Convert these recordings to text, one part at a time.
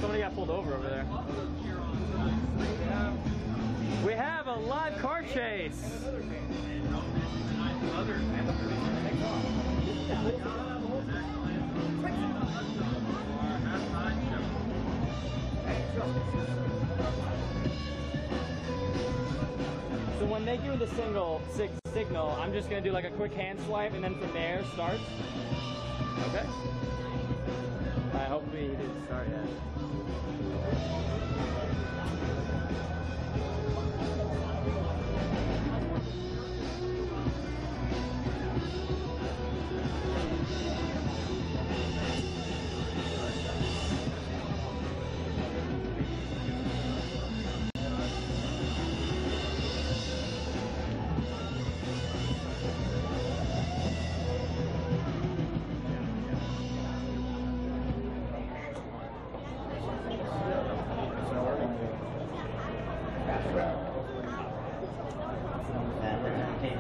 somebody got pulled over there. We have a live car chase. So when they give me the signal, I'm just gonna do like a quick hand swipe, and then from there starts. Okay. I hope he didn't start yet.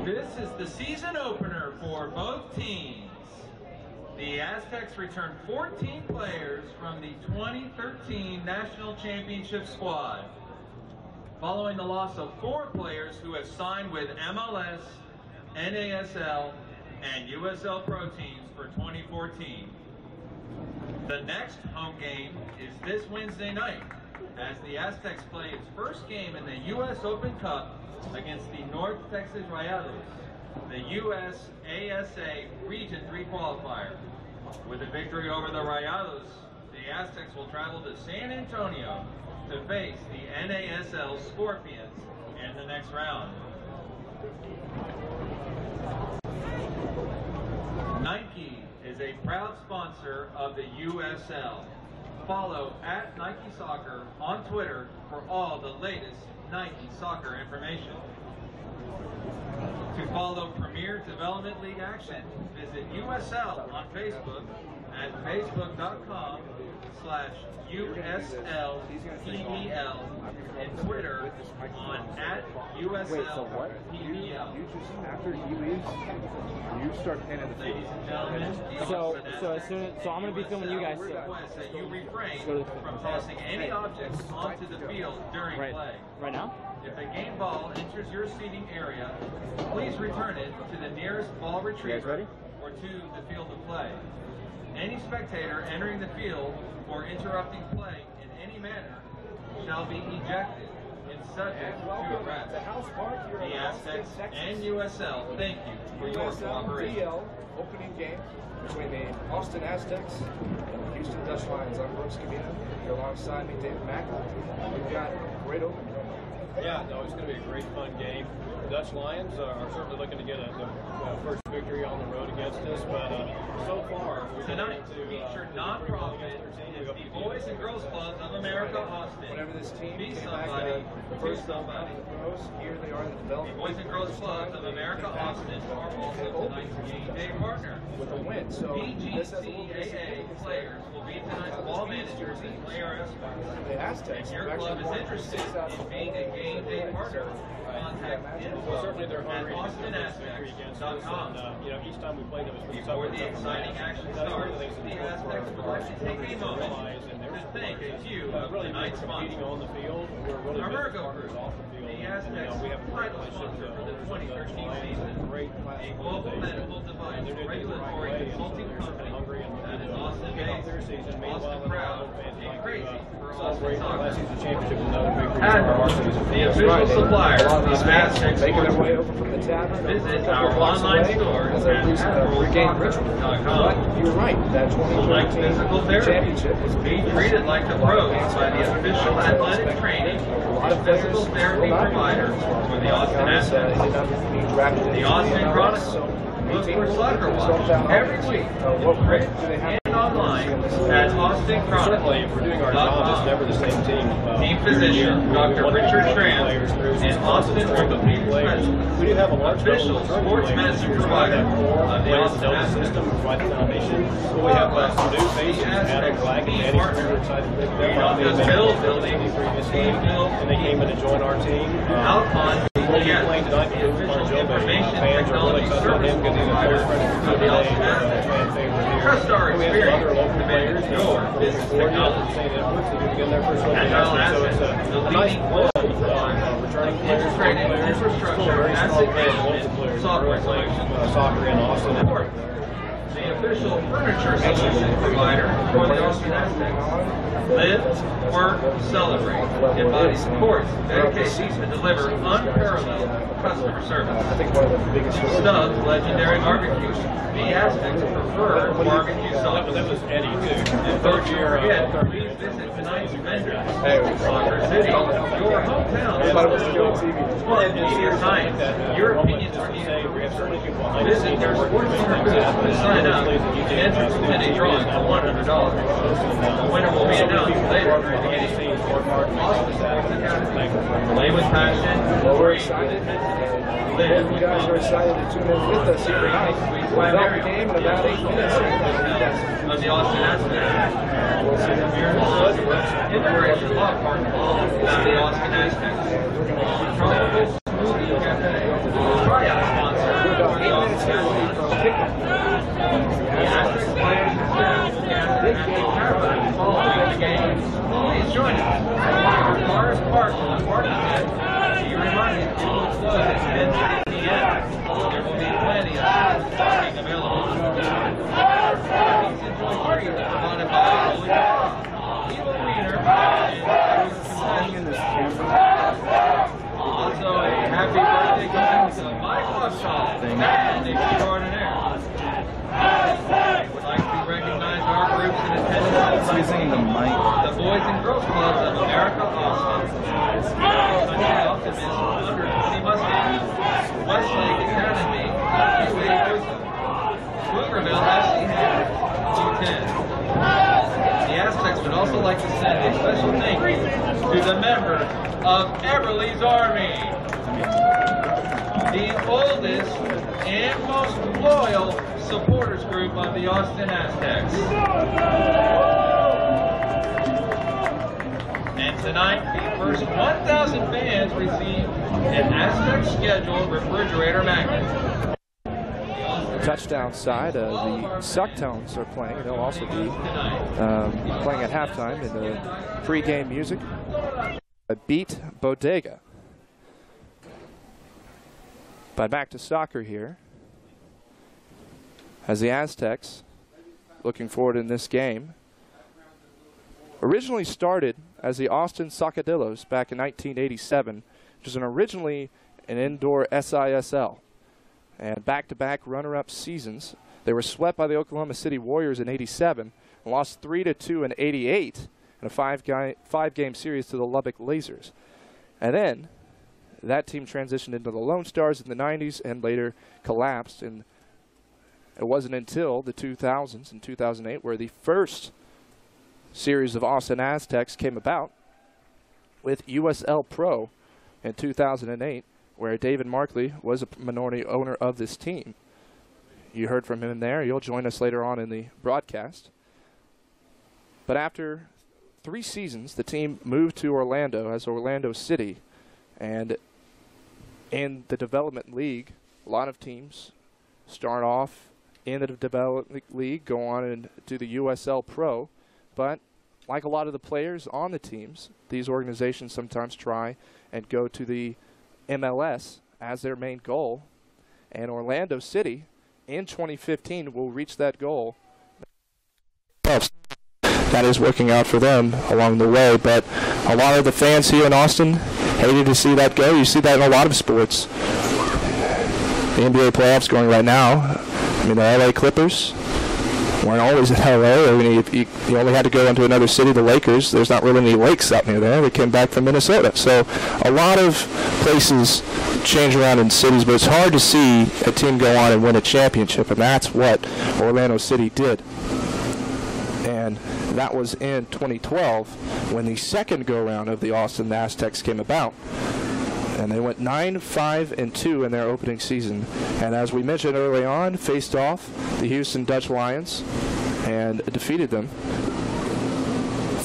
This is the season opener for both teams. The Aztecs returned 14 players from the 2013 National Championship squad, following the loss of 4 players who have signed with MLS, NASL, and USL Pro teams for 2014. The next home game is this Wednesday night, as the Aztecs play its first game in the U.S. Open Cup against the North Texas Rayados, the USASA Region 3 qualifier. With a victory over the Rayados, the Aztecs will travel to San Antonio to face the NASL Scorpions in the next round. Nike is a proud sponsor of the USL. Follow @Nike Soccer on Twitter for all the latest Nike soccer information. To follow Premier Development League action, visit USL on Facebook at facebook.com/USLPBL and Twitter on @USLPBL. After he leaves, you start pinning the Ladies and gentlemen, So I'm gonna be filming you guys. request that you refrain from tossing any objects onto the field during play. Right now? If a game ball enters your seating area, please return it to the nearest ball retriever or to the field of play. Any spectator entering the field or interrupting play in any manner shall be ejected and subject to arrest. The Aztecs and USL thank you for your cooperation. USL opening game between the Austin Aztecs and the Houston Dutch Lions. I'm Brooks Cavina. Here alongside me, David Mack. We've got a great opening. Yeah, no, it's going to be a great, fun game. The Dutch Lions are certainly looking to get a first victory on the road against us, but so far we've been Tonight able to featured nonprofit is the Boys and Girls Club of America Austin. Whenever this team Be came somebody, back the to first somebody. here they are in the The development. Boys and Girls Club of America Austin are also tonight's game day partner. With a win, so this has a little bit BGCAA players will be tonight's ball managers and player escorts. the Aztecs. If your club is interested in being a game day partner, contact well, certainly they're hungry to get the first victory against us, info@aztecs.com. and each time we play them, it's been Before something the exciting action starts, the Aztecs would like to take a moment to thank a few of really tonight's competing sponsors. on the field. We're really Our business Virgo partners Group, off the field. the Aztecs We have a great title relationship sponsor for the with 2013 Lions, season, great a global medical device regulatory consulting company that is Austin-based, Austin proud, and crazy for Austin soccer. Admiral, the official supplier of Aztecs Making their way sportswear. over from the tavern. Visit our online store at admiralsoccer.com. You're right. That Like 2013 physical therapy, championship was be treated like the pros by the official athletic training and physical therapy provider for the Austin Aztecs. The Austin Chronicle. Look for Soccer Watch every week in print and online at Certainly, if we're doing our job, it's AustinChronicle.com. never the same team. Team physician Dr. Richard Schramm and Austin orthopedic specialist, We do have a large official sports medicine provider of the Austin Aztecs Aztecs. system, provide the foundation. So we have some new faces, Adam Black and Manny. We're excited to pick them up. Just building, previously, team build, and they came in to join our team. Alcon, be playing tonight for Joe, but fans are really excited about him getting the first of the day. Fan favorite here. We have other local players. Visit Florida, St. Edwards, to begin their first local lesson. So it's a nice blend of returning players, very strong band of local players. We're playing soccer in Austin. The official furniture solution provider for the Austin Aztecs. Live, work, celebrate. Embody supports, dedication to deliver unparalleled customer service. I think one of the biggest Stubbs Legendary Barbecue, the Aztecs' preferred barbecue sauce. That was Eddie, too. And don't you forget, please visit tonight's vendor, Soccer City, your hometown. Media science. Your opinions are needed. Visit their sports center booth to sign up and enter to win a drawing for $100. The winner will be announced later during the game. Play with passion. Well, we're excited. And you guys are excited to tune in with us here tonight. We'll have the game in about 8 minutes. Of the Austin Aztecs. We'll see them here in the Integration Law Partner of the Austin Aztecs. Tropical Smoothie Cafe. Tryout sponsor of the Austin Aztecs. The Aztecs players and staff will gather at the caravan following the game. Please join us. Your car is parked in the parking lot. Be reminded it will close at 10:50 p.m. There will be plenty of parking available. Please enjoy treats provided by Evil Wiener and also a happy birthday going to Mike Upshaw and Nick Extraordinaire. We would like to recognize our groups in attendance. Using the mic. The Boys and Girls Clubs of America, Austin. Country Optimist, Under 20 Mustangs. Westlake Academy, UA Wisdom. Pflugerville FC Hammers, U10. The Aztecs would also like to send a special thank you to the members of Everly's Army, the oldest and most loyal supporters group of the Austin Aztecs. And tonight, the first 1,000 fans receive an Aztec scheduled refrigerator magnet. Touchdown side, the Sucktones are playing. They'll also be playing at halftime in the pre-game music. Beat Bodega. But back to soccer here, as the Aztecs looking forward in this game. Originally started as the Austin Sacadillos back in 1987, which was originally an indoor SISL. And back-to-back runner-up seasons. They were swept by the Oklahoma City Warriors in '87 and lost 3-2 in '88 in a five-game series to the Lubbock Lasers. And then that team transitioned into the Lone Stars in the '90s and later collapsed. And it wasn't until the 2000s and 2008 where the first series of Austin Aztecs came about with USL Pro in 2008. Where David Markley was a minority owner of this team. You heard from him there. You'll join us later on in the broadcast. But after 3 seasons, the team moved to Orlando as Orlando City. And in the development league, a lot of teams start off in the development league, go on and do the USL Pro. But like a lot of the players on the teams, these organizations sometimes try and go to the MLS as their main goal, and Orlando City in 2015 will reach that goal. That is working out for them along the way, but a lot of the fans here in Austin hated to see that go. You see that in a lot of sports. The NBA playoffs going right now. I mean, the LA Clippers weren't always in LA. I mean, you only had to go into another city, the Lakers. There's not really any lakes out near there. They came back from Minnesota. So a lot of places change around in cities, but it's hard to see a team go on and win a championship, and that's what Orlando City did. And that was in 2012 when the second go-round of the Austin Aztecs came about. And they went 9-5-2 in their opening season. And as we mentioned early on, faced off the Houston Dutch Lions and defeated them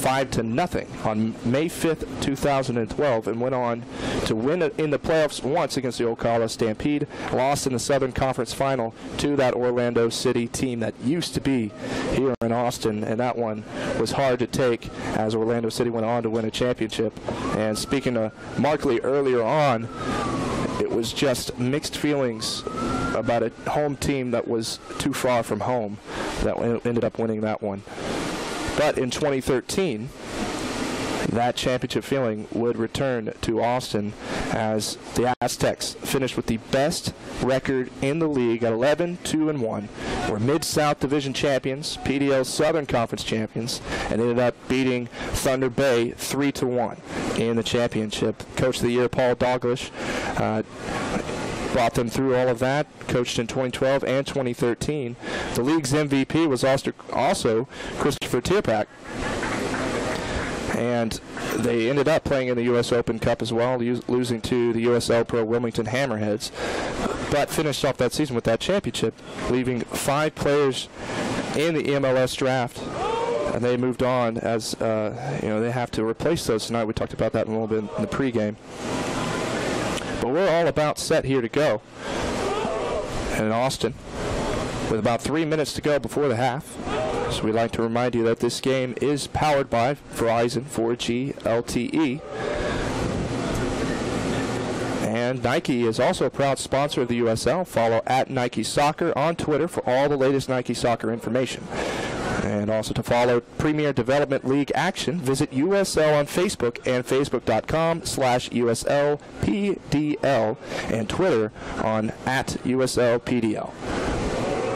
5-0 on May 5th, 2012, and went on to win it in the playoffs once against the Ocala Stampede, lost in the Southern Conference Final to that Orlando City team that used to be here in Austin, and that one was hard to take as Orlando City went on to win a championship. And speaking to Markley earlier on, it was just mixed feelings about a home team that was too far from home that ended up winning that one. But in 2013, that championship feeling would return to Austin as the Aztecs finished with the best record in the league at 11-2-1. Were Mid-South Division champions, PDL Southern Conference champions, and ended up beating Thunder Bay 3-1 in the championship. Coach of the Year Paul Douglas brought them through all of that, coached in 2012 and 2013. The league's MVP was also Christopher Tierpak, and they ended up playing in the U.S. Open Cup as well, losing to the USL Pro Wilmington Hammerheads, but finished off that season with that championship, leaving 5 players in the MLS draft, and they moved on as they have to replace those tonight. We talked about that a little bit in the pregame. But we're all about set here to go in Austin with about 3 minutes to go before the half. So we'd like to remind you that this game is powered by Verizon 4G LTE. And Nike is also a proud sponsor of the USL. Follow @Nike Soccer on Twitter for all the latest Nike Soccer information. And also to follow Premier Development League action, visit USL on Facebook and Facebook.com/USLPDL and Twitter on @USLPDL.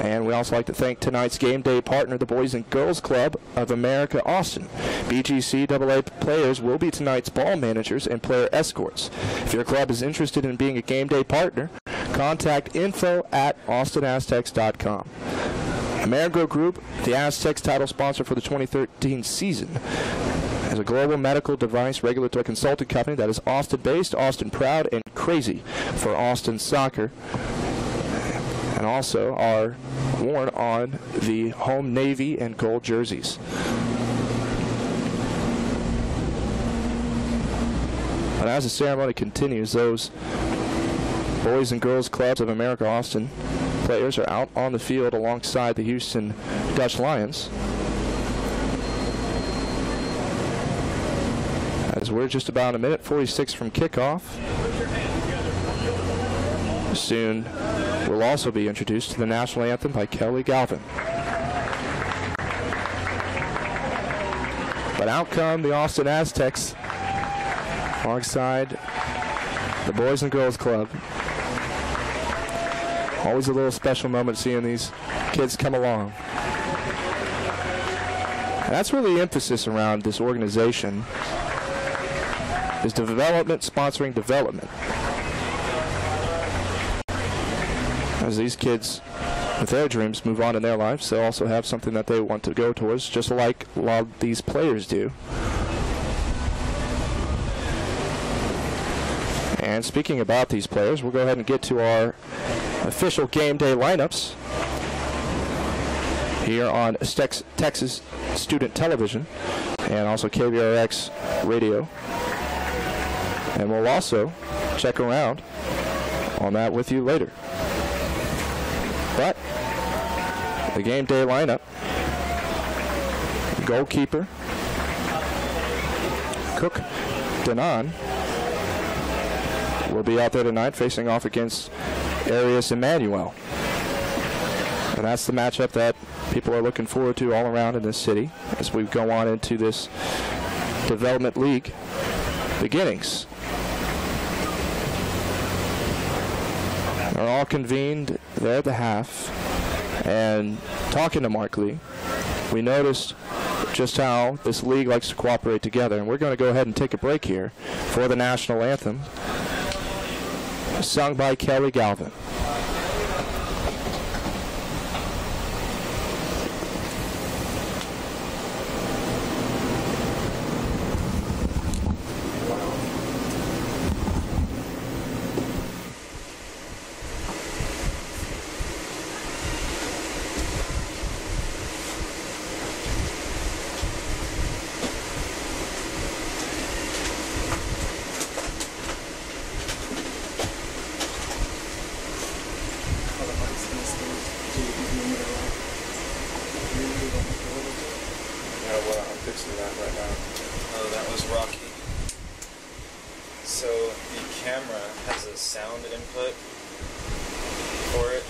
And we also like to thank tonight's game day partner, the Boys and Girls Club of America Austin. BGCAA players will be tonight's ball managers and player escorts. If your club is interested in being a game day partner, contact info@austinaztecs.com. Amerigo Group, the Aztecs title sponsor for the 2013 season, is a global medical device regulatory consulting company that is Austin-based, Austin proud, and crazy for Austin soccer, and also are worn on the home navy and gold jerseys. And as the ceremony continues, those Boys and Girls Clubs of America Austin players are out on the field alongside the Houston Dutch Lions. As we're just about a minute 46 from kickoff. Soon we'll also be introduced to the national anthem by Kelly Galvin. But out come the Austin Aztecs alongside the Boys and Girls Club. Always a little special moment seeing these kids come along. And that's really the emphasis around this organization, is development sponsoring development. As these kids with their dreams move on in their lives, they'll also have something that they want to go towards, just like a lot of these players do. And speaking about these players, we'll go ahead and get to our official game day lineups here on Aztex Texas Student Television and also KVRX Radio. And we'll also check around on that with you later. But the game day lineup: goalkeeper Cook Denon will be out there tonight facing off against Arias Emmanuel. And that's the matchup that people are looking forward to all around in this city as we go on into this Development League beginnings. They're all convened there at the half, and talking to Mark Lee, we noticed just how this league likes to cooperate together, and we're going to go ahead and take a break here for the national anthem, sung by Kelly Galvin. sound input for it.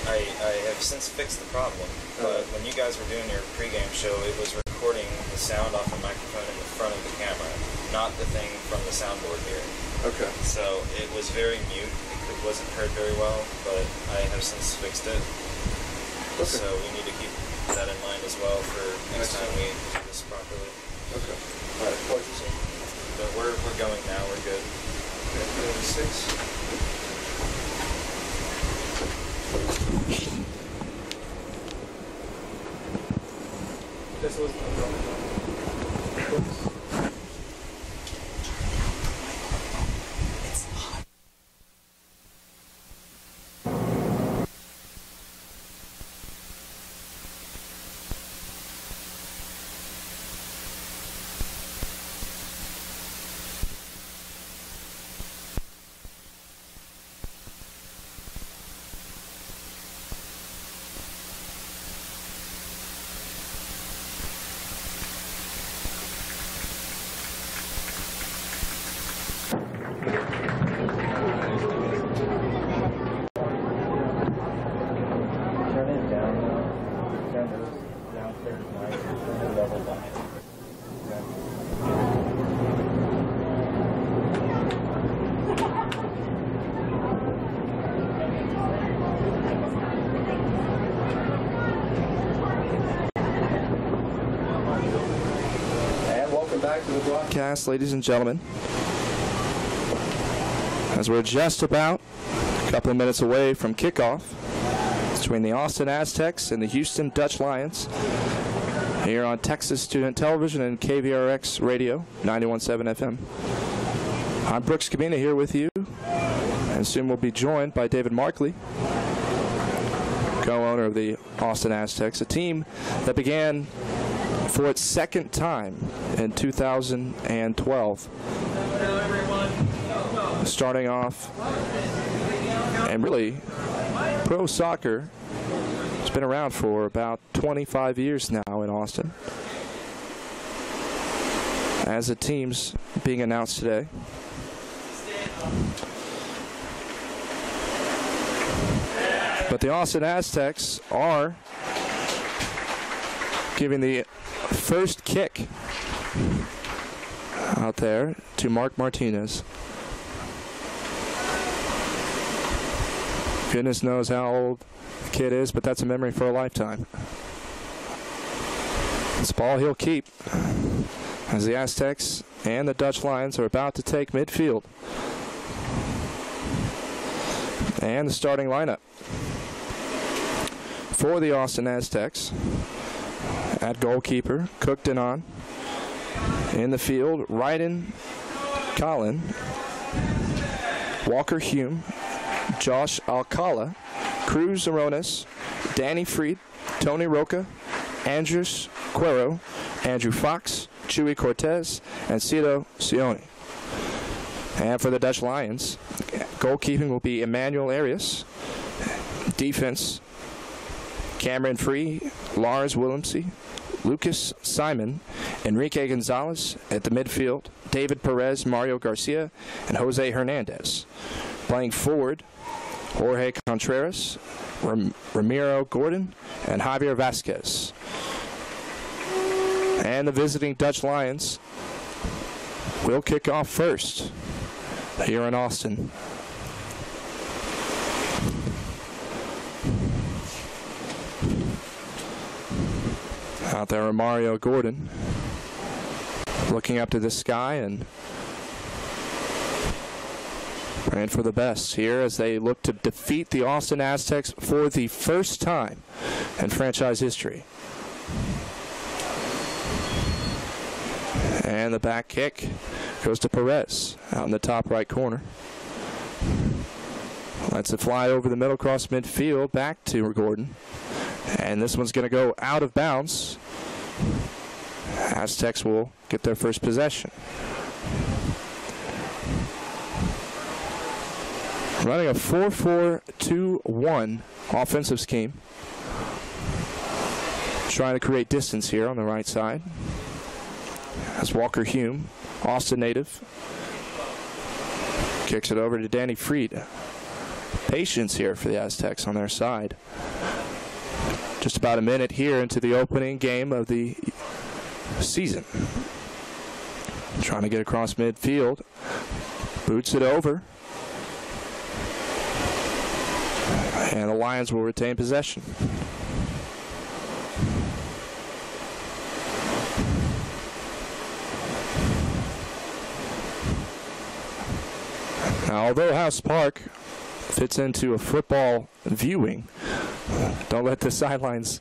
I have since fixed the problem, but when you guys were doing your pregame show, it was recording the sound off a microphone in the front of the camera, not the thing from the soundboard here. Okay. So it was very mute. It wasn't heard very well, but I have since fixed it. Okay. So we need to keep that in mind as well for next time we do this properly. Okay. All right. What did you say? But we're going now. We're good. Okay. 6. This was back to the broadcast, ladies and gentlemen, as we're just about a couple of minutes away from kickoff between the Austin Aztecs and the Houston Dutch Lions here on Texas Student Television and KVRX Radio 91.7 FM. I'm Brooks Cabina here with you, and soon we'll be joined by David Markley, co-owner of the Austin Aztecs, a team that began for its second time in 2012. Starting off, and really, pro soccer has been around for about 25 years now in Austin. As the teams being announced today. But the Austin Aztecs are giving the first kick out there to Mark Martinez. Goodness knows how old the kid is, but that's a memory for a lifetime. This ball he'll keep as the Aztecs and the Dutch Lions are about to take midfield. And the starting lineup for the Austin Aztecs. At goalkeeper, Cook Denon. In the field, Ryden Collin, Walker Hume, Josh Alcala, Cruz Aronis, Danny Freed, Tony Roca, Andrews Cuero, Andrew Fox, Chuy Cortez, and Cito Sione. And for the Dutch Lions, goalkeeping will be Emmanuel Arias. Defense, Cameron Free, Lars Willemse, Lucas Simon, Enrique Gonzalez. At the midfield, David Perez, Mario Garcia, and Jose Hernandez. Playing forward, Jorge Contreras, Ramiro Gordon, and Javier Vasquez. And the visiting Dutch Lions will kick off first here in Austin. Out there are Mario Gordon looking up to the sky and praying for the best here as they look to defeat the Austin Aztecs for the first time in franchise history. And the back kick goes to Perez out in the top right corner. Lets it fly over the middle cross midfield back to Gordon. And this one's going to go out of bounds. Aztecs will get their first possession. Running a 4-4-2-1 offensive scheme. Trying to create distance here on the right side. That's Walker Hume, Austin native. Kicks it over to Danny Freed. Patience here for the Aztecs on their side. Just about a minute here into the opening game of the season. Trying to get across midfield. Boots it over. And the Lions will retain possession. Now, although House Park fits into a football viewing, don't let the sidelines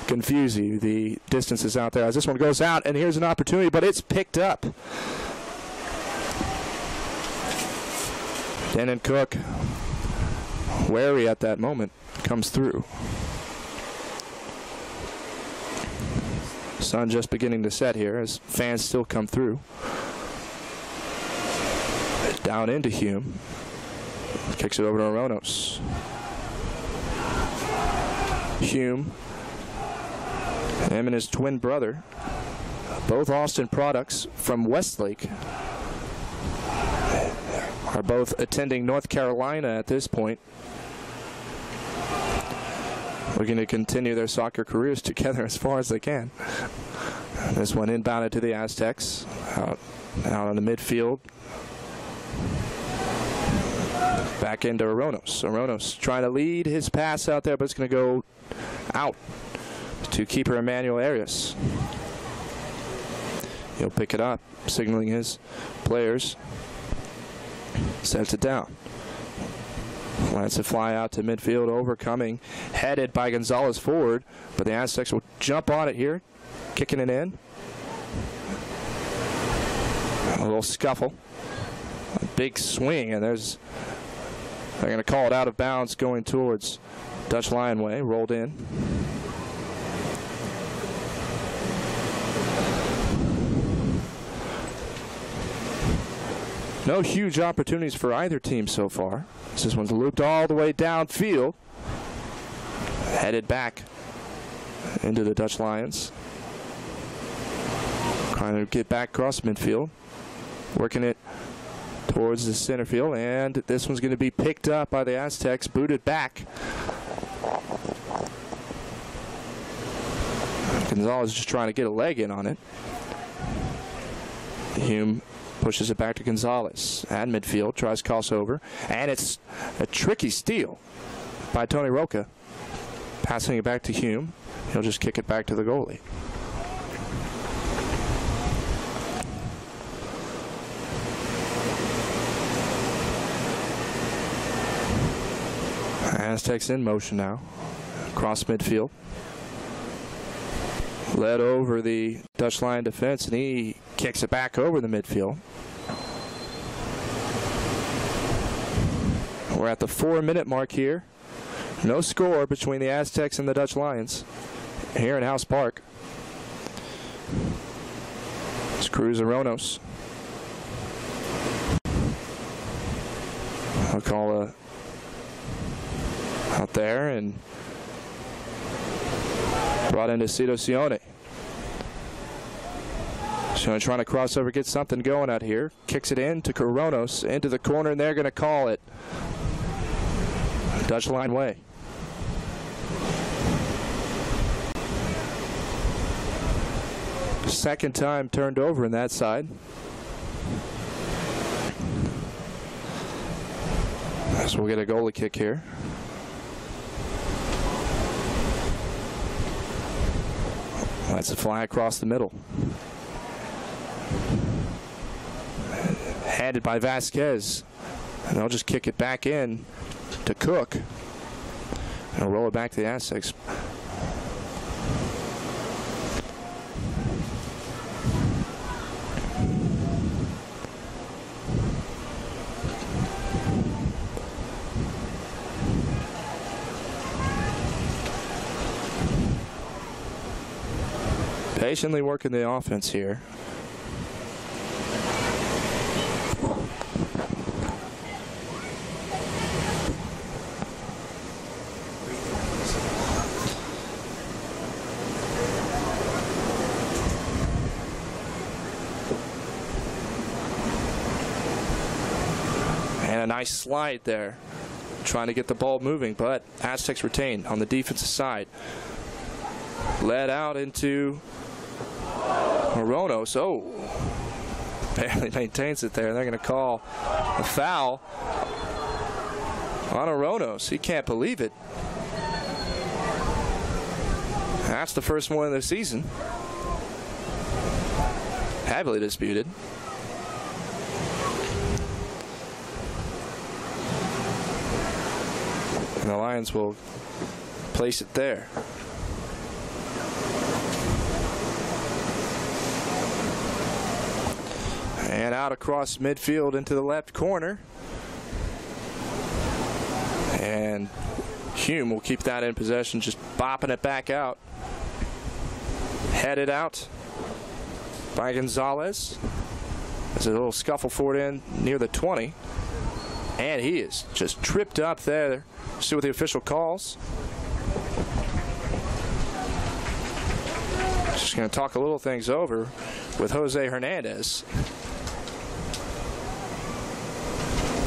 confuse you. The distance is out there as this one goes out, and here's an opportunity, but it's picked up. Denon Cook, wary at that moment, comes through. Sun just beginning to set here as fans still come through. Down into Hume. Kicks it over to Aronos. Hume, him and his twin brother, both Austin products from Westlake, are both attending North Carolina at this point. Looking to continue their soccer careers together as far as they can. This one inbounded to the Aztecs. Out on the midfield. Back into Aronos. Aronos trying to lead his pass out there, but it's going to go out to keeper Emmanuel Arias. He'll pick it up, signaling his players. Sets it down. Lets it fly out to midfield, overcoming, headed by Gonzalez forward, but the Aztecs will jump on it here, kicking it in. A little scuffle. A big swing, and they're going to call it out of bounds going towards Dutch Lion way. Rolled in. No huge opportunities for either team so far. This one's looped all the way downfield. Headed back into the Dutch Lions. Trying to get back across midfield. Working it towards the center field, and this one's going to be picked up by the Aztecs, booted back. Gonzalez just trying to get a leg in on it. Hume pushes it back to Gonzalez at midfield, tries crossover, and it's a tricky steal by Tony Roca. Passing it back to Hume. He'll just kick it back to the goalie. Aztecs in motion now. Across midfield. Led over the Dutch Lion defense, and he kicks it back over the midfield. We're at the 4-minute mark here. No score between the Aztecs and the Dutch Lions here in House Park. It's Cruz Aronos. I'll call a out there and brought into Cito Sione. So trying to cross over, get something going out here. Kicks it in to Coronos into the corner, and they're going to call it Dutch Line way. Second time turned over in that side. So we'll get a goalie kick here. That's a fly across the middle. Handed by Vasquez. And they'll just kick it back in to Cook. And roll it back to the Aztecs. Patiently working the offense here. And a nice slide there, trying to get the ball moving, but Aztecs retain on the defensive side. Led out into Moronos. Oh, barely maintains it there. They're going to call a foul on Moronos. He can't believe it. That's the first one of the season. Heavily disputed. And the Lions will place it there. And out across midfield into the left corner. And Hume will keep that in possession, just bopping it back out. Headed out by Gonzalez. There's a little scuffle for it in near the 20. And he is just tripped up there. See what the official calls. Just going to talk a little things over with Jose Hernandez.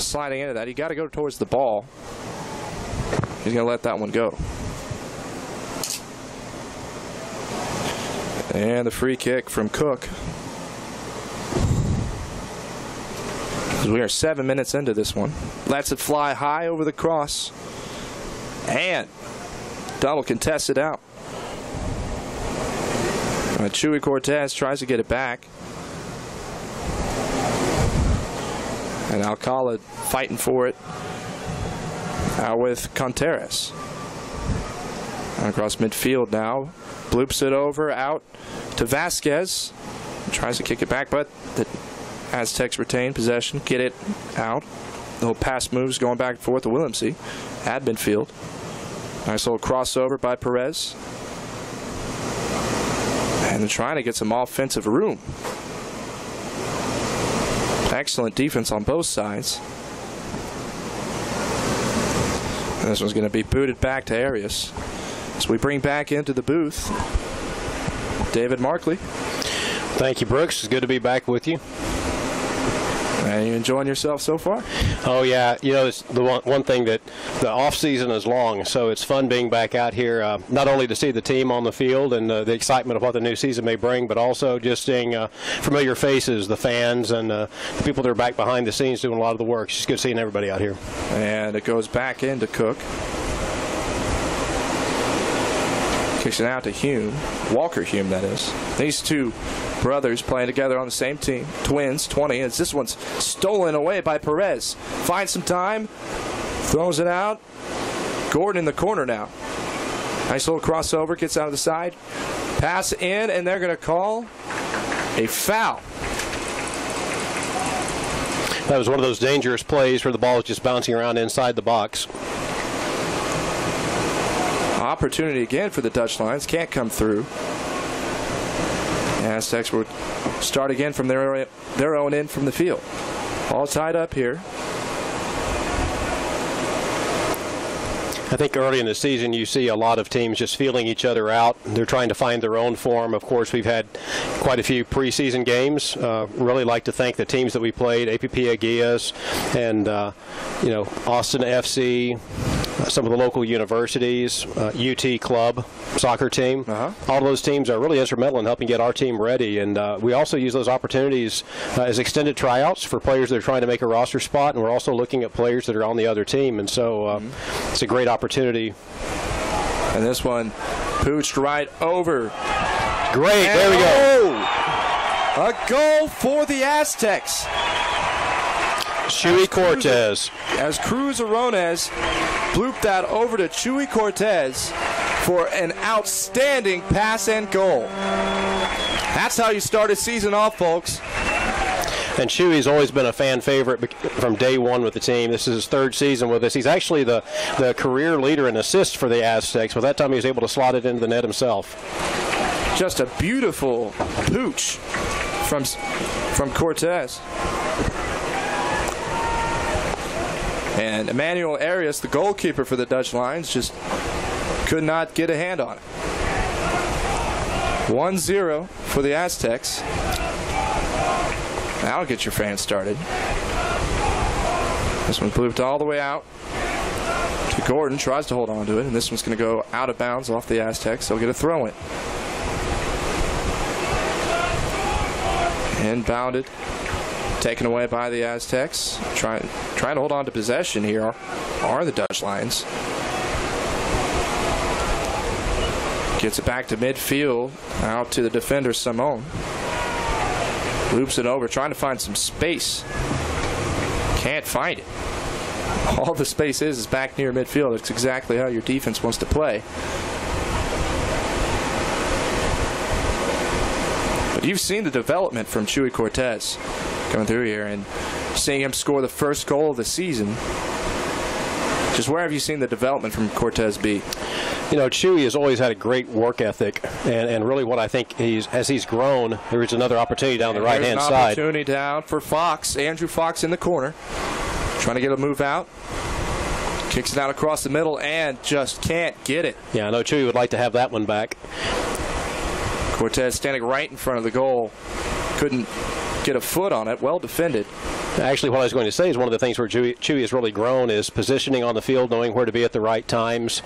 Sliding into that. He got to go towards the ball. He's going to let that one go. And the free kick from Cook. We are 7 minutes into this one. Lets it fly high over the cross. And double contested out. Chewy Cortez tries to get it back. And Alcala fighting for it. Out with Contreras. And across midfield now. Bloops it over, out to Vasquez. Tries to kick it back, but the Aztecs retain possession, get it out. The little pass moves going back and forth to Willemse at midfield. Nice little crossover by Perez. And they're trying to get some offensive room. Excellent defense on both sides. And this one's going to be booted back to Arias. So we bring back into the booth David Markley. Thank you, Brooks. It's good to be back with you. And you enjoying yourself so far? Oh, yeah. You know, it's the one thing that the off-season is long, so it's fun being back out here, not only to see the team on the field and the excitement of what the new season may bring, but also just seeing familiar faces, the fans, and the people that are back behind the scenes doing a lot of the work. It's just good seeing everybody out here. And it goes back into Cook. Kicks it out to Hume. Walker Hume, that is. These two brothers playing together on the same team. Twins, 20. As this one's stolen away by Perez. Finds some time. Throws it out. Gordon in the corner now. Nice little crossover. Gets out of the side. Pass in, and they're going to call a foul. That was one of those dangerous plays where the ball is just bouncing around inside the box. Opportunity again for the Dutch Lions. Can't come through. Aztecs will start again from their own end from the field. All tied up here. I think early in the season you see a lot of teams just feeling each other out. They're trying to find their own form. Of course, we've had quite a few preseason games. Really like to thank the teams that we played, APP Aguias and Austin FC, some of the local universities, UT Club soccer team. All those teams are really instrumental in helping get our team ready. And we also use those opportunities as extended tryouts for players that are trying to make a roster spot. And we're also looking at players that are on the other team. And so it's a great opportunity. And this one pooched right over. Great. And there we go. A goal for the Aztecs. Chewy Cortez. As Cruz Arones blooped that over to Chewy Cortez for an outstanding pass and goal. That's how you start a season off, folks. And Chewy's always been a fan favorite from day one with the team. This is his third season with us. He's actually the career leader in assists for the Aztecs, but that time he was able to slot it into the net himself. Just a beautiful pooch from Cortez. And Emmanuel Arias, the goalkeeper for the Dutch Lions, just could not get a hand on it. 1-0 for the Aztecs. That'll get your fans started. This one looped all the way out to Gordon, tries to hold on to it, and this one's going to go out of bounds off the Aztecs. They'll get a throw in. Inbounded, taken away by the Aztecs. Trying to hold on to possession here are the Dutch Lions. Gets it back to midfield, out to the defender Simone. Loops it over, trying to find some space. Can't find it. All the space is back near midfield. It's exactly how your defense wants to play. But you've seen the development from Chuy Cortez coming through here, and seeing him score the first goal of the season. Just where have you seen the development from Cortez be? You know, Chuy has always had a great work ethic, and really what I think as he's grown, there is another opportunity down the right-hand side. Opportunity down for Fox. Andrew Fox in the corner. Trying to get a move out. Kicks it out across the middle and just can't get it. Yeah, I know Chuy would like to have that one back. Cortez standing right in front of the goal. Couldn't get a foot on it. Well defended. Actually, what I was going to say is one of the things where Chuy has really grown is positioning on the field, knowing where to be at the right times.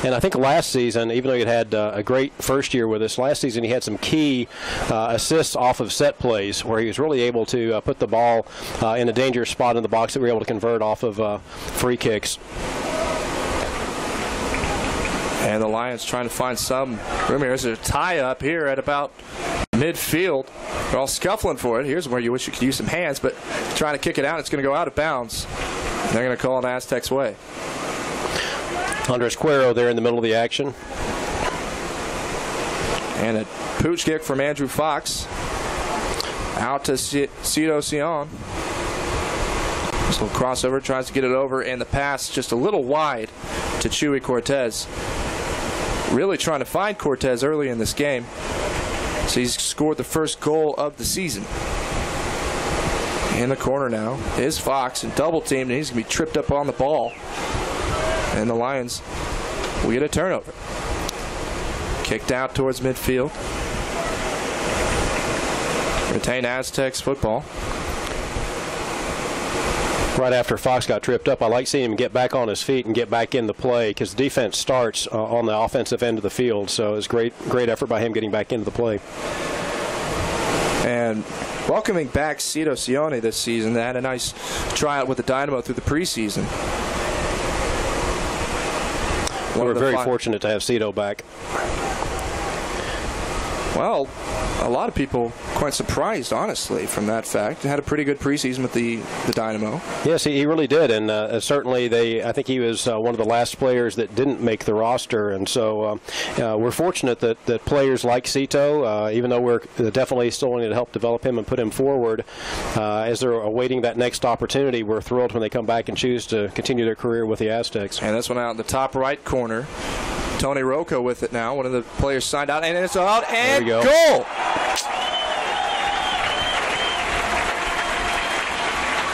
And I think last season, even though he had a great first year with us, last season he had some key assists off of set plays where he was really able to put the ball in a dangerous spot in the box that we were able to convert off of free kicks. And the Lions trying to find some room here. There's a tie-up here at about midfield. They're all scuffling for it. Here's where you wish you could use some hands, but trying to kick it out. It's going to go out of bounds. They're going to call it Aztecs' way. Andres Cuero there in the middle of the action. And a pooch kick from Andrew Fox. Out to Cito Sion. This little crossover, tries to get it over, and the pass just a little wide to Chuy Cortez. Really trying to find Cortez early in this game. So he's scored the first goal of the season. In the corner now is Fox, and double teamed, and he's going to be tripped up on the ball. And the Lions will get a turnover. Kicked out towards midfield. Retain Aztecs football. Right after Fox got tripped up, I like seeing him get back on his feet and get back in the play because the defense starts on the offensive end of the field. So it's great effort by him getting back into the play. And welcoming back Cito Sione this season. They had a nice tryout with the Dynamo through the preseason. We're very fortunate to have Cito back. Well, a lot of people quite surprised, honestly, from that fact. He had a pretty good preseason with the Dynamo. Yes, he really did, and certainly I think he was one of the last players that didn't make the roster, and so we're fortunate that players like Cito, even though we're definitely still wanting to help develop him and put him forward, as they're awaiting that next opportunity, we're thrilled when they come back and choose to continue their career with the Aztecs. And this one out in the top right corner. Tony Rocco with it now. One of the players signed out, and it's out, and goal!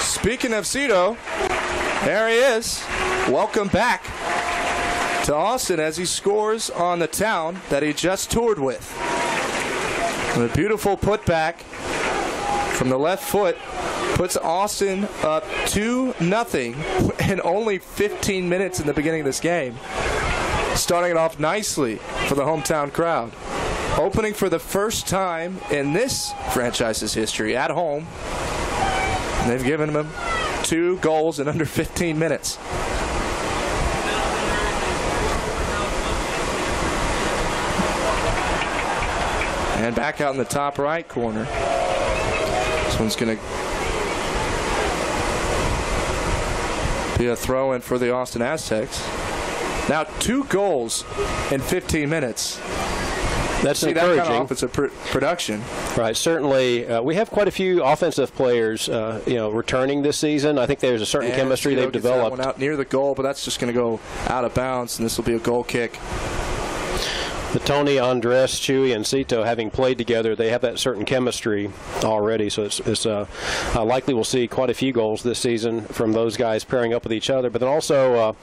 Speaking of Cito, there he is. Welcome back to Austin as he scores on the town that he just toured with. And a beautiful putback from the left foot puts Austin up 2-0 in only 15 minutes in the beginning of this game. Starting it off nicely for the hometown crowd. Opening for the first time in this franchise's history at home. And they've given him 2 goals in under 15 minutes. And back out in the top right corner. This one's going to be a throw-in for the Austin Aztecs. Now 2 goals in 15 minutes. That's encouraging. That kind of offensive production. Right. Certainly, we have quite a few offensive players, returning this season. I think there's a certain chemistry they've developed. That one out near the goal, but that's just going to go out of bounds, and this will be a goal kick. But Tony, Andres, Chuy, and Cito, having played together, they have that certain chemistry already. So it's likely we'll see quite a few goals this season from those guys pairing up with each other. But then also,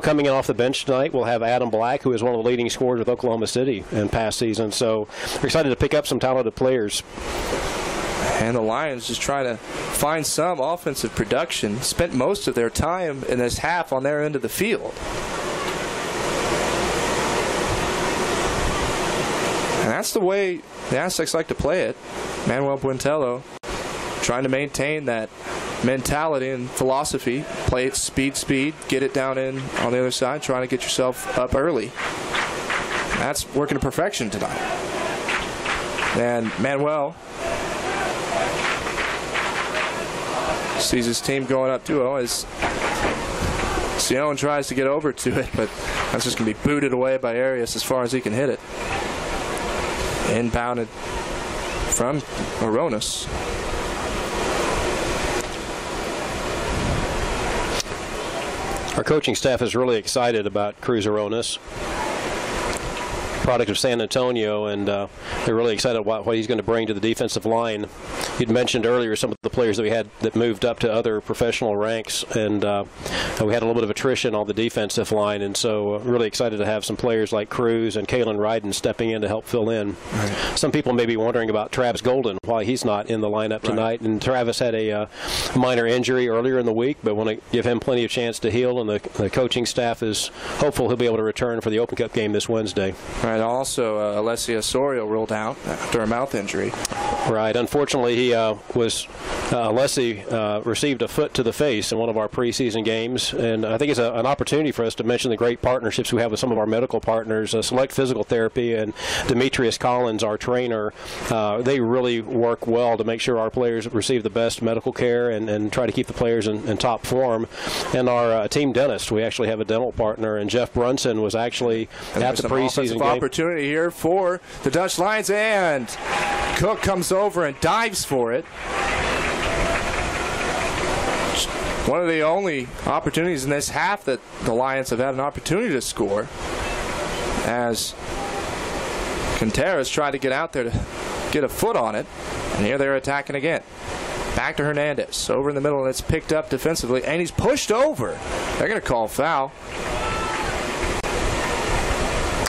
coming in off the bench tonight, we'll have Adam Black, who is one of the leading scorers with Oklahoma City in past seasons. So we're excited to pick up some talented players. And the Lions just trying to find some offensive production. Spent most of their time in this half on their end of the field. And that's the way the Aztecs like to play it. Manuel Buentello trying to maintain that mentality and philosophy. Play it speed, get it down in on the other side, trying to get yourself up early. That's working to perfection tonight. And Manuel sees his team going up 2-0 as Sion tries to get over to it, but that's just going to be booted away by Arias as far as he can hit it. Inbounded from Aronis. Our coaching staff is really excited about Cruz Aronis, product of San Antonio, and they're really excited about what he's going to bring to the defensive line. You'd mentioned earlier some of the players that we had that moved up to other professional ranks, and we had a little bit of attrition on the defensive line, and so really excited to have some players like Cruz and Kalen Ryden stepping in to help fill in. Right. Some people may be wondering about Travis Golden, why he's not in the lineup tonight, and Travis had a minor injury earlier in the week, but want to give him plenty of chance to heal, and the coaching staff is hopeful he'll be able to return for the Open Cup game this Wednesday. Right. Also, Alessio Sorio ruled out after a mouth injury. Right. Unfortunately, Alessi received a foot to the face in one of our preseason games, and I think it's an opportunity for us to mention the great partnerships we have with some of our medical partners, Select Physical Therapy and Demetrius Collins, our trainer. They really work well to make sure our players receive the best medical care and try to keep the players in top form. And our team dentist, we actually have a dental partner, and Jeff Brunson was actually at the preseason game. Opportunity here for the Dutch Lions, and Cook comes over and dives for it. One of the only opportunities in this half that the Lions have had an opportunity to score, as Contreras tried to get out there to get a foot on it, and here they're attacking again. Back to Hernandez, over in the middle, and it's picked up defensively, and he's pushed over. They're going to call foul.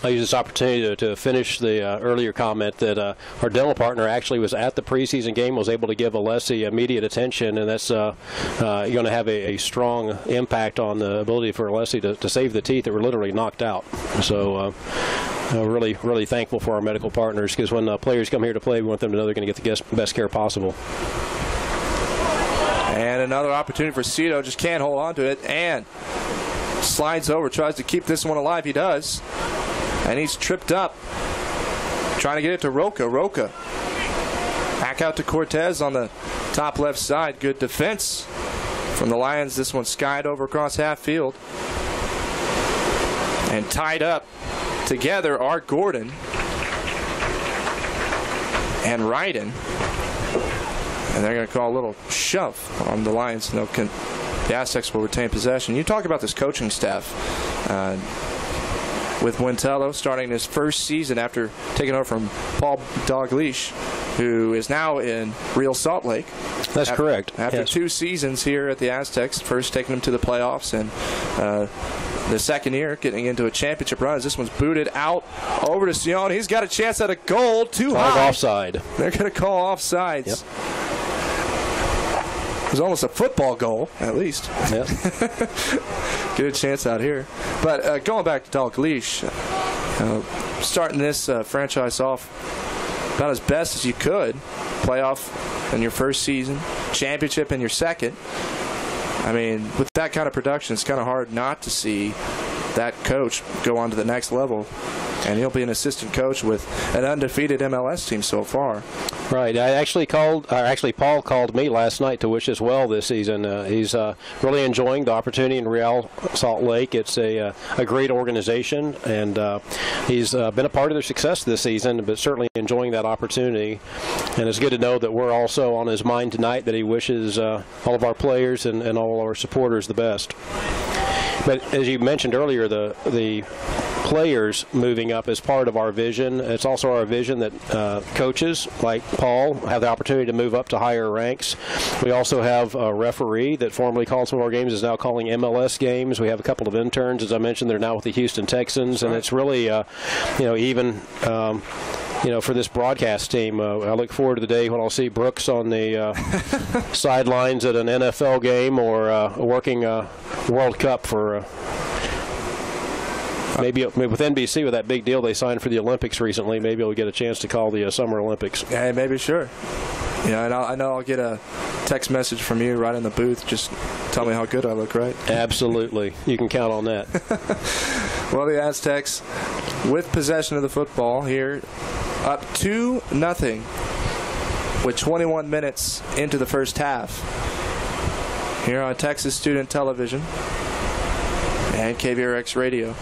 I use this opportunity to finish the earlier comment that our dental partner actually was at the preseason game, was able to give Alessi immediate attention, and that's going to have a strong impact on the ability for Alessi to save the teeth that were literally knocked out. So really, really thankful for our medical partners, because when players come here to play, we want them to know they're going to get the best care possible. And another opportunity for Cito, just can't hold on to it, and slides over, tries to keep this one alive. He does. And he's tripped up, trying to get it to Roca. Roca back out to Cortez on the top left side. Good defense from the Lions. This one skied over across half field. And tied up together are Gordon and Ryden. And they're going to call a little shove on the Lions. And the Aztecs will retain possession. You talk about this coaching staff. With Buentello starting his first season after taking over from Paul Dalglish, who is now in Real Salt Lake. That's correct. After 2 seasons here at the Aztecs, first taking them to the playoffs, and the second year getting into a championship run. As this one's booted out over to Sion. He's got a chance at a goal. Too high. Offside. They're going to call offsides. Yep. It was almost a football goal, at least. Yep. Get a chance out here. But going back to Dalglish, starting this franchise off about as best as you could. Playoff in your first season, championship in your second. I mean, with that kind of production, it's kind of hard not to see that coach go on to the next level. And he'll be an assistant coach with an undefeated MLS team so far. Right. Paul called me last night to wish us well this season. He's really enjoying the opportunity in Real Salt Lake. It's a great organization, and he's been a part of their success this season, but certainly enjoying that opportunity. And it's good to know that we're also on his mind tonight, that he wishes all of our players and all our supporters the best. But as you mentioned earlier, the players moving up is part of our vision. It's also our vision that coaches like Paul have the opportunity to move up to higher ranks. We also have a referee that formerly called some of our games, is now calling MLS games. We have a couple of interns, as I mentioned, they're now with the Houston Texans, and it's really, even for this broadcast team. I look forward to the day when I'll see Brooks on the sidelines at an NFL game or working World Cup for. Maybe with NBC, with that big deal they signed for the Olympics recently, maybe we'll get a chance to call the Summer Olympics. Yeah, maybe, sure. And I know I'll get a text message from you right in the booth. Just tell me how good I look, right? Absolutely. You can count on that. Well, the Aztecs, with possession of the football here, up 2-0 with 21 minutes into the first half. Here on Texas Student Television and KVRX Radio.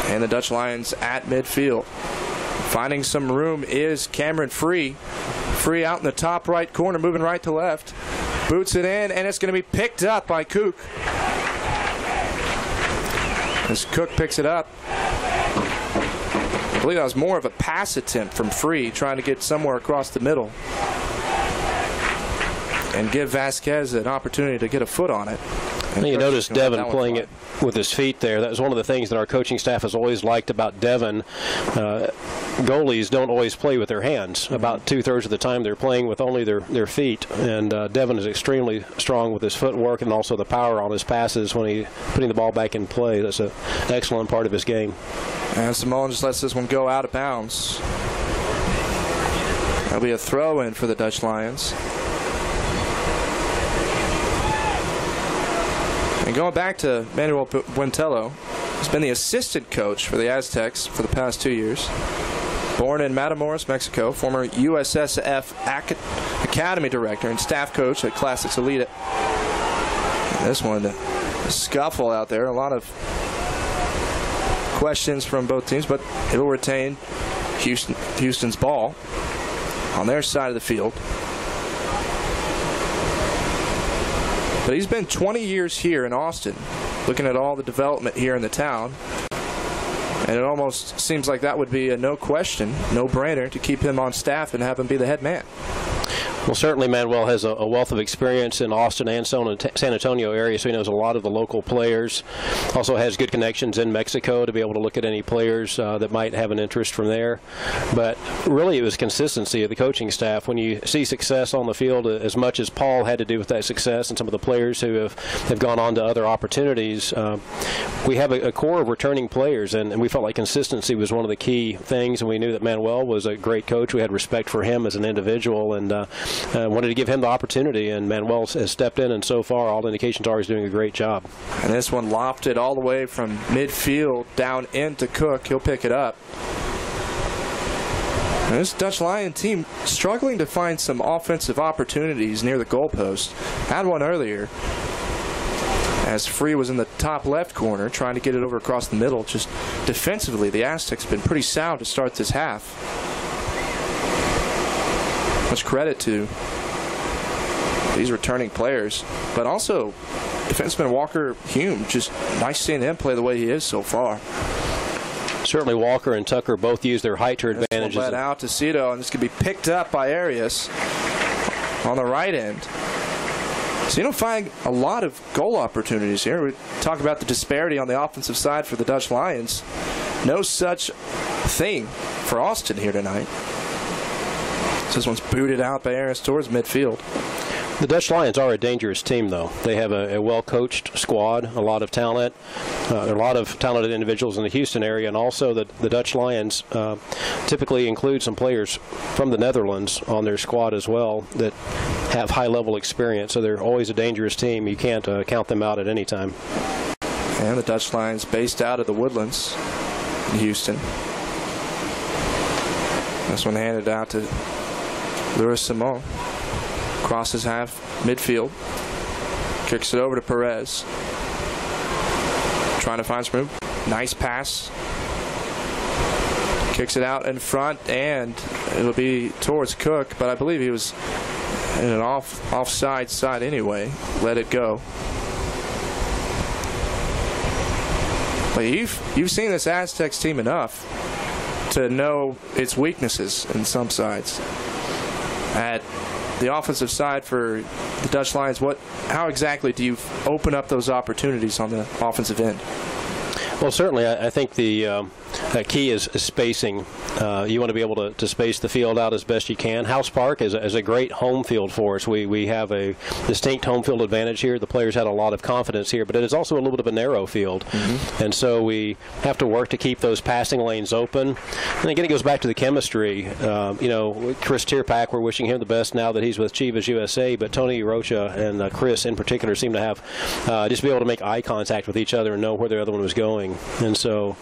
And the Dutch Lions at midfield. Finding some room is Cameron Free. Free out in the top right corner, moving right to left. Boots it in, and it's going to be picked up by Cook. As Cook picks it up. I believe that was more of a pass attempt from Free, trying to get somewhere across the middle. And give Vasquez an opportunity to get a foot on it. You notice Devin playing it with his feet there. That was one of the things that our coaching staff has always liked about Devin. Goalies don't always play with their hands. About 2/3 of the time they're playing with only their feet. And Devin is extremely strong with his footwork and also the power on his passes when he's putting the ball back in play. That's an excellent part of his game. And Simone just lets this one go out of bounds. That'll be a throw-in for the Dutch Lions. And going back to Manuel Buentello, he's been the assistant coach for the Aztecs for the past 2 years. Born in Matamoros, Mexico, former USSF Academy director and staff coach at Classics Elite. And this one, a scuffle out there. A lot of questions from both teams, but it will retain Houston's ball on their side of the field. But he's been 20 years here in Austin, looking at all the development here in the town. And it almost seems like that would be a no-question, no-brainer to keep him on staff and have him be the head man. Well, certainly Manuel has a wealth of experience in Austin and San Antonio area, so he knows a lot of the local players. Also has good connections in Mexico to be able to look at any players that might have an interest from there. But really it was consistency of the coaching staff. When you see success on the field, as much as Paul had to do with that success and some of the players who have gone on to other opportunities, we have a core of returning players, and we felt like consistency was one of the key things, and we knew that Manuel was a great coach. We had respect for him as an individual, and wanted to give him the opportunity, and Manuel has stepped in, and so far all indications are he's doing a great job. And this one lofted all the way from midfield down into Cook. He'll pick it up. And this Dutch Lion team struggling to find some offensive opportunities near the goalpost. Had one earlier as Free was in the top left corner trying to get it over across the middle. Just defensively, the Aztecs have been pretty sound to start this half. Much credit to these returning players, but also defenseman Walker Hume. Just nice seeing him play the way he is so far. Certainly Walker and Tucker both use their height to advantages. Let out to Cito, and this could be picked up by Arias on the right end. So you don't find a lot of goal opportunities here. We talk about the disparity on the offensive side for the Dutch Lions. No such thing for Austin here tonight. So this one's booted out by Arias towards midfield. The Dutch Lions are a dangerous team, though. They have a well-coached squad, a lot of talent. There are a lot of talented individuals in the Houston area, and also the Dutch Lions typically include some players from the Netherlands on their squad as well that have high-level experience. So they're always a dangerous team. You can't count them out at any time. And the Dutch Lions based out of the Woodlands in Houston. This one handed out to Luis Simon. Crosses half midfield. Kicks it over to Perez. Trying to find some room. Nice pass. Kicks it out in front, and it'll be towards Cook, but I believe he was in an offside side anyway. Let it go. But you've seen this Aztecs team enough to know its weaknesses in some sides. At the offensive side for the Dutch Lions, how exactly do you open up those opportunities on the offensive end? Well, certainly, I think the key is spacing. You want to be able to space the field out as best you can. House Park is a great home field for us. We have a distinct home field advantage here. The players had a lot of confidence here, but it is also a little bit of a narrow field. And so we have to work to keep those passing lanes open. And again, it goes back to the chemistry. Chris Tierpak, we're wishing him the best now that he's with Chivas USA, but Tony Rocha and Chris in particular seem to have just be able to make eye contact with each other and know where the other one was going. And so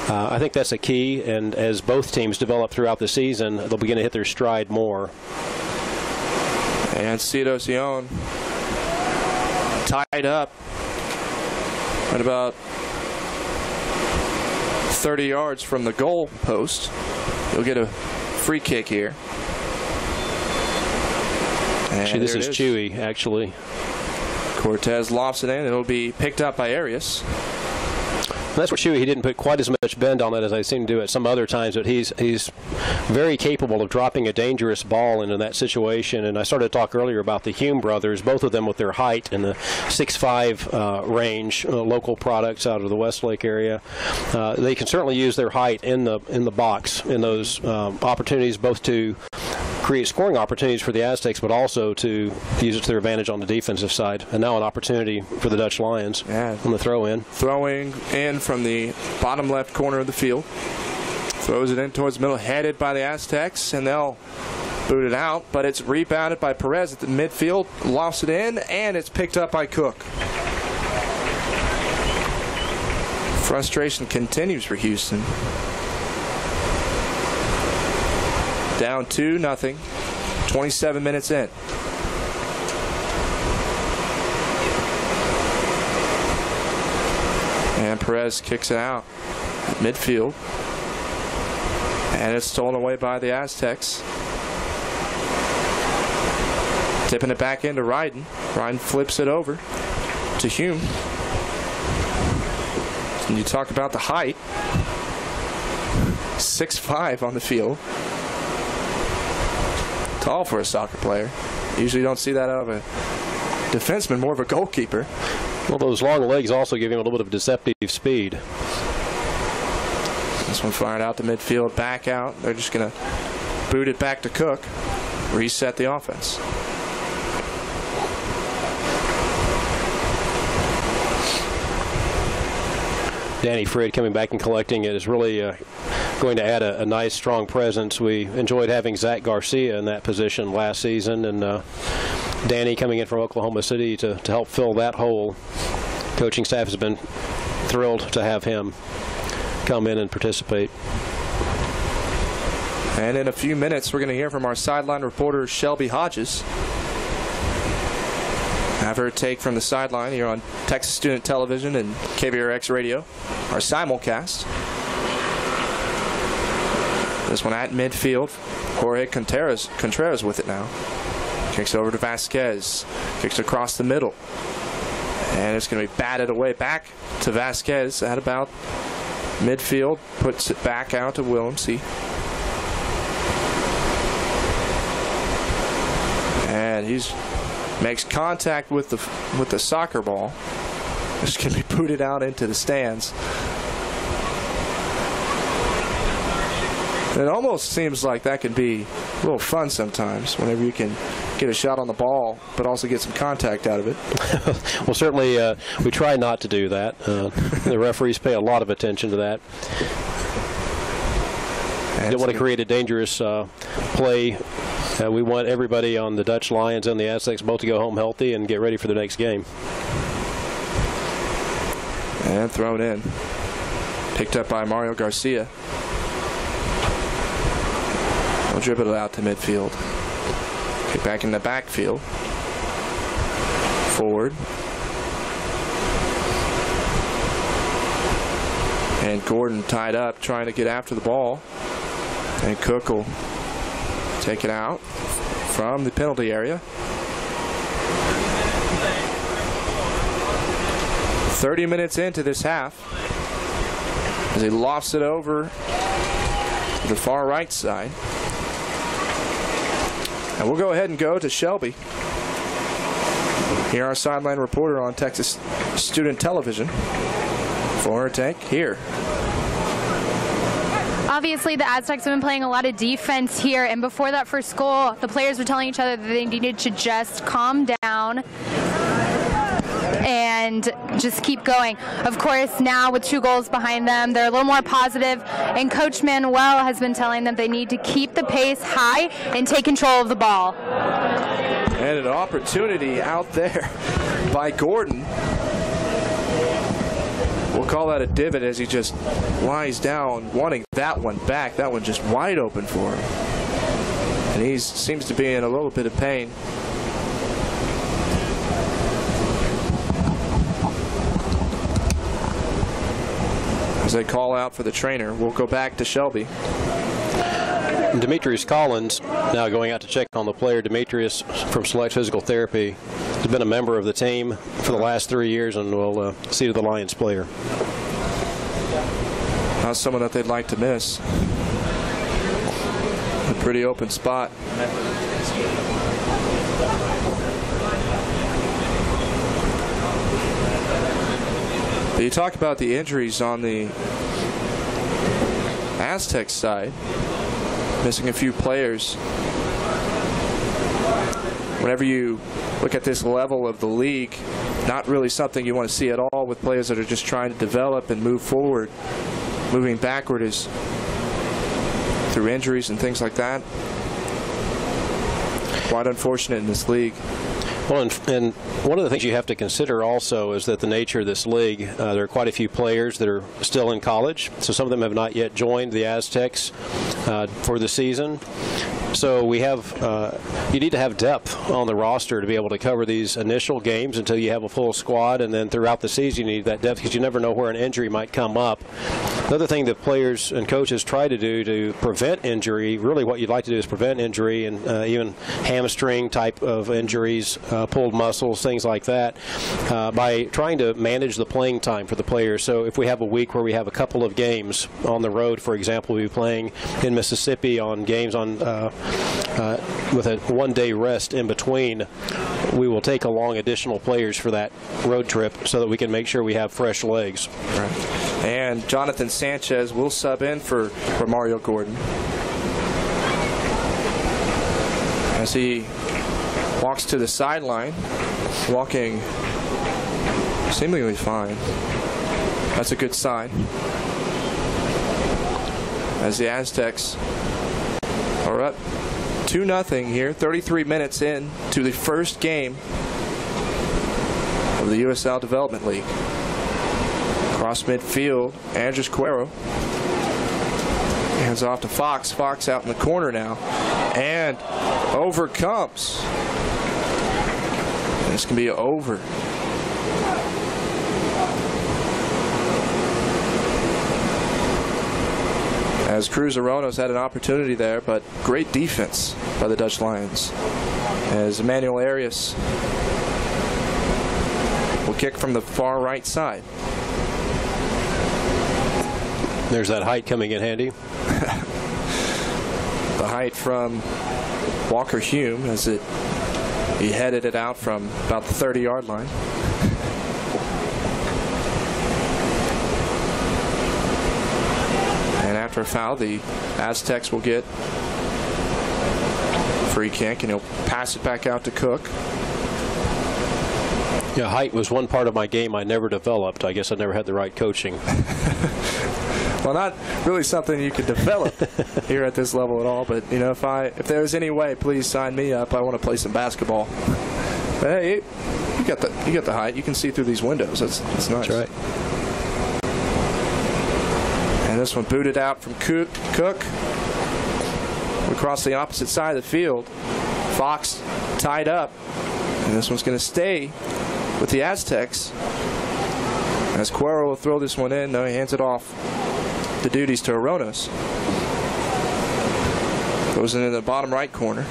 I think that's a key, and as both teams develop throughout the season, they'll begin to hit their stride more. And Cito Sion tied up at about 30 yards from the goal post. He'll get a free kick here. Actually, this is Chewy, actually. Cortez lofts it in. It'll be picked up by Arias. That's what Chewy, he didn't put quite as much bend on it as I've seen him do at some other times, but he's very capable of dropping a dangerous ball into that situation. And I started to talk earlier about the Hume brothers, both of them with their height in the 6'5" range, local products out of the Westlake area. They can certainly use their height in the box in those opportunities, both to create scoring opportunities for the Aztecs, but also to use it to their advantage on the defensive side. And now an opportunity for the Dutch Lions on the throw-in. Throwing in from the bottom left corner of the field. Throws it in towards the middle, headed by the Aztecs, and they'll boot it out, but it's rebounded by Perez at the midfield, lofts it in, and it's picked up by Cook. Frustration continues for Houston. Down 2-0, 27 minutes in. And Perez kicks it out at midfield. And it's stolen away by the Aztecs. Tipping it back into Ryden. Ryden flips it over to Hume. And you talk about the height. 6'5" on the field. Tall for a soccer player. Usually don't see that out of a defenseman, more of a goalkeeper. Well, those long legs also give him a little bit of deceptive speed. This one fired out to midfield, back out. They're just going to boot it back to Cook, reset the offense. Danny Frid coming back and collecting it is really going to add a nice, strong presence. We enjoyed having Zach Garcia in that position last season, and Danny coming in from Oklahoma City to help fill that hole. Coaching staff has been thrilled to have him come in and participate. And in a few minutes, we're going to hear from our sideline reporter, Shelby Hodges. Have her take from the sideline here on Texas Student Television and KVRX Radio, our simulcast. This one at midfield. Jorge Contreras with it now. Kicks over to Vasquez. Kicks across the middle. And it's going to be batted away back to Vasquez at about midfield. Puts it back out to Willemse. And he's makes contact with the soccer ball. It's going to be booted out into the stands. It almost seems like that could be a little fun sometimes, whenever you can get a shot on the ball, but also get some contact out of it. Well, certainly we try not to do that. The referees pay a lot of attention to that. You don't want to create a dangerous play. We want everybody on the Dutch Lions and the Aztecs both to go home healthy and get ready for the next game. And thrown in. Picked up by Mario Garcia. We'll dribble it out to midfield. Get back in the backfield. Forward. And Gordon tied up trying to get after the ball. And Cook will take it out from the penalty area. 30 minutes into this half as he lofts it over to the far right side. And we'll go ahead and go to Shelby. Here, our sideline reporter on Texas Student Television for her take here. Obviously, the Aztecs have been playing a lot of defense here, and before that first goal, the players were telling each other that they needed to just calm down and just keep going. Of course, now with 2 goals behind them, they're a little more positive, and Coach Manuel has been telling them they need to keep the pace high and take control of the ball. And an opportunity out there by Gordon. We'll call that a divot as he just lies down, wanting that one back. That one just wide open for him. And he seems to be in a little bit of pain. As they call out for the trainer, we'll go back to Shelby. Demetrius Collins now going out to check on the player. Demetrius from Select Physical Therapy has been a member of the team for the last 3 years and will see to the Lions player. Not someone that they'd like to miss. A pretty open spot. But you talk about the injuries on the Aztecs side. Missing a few players. Whenever you look at this level of the league, not really something you want to see at all with players that are just trying to develop and move forward. Moving backward is through injuries and things like that. Quite unfortunate in this league. Well, and one of the things you have to consider also is that the nature of this league, there are quite a few players that are still in college, so some of them have not yet joined the Aztecs for the season. So we have, you need to have depth on the roster to be able to cover these initial games until you have a full squad, and then throughout the season you need that depth because you never know where an injury might come up. Another thing that players and coaches try to do to prevent injury, really what you'd like to do is prevent injury and even hamstring type of injuries, pulled muscles, things like that, by trying to manage the playing time for the players. So if we have a week where we have a couple of games on the road, for example, we'll be playing in Mississippi on games on with a one-day rest in between, we will take along additional players for that road trip so that we can make sure we have fresh legs. Right. And Jonathan Sanchez will sub in for Mario Gordon as he walks to the sideline, walking seemingly fine. That's a good sign. As the Aztecs are up 2-0 here, 33 minutes in to the first game of the USL Development League. Across midfield, Andres Cuero hands off to Fox. Fox out in the corner now and overcomes. This can be over. As Cruz Aronos had an opportunity there, but great defense by the Dutch Lions. As Emmanuel Arias will kick from the far right side. There's that height coming in handy. The height from Walker Hume as he headed it out from about the 30-yard line. And after a foul, the Aztecs will get free kick, and he'll pass it back out to Cook. Yeah, height was one part of my game I never developed. I guess I never had the right coaching. Well, not really something you could develop here at this level at all. But you know, if there's any way, please sign me up. I want to play some basketball. But hey, you got the height. You can see through these windows. That's nice. That's right. And this one booted out from Cook. Across the opposite side of the field. Fox tied up. And this one's going to stay with the Aztecs. As Cuero will throw this one in. No, he hands it off. The duties to Aronos. Goes into the bottom right corner.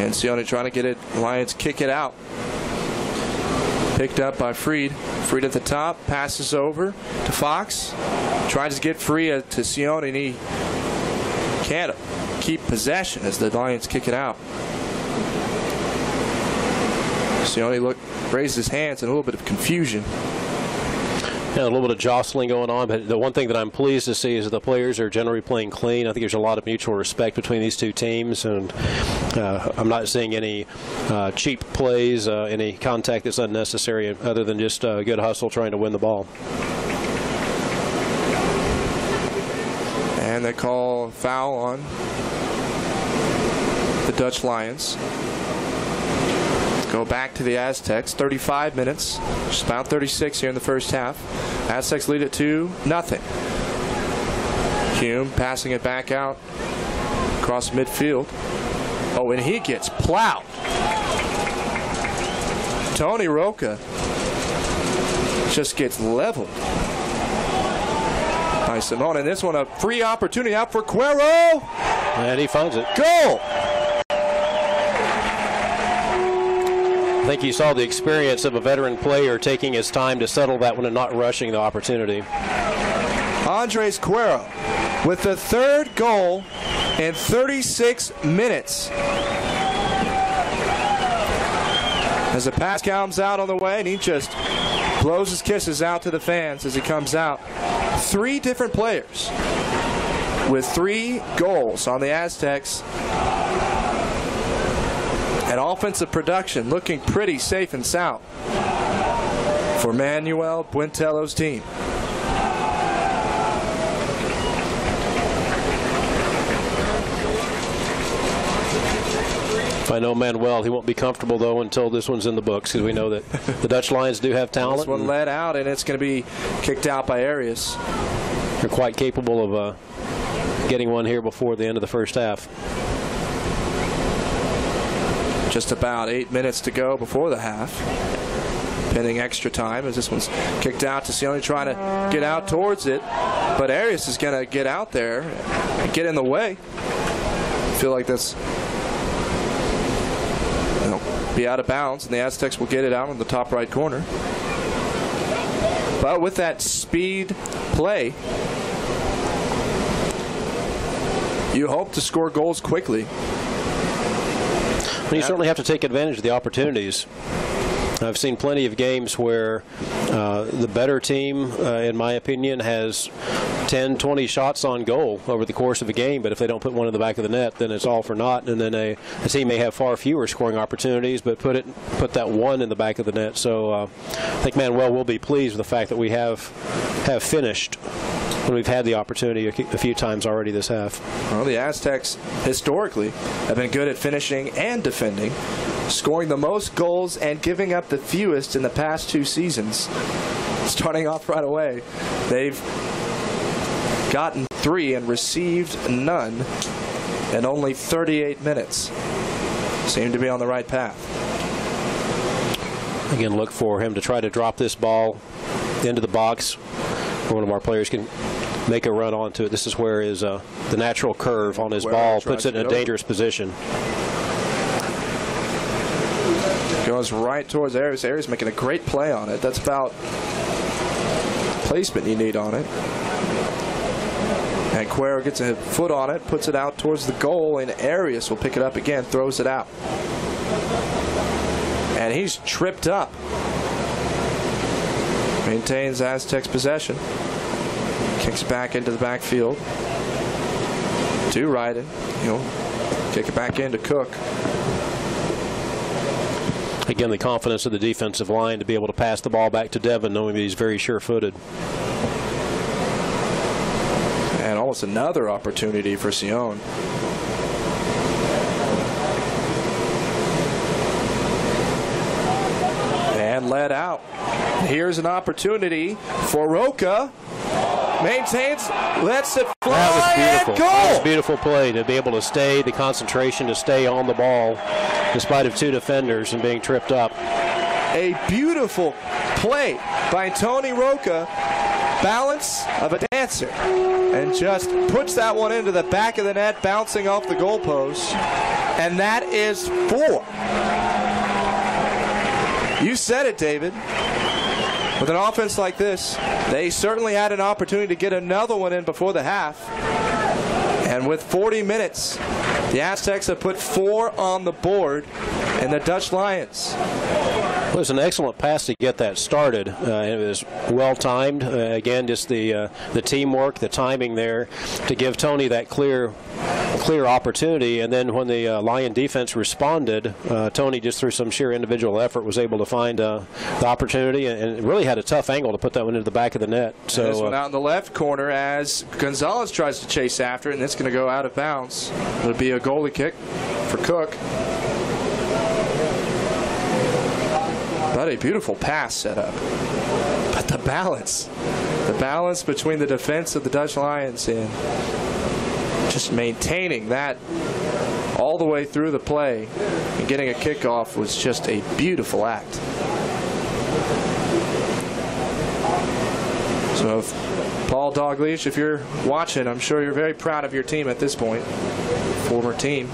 And Sione trying to get it. Lions kick it out. Picked up by Freed. Freed at the top. Passes over to Fox. Tries to get free to Sione, and he can't keep possession as the Lions kick it out. Sione raised his hands in a little bit of confusion. Yeah, a little bit of jostling going on, but the one thing that I'm pleased to see is that the players are generally playing clean. I think there's a lot of mutual respect between these two teams, and I'm not seeing any cheap plays, any contact that's unnecessary, other than just good hustle trying to win the ball. And they call foul on the Dutch Lions. Go back to the Aztecs. 35 minutes, just about 36 here in the first half. Aztecs lead it 2-0. Hume passing it back out across midfield. Oh, and he gets plowed. Tony Roca just gets leveled by Simone. And this one, a free opportunity out for Cuero. And he finds it. Goal! I think you saw the experience of a veteran player taking his time to settle that one and not rushing the opportunity. Andres Cuero with the third goal in 36 minutes. As the pass comes out on the way, and he just blows his kisses out to the fans as he comes out. 3 different players with 3 goals on the Aztecs. And offensive production looking pretty safe and sound for Manuel Buentello's team. If I know Manuel, he won't be comfortable, though, until this one's in the books, because we know that the Dutch Lions do have talent. This one led out, and it's going to be kicked out by Arias. They're quite capable of getting one here before the end of the first half. Just about 8 minutes to go before the half. Pending extra time as this one's kicked out to Sione trying to get out towards it. But Arias is going to get out there and get in the way. I feel like this will be out of bounds, and the Aztecs will get it out on the top right corner. But with that speed play, you hope to score goals quickly. You certainly have to take advantage of the opportunities. I've seen plenty of games where the better team, in my opinion, has 10, 20 shots on goal over the course of a game, but if they don't put one in the back of the net, then it's all for naught, and then a team may have far fewer scoring opportunities, but put that one in the back of the net. So I think Manuel will be pleased with the fact that we have finished when we've had the opportunity a few times already this half. Well, the Aztecs historically have been good at finishing and defending, scoring the most goals and giving up the fewest in the past 2 seasons. Starting off right away, they've gotten 3 and received none in only 38 minutes. Seem to be on the right path. Again, look for him to try to drop this ball into the box. One of our players can make a run onto it. This is where his the natural curve on his ball puts it in a dangerous position. Goes right towards Arias. Arias making a great play on it. That's about placement you need on it. And Cuero gets a foot on it, puts it out towards the goal, and Arias will pick it up again, throws it out. And he's tripped up. Maintains Aztecs possession. Kicks back into the backfield. To Ryden. He'll kick it back into Cook. Again, the confidence of the defensive line to be able to pass the ball back to Devin, knowing that he's very sure-footed. And almost another opportunity for Sione. And led out. Here's an opportunity for Roca. Maintains, lets it fly. That was beautiful. And goal. That was a beautiful play to be able to stay, the concentration to stay on the ball despite of 2 defenders and being tripped up. A beautiful play by Tony Roca. Balance of a dancer. And just puts that one into the back of the net, bouncing off the goalpost. And that is 4. You said it, David. With an offense like this, they certainly had an opportunity to get another one in before the half. And with 40 minutes, the Aztecs have put 4 on the board, and the Dutch Lions It was an excellent pass to get that started. It was well timed. Again, just the teamwork, the timing there to give Tony that clear opportunity. And then when the Lion defense responded, Tony, just through some sheer individual effort, was able to find the opportunity and really had a tough angle to put that one into the back of the net. So this one out in the left corner as Gonzalez tries to chase after it, and it's going to go out of bounds. It'll be a goalie kick for Cook. But a beautiful pass set up. But the balance between the defense of the Dutch Lions and just maintaining that all the way through the play and getting a kickoff was just a beautiful act. So if Paul Dalglish, if you're watching, I'm sure you're very proud of your team at this point. Former team.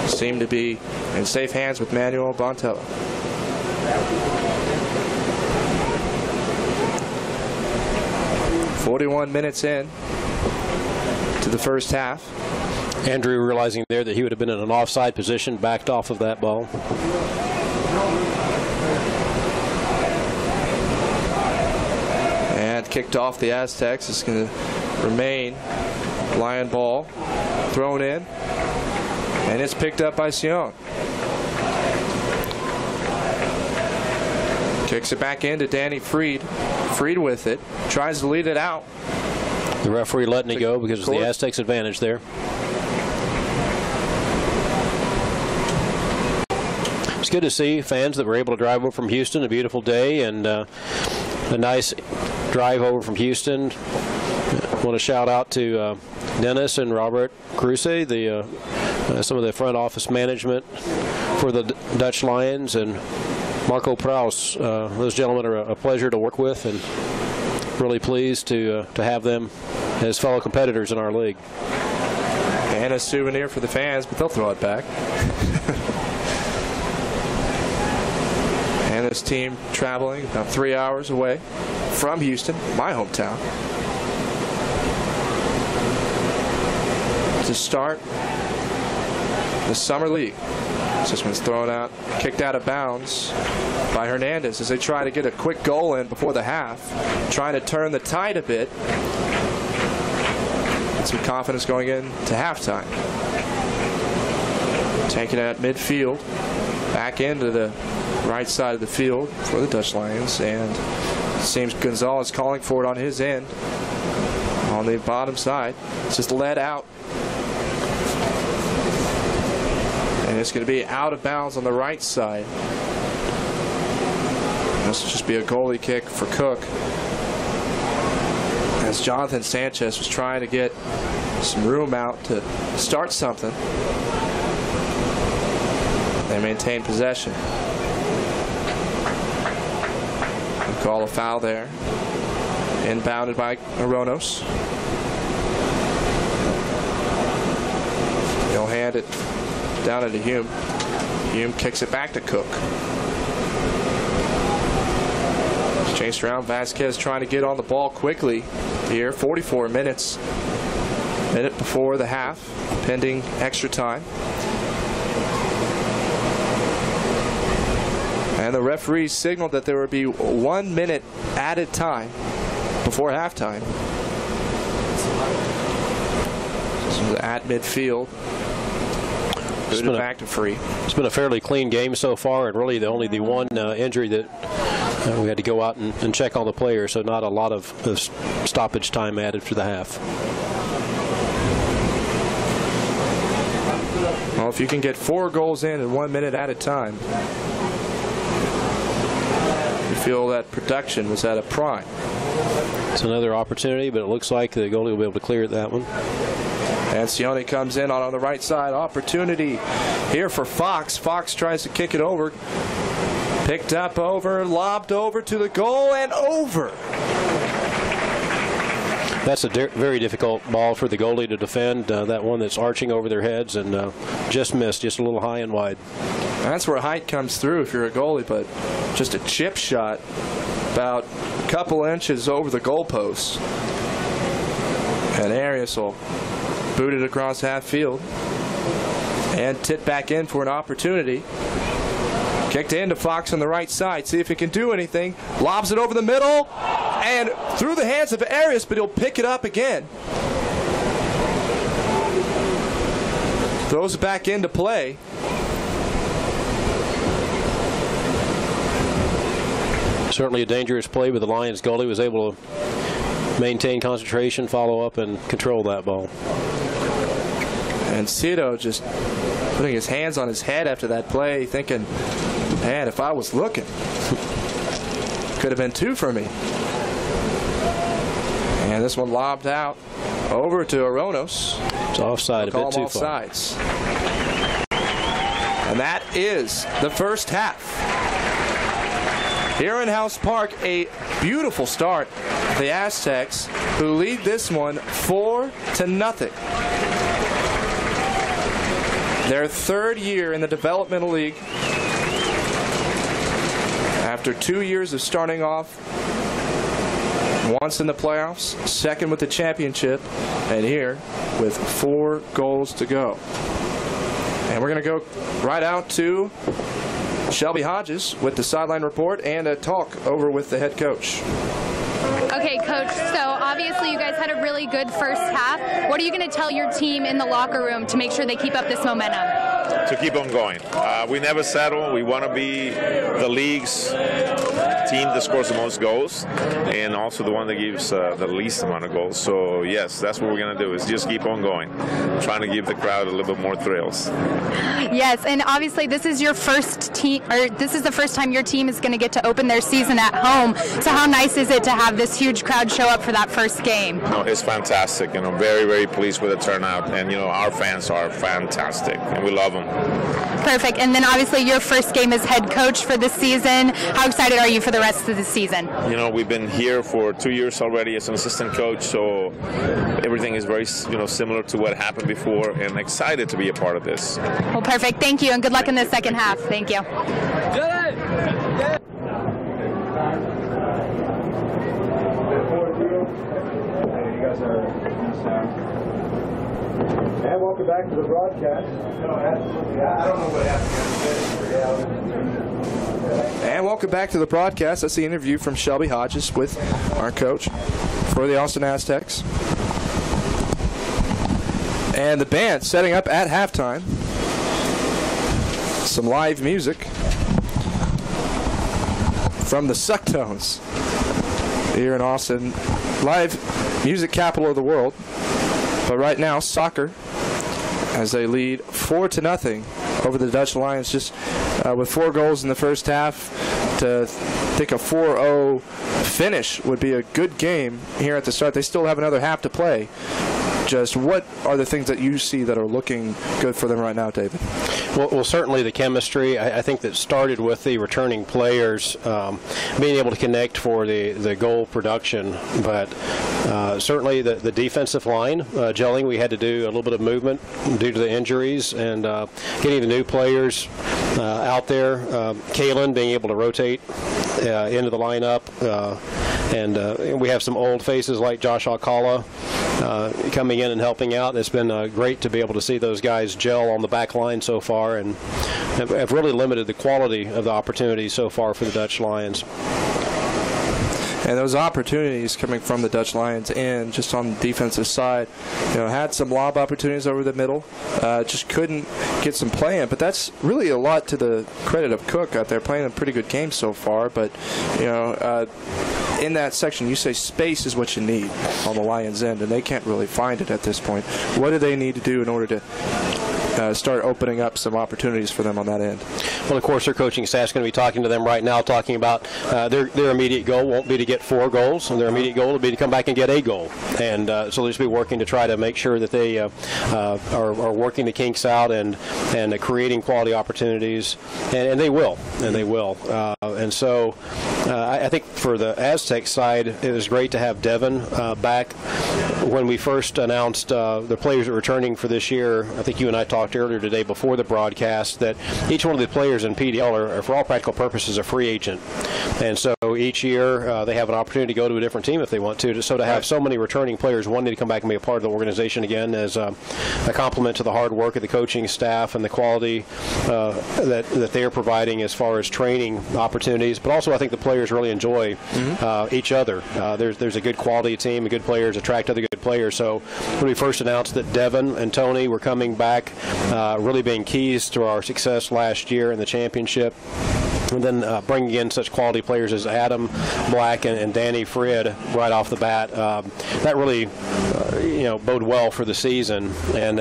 Seem to be in safe hands with Manuel Bontello. "41 minutes in to the first half." Andrew realizing there that he would have been in an offside position, backed off of that ball. And kicked off the Aztecs. It's going to remain Lion ball. Thrown in. And it's picked up by Sion. Kicks it back into Danny Freed. Freed with it. Tries to lead it out. The referee letting it go because of the Aztecs' advantage there. It's good to see fans that were able to drive over from Houston. A beautiful day and a nice drive over from Houston. I want to shout out to Dennis and Robert Kruse, some of the front office management for the Dutch Lions, and Marco Praus. Those gentlemen are a pleasure to work with, and really pleased to have them as fellow competitors in our league. And a souvenir for the fans, but they'll throw it back. And this team traveling about 3 hours away from Houston, my hometown, to start the Summer League. This one's thrown out, kicked out of bounds by Hernandez as they try to get a quick goal in before the half, trying to turn the tide a bit. Get some confidence going into halftime. Taking it at midfield, back into the right side of the field for the Dutch Lions, and it seems Gonzalez calling for it on his end. On the bottom side, it's just led out. And it's going to be out of bounds on the right side. This will just be a goalie kick for Cook. As Jonathan Sanchez was trying to get some room out to start something. They maintain possession. They call a foul there. Inbounded by Aronos. He'll hand it down into Hume. Hume kicks it back to Cook. Chased around. Vasquez trying to get on the ball quickly here. 44 minutes. Minute before the half, pending extra time. And the referee signaled that there would be 1 minute added time before halftime. This is at midfield. Booted back to Free. It's been a fairly clean game so far, and really only the one injury that we had to go out and check on the players, so not a lot of stoppage time added for the half. Well, if you can get 4 goals in 1 minute at a time, you feel that production was at a prime. It's another opportunity, but it looks like the goalie will be able to clear that one. And Sione comes in on the right side. Opportunity here for Fox. Fox tries to kick it over. Picked up over, lobbed over to the goal, and over. That's a very difficult ball for the goalie to defend. That one that's arching over their heads, and just missed, just a little high and wide. That's where height comes through if you're a goalie, but just a chip shot about a couple inches over the goalpost. And Arias will boot it across half field. And tit back in for an opportunity. Kicked into Fox on the right side. See if he can do anything. Lobs it over the middle. And through the hands of Arias, but he'll pick it up again. Throws it back into play. Certainly a dangerous play, but the Lions goalie was able to maintain concentration, follow up, and control that ball. And Cito just putting his hands on his head after that play, thinking, man, if I was looking, could have been 2 for me. And this one lobbed out over to Aronos. It's offside, a bit too far. Offsides. And that is the first half. Here in House Park, a beautiful start. The Aztecs, who lead this one 4-0. Their 3rd year in the developmental league. After 2 years of starting off once in the playoffs, 2nd with the championship, and here with 4 goals to go. And we're going to go right out to Shelby Hodges with the sideline report and a talk over with the head coach. Okay, Coach, so obviously you guys had a really good first half. What are you going to tell your team in the locker room to make sure they keep up this momentum? To keep on going. We never settle. We want to be the league's team that scores the most goals and also the one that gives the least amount of goals. So, yes, that's what we're going to do, is just keep on going, trying to give the crowd a little bit more thrills. Yes, and obviously this is your first team, or this is the first time your team is going to get to open their season at home. So how nice is it to have this huge crowd show up for that first game? No, it's fantastic. Very, very pleased with the turnout. And, our fans are fantastic, and we love them. Perfect. And then obviously your first game as head coach for this season. How excited are you for the rest of the season? We've been here for 2 years already as an assistant coach, so everything is very, similar to what happened before, and excited to be a part of this. Well, perfect. Thank you, and good luck in the second half. Thank you. And welcome back to the broadcast. I don't know what happened. And welcome back to the broadcast. That's the interview from Shelby Hodges with our coach for the Austin Aztecs. And the band setting up at halftime. Some live music from the Sucktones here in Austin. Live music capital of the world. But right now, soccer, as they lead 4-0 over the Dutch Lions, just with 4 goals in the first half. To think a 4-0 finish would be a good game here at the start. They still have another half to play. Just what are the things that you see that are looking good for them right now, David? Well, certainly the chemistry. I think that started with the returning players being able to connect for the goal production. But certainly the defensive line gelling. We had to do a little bit of movement due to the injuries and getting the new players out there. Kalen being able to rotate into the lineup. And we have some old faces like Josh Alcala coming in and helping out. It's been great to be able to see those guys gel on the back line so far, and have really limited the quality of the opportunities so far for the Dutch Lions. And those opportunities coming from the Dutch Lions in, just on the defensive side, had some lob opportunities over the middle, just couldn't get some play in. But that's really a lot to the credit of Cook out there, playing a pretty good game so far. But, in that section, you say space is what you need on the Lions' end, and they can't really find it at this point. What do they need to do in order to start opening up some opportunities for them on that end? Well, of course, their coaching staff's going to be talking to them right now, talking about their immediate goal won't be to get 4 goals, and their immediate goal will be to come back and get a goal. And so they'll just be working to try to make sure that they are working the kinks out and creating quality opportunities, and they will, and so I think for the Aztec side, it was great to have Devin back. When we first announced the players that were returning for this year, I think you and I talked talked earlier today before the broadcast that each one of the players in PDL are for all practical purposes, a free agent. And so each year they have an opportunity to go to a different team if they want to. So to have so many returning players wanting to come back and be a part of the organization again as a compliment to the hard work of the coaching staff and the quality that they are providing as far as training opportunities. But also I think the players really enjoy each other. There's a good quality team, good players attract other good players. So when we first announced that Devin and Tony were coming back, really being keys to our success last year in the championship, and then bringing in such quality players as Adam Black and Danny Frid right off the bat, that really bode well for the season. And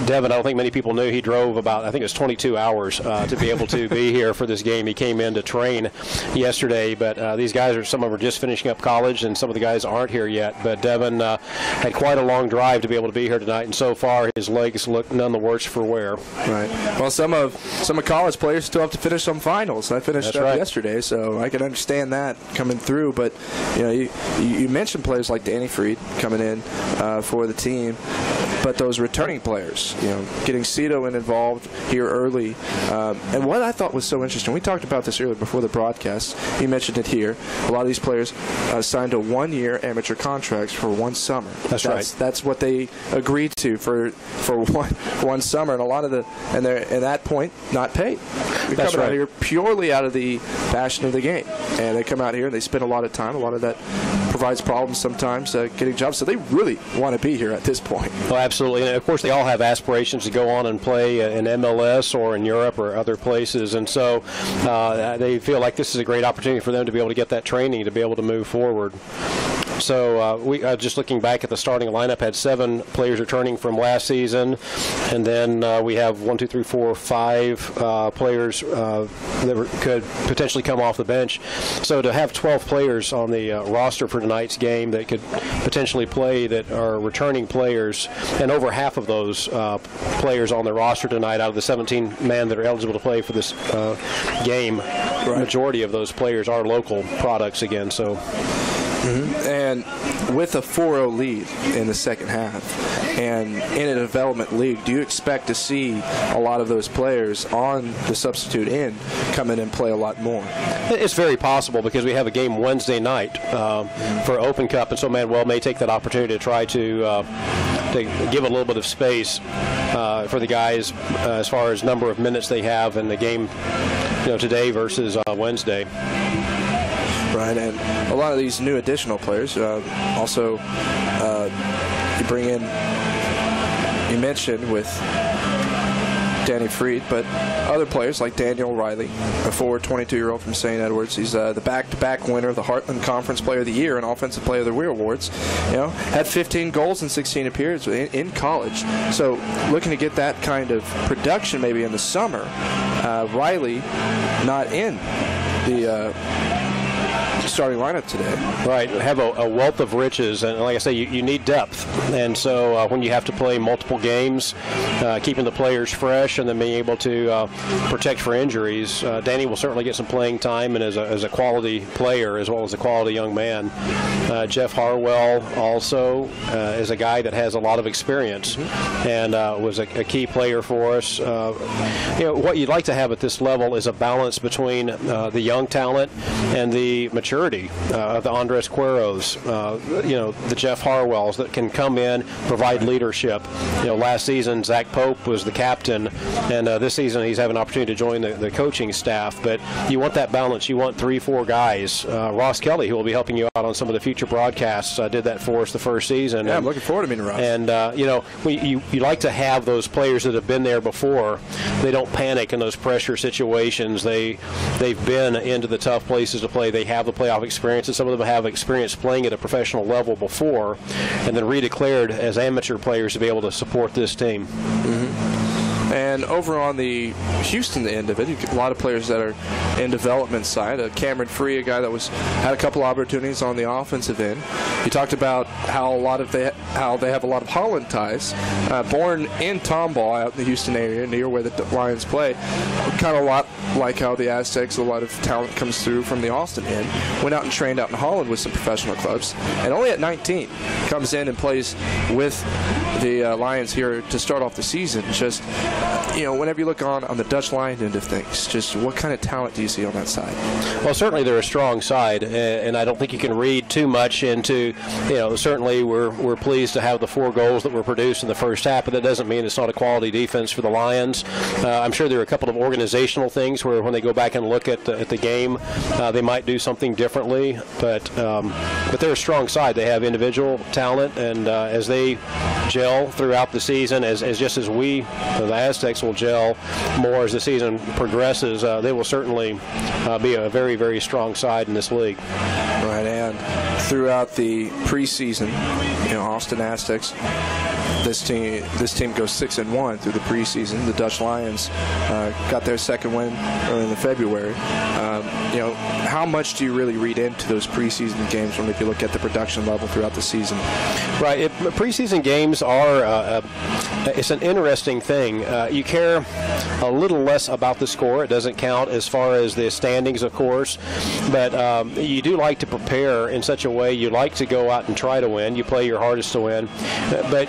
Devin, I don't think many people knew he drove about, I think it was 22 hours to be able to be here for this game. He came in to train yesterday, but these guys some of them are just finishing up college, and some of the guys aren't here yet. But Devin had quite a long drive to be able to be here tonight, and so far his legs look none the worse for wear. Right. Well, some of college players still have to finish some finals. I finished up yesterday, so I can understand that coming through. But you mentioned players like Danny Freed coming in for the team, but those returning players, getting Cito involved here early. And what I thought was so interesting, we talked about this earlier before the broadcast. You mentioned it here. A lot of these players signed to 1-year amateur contracts for one summer. That's right. That's what they agreed to for one summer, and a lot of they're at that point not paid. They're coming out here purely out of the passion of the game, and they come out here and they spend a lot of time. A lot of that provides problems sometimes getting jobs, so they really want to be here at this point. Well, absolutely, and of course they all have aspirations to go on and play in MLS or in Europe or other places, and so they feel like this is a great opportunity for them to be able to get that training to be able to move forward. So we just looking back at the starting lineup, had 7 players returning from last season, and then we have 5 players that could potentially come off the bench. So to have 12 players on the roster for tonight's game that could potentially play that are returning players, and over half of those players on the roster tonight out of the 17 men that are eligible to play for this game, majority of those players are local products again. So. And with a 4-0 lead in the second half and in a development league, do you expect to see a lot of those players on the substitute end come in and play a lot more? It's very possible because we have a game Wednesday night for Open Cup, and so Manuel may take that opportunity to try to give a little bit of space for the guys as far as number of minutes they have in the game today versus Wednesday. Right, and a lot of these new additional players also you bring in, you mentioned with Danny Freed, but other players like Daniel Riley, a forward 22-year-old from St. Edwards. He's the back-to-back winner of the Heartland Conference Player of the Year and Offensive Player of the Year awards. Had 15 goals in 16 appearances in college. So looking to get that kind of production maybe in the summer. Riley not in the starting lineup today. Right, have a wealth of riches, and like I say, you need depth, and so when you have to play multiple games, keeping the players fresh and then being able to protect for injuries, Danny will certainly get some playing time, and as a quality player as well as a quality young man. Jeff Harwell also is a guy that has a lot of experience and was a key player for us. What you'd like to have at this level is a balance between the young talent and the maturity of the Andres Cueros, the Jeff Harwells that can come in, provide leadership. Last season Zach Pope was the captain, and this season he's having an opportunity to join the coaching staff. But you want that balance. You want 3-4 guys. Ross Kelly, who will be helping you out on some of the future broadcasts, did that for us the first season. Yeah, I'm looking forward to meeting Ross. And you like to have those players that have been there before. They don't panic in those pressure situations. They've been into the tough places to play. They have the playoff experience, and some of them have experience playing at a professional level before, and then redeclared as amateur players to be able to support this team. And over on the Houston end of it, you get a lot of players that are in development side. Cameron Free, a guy that had a couple opportunities on the offensive end. You talked about how a lot of how they have a lot of Holland ties. Born in Tomball out in the Houston area, near where the Lions play, kind of a lot like how the Aztecs, a lot of talent comes through from the Austin end. Went out and trained out in Holland with some professional clubs, and only at 19 comes in and plays with the Lions here to start off the season. Just, whenever you look on the Dutch Lion end of things, just what kind of talent do you see on that side? Well, certainly they're a strong side, and I don't think you can read too much into, certainly we're pleased to have the 4 goals that were produced in the first half, but that doesn't mean it's not a quality defense for the Lions. I'm sure there are a couple of organizational things where when they go back and look at the game, they might do something differently, but they're a strong side. They have individual talent, and as they gel throughout the season, as we, the Aztecs, will gel more as the season progresses, they will certainly be a very, very strong side in this league. Right, and throughout the preseason, Austin Aztecs, this team goes 6-1 through the preseason. The Dutch Lions got their second win early in February. How much do you really read into those preseason games when if you look at the production level throughout the season? Right. Preseason games are it's an interesting thing. You care a little less about the score. It doesn't count as far as the standings, of course, but you do like to prepare in such a way. You like to go out and try to win. You play your hardest to win. But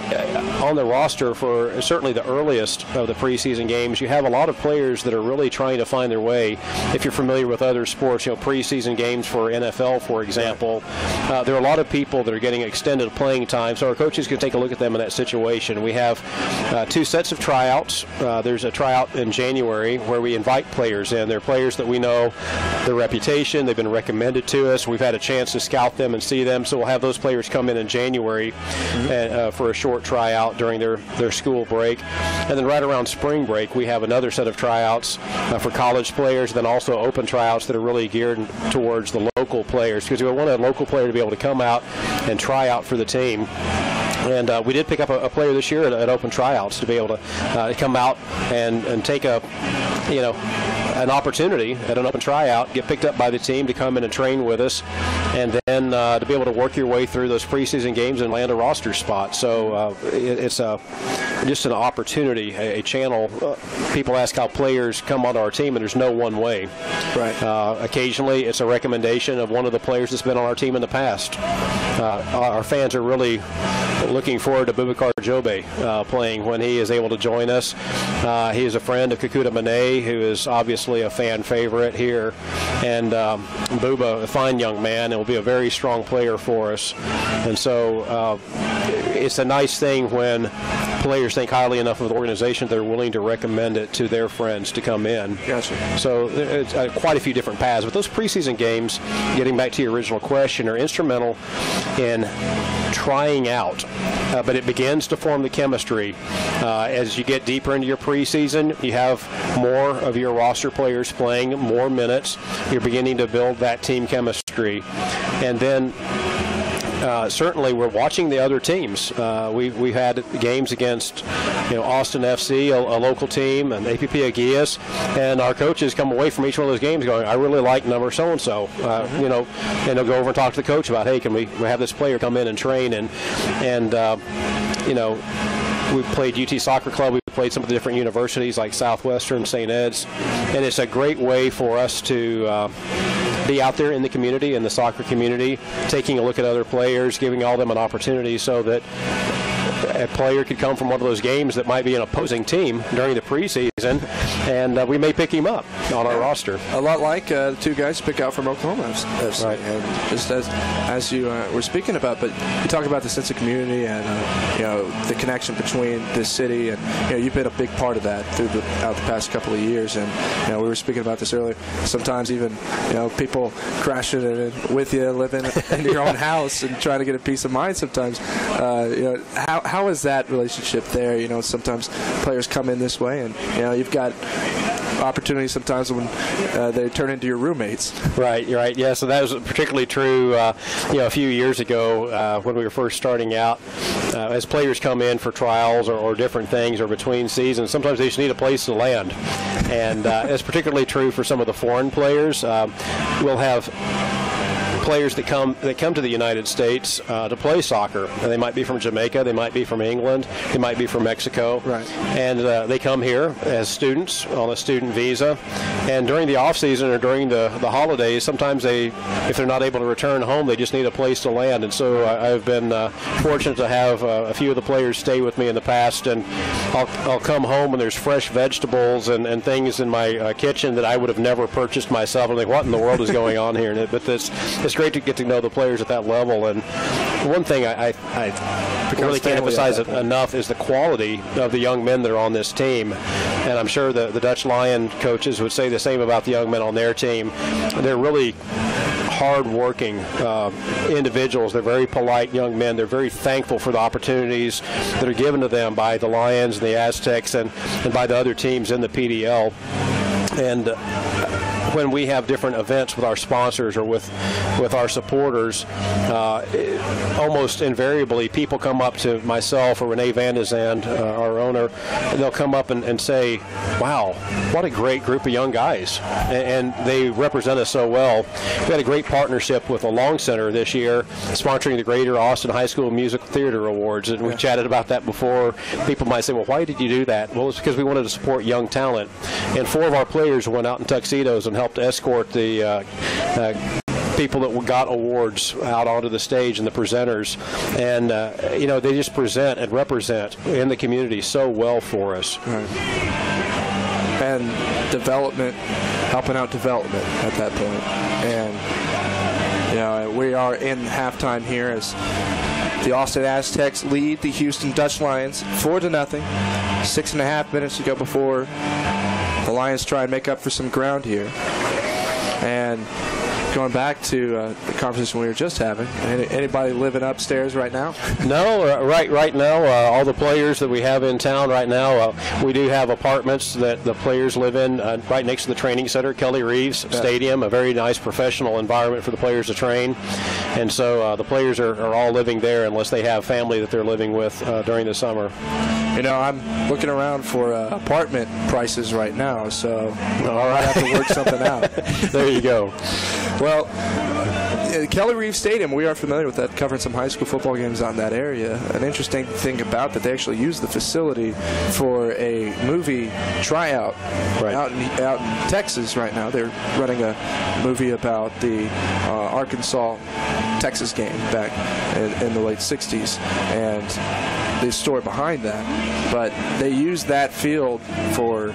on the roster for certainly the earliest of the preseason games, you have a lot of players that are really trying to find their way. If you're familiar with other sports, preseason games for NFL, for example, there are a lot of people that are getting extended playing time, so our coaches can take a look at them in that situation. We have 2 sets of tryouts. There's a tryout in January where we invite players in. They're players that we know their reputation. They've been recommended to us. We've had a chance to scout them and see them, so we'll have those players come in January for a short tryout during their school break. And then right around spring break, we have another set of tryouts for college players, then also open tryouts that are really geared towards the local players, because we want a local player to be able to come out and try out for the team. And we did pick up a player this year at open tryouts to be able to come out and take an opportunity at an open tryout, get picked up by the team to come in and train with us, and then to be able to work your way through those preseason games and land a roster spot. So it's just an opportunity, a channel. People ask how players come onto our team, and there's no one way. Right. Occasionally, it's a recommendation of one of the players that's been on our team in the past. Our fans are really looking forward to Boubacar Jobe playing when he is able to join us. He is a friend of Kakuta Mane, who is obviously a fan favorite here. And Bouba, a fine young man, and will be a very strong player for us. And so it's a nice thing when players think highly enough of the organization they're willing to recommend it to their friends to come in. Gotcha. So it's quite a few different paths. But those preseason games, getting back to your original question, are instrumental in trying out. But it begins to form the chemistry. As you get deeper into your preseason, you have more of your roster players playing more minutes. You're beginning to build that team chemistry. And then certainly we're watching the other teams. We've had games against Austin FC, a local team, and APP Aguillas, and our coaches come away from each one of those games going, I really like number so-and-so. And they'll go over and talk to the coach about, hey, can we have this player come in and train? And we've played UT Soccer Club. We've played some of the different universities like Southwestern, St. Ed's, and it's a great way for us to be out there in the community, in the soccer community, taking a look at other players, giving all them an opportunity so that a player could come from one of those games that might be an opposing team during the preseason, and we may pick him up on our roster. A lot like the 2 guys pick out from Oklahoma FC. Right. And just as you were speaking about, but you talk about the sense of community and the connection between this city, and you've been a big part of that throughout the past couple of years. And we were speaking about this earlier. Sometimes even people crashing in with you, living in your own house, and trying to get a peace of mind. Sometimes, how is that relationship there? Sometimes players come in this way, and you've got opportunities sometimes when they turn into your roommates. Right, you're right. Yeah, so that was particularly true a few years ago when we were first starting out. As players come in for trials or different things or between seasons, sometimes they just need a place to land. And it's particularly true for some of the foreign players. We'll have players that come to the United States to play soccer. And they might be from Jamaica, they might be from England, they might be from Mexico. Right. And they come here as students on a student visa. And during the off season or during the holidays, sometimes if they're not able to return home, they just need a place to land. And so I've been fortunate to have a few of the players stay with me in the past, and I'll come home and there's fresh vegetables and things in my kitchen that I would have never purchased myself. I'm like, what in the world is going on here? But it's great to get to know the players at that level. And one thing I really can't emphasize it enough is the quality of the young men that are on this team. And I'm sure the Dutch Lion coaches would say the same about the young men on their team. They're really hard-working individuals. They're very polite young men. They're very thankful for the opportunities that are given to them by the Lions and the Aztecs and by the other teams in the PDL. And when we have different events with our sponsors or with our supporters, almost invariably people come up to myself or Renee Van de Zand, our owner, and they'll come up and say, wow, what a great group of young guys. And they represent us so well. We had a great partnership with the Long Center this year, sponsoring the Greater Austin High School Musical Theater Awards. And we chatted about that before. People might say, well, why did you do that? Well, it's because we wanted to support young talent. And 4 of our players went out in tuxedos and helped escort the people that got awards out onto the stage and the presenters. And, they just present and represent in the community so well for us. Right. And development, helping out development at that point. And, we are in halftime here as the Austin Aztecs lead the Houston Dutch Lions 4-0. 6.5 minutes to go before the Lions try and make up for some ground here. And going back to the conversation we were just having, anybody living upstairs right now? No, right now, all the players that we have in town right now, we do have apartments that the players live in right next to the training center, Kelly Reeves Stadium, a very nice professional environment for the players to train. And so the players are all living there unless they have family that they're living with during the summer. I'm looking around for apartment prices right now, so I have to work something out. There you go. Well, Kelly Reeves Stadium, we are familiar with that, covering some high school football games out in that area. An interesting thing about that, they actually use the facility for a movie tryout out in Texas right now. They're running a movie about the Arkansas-Texas game back in the late 60s, and the story behind that. But they used that field for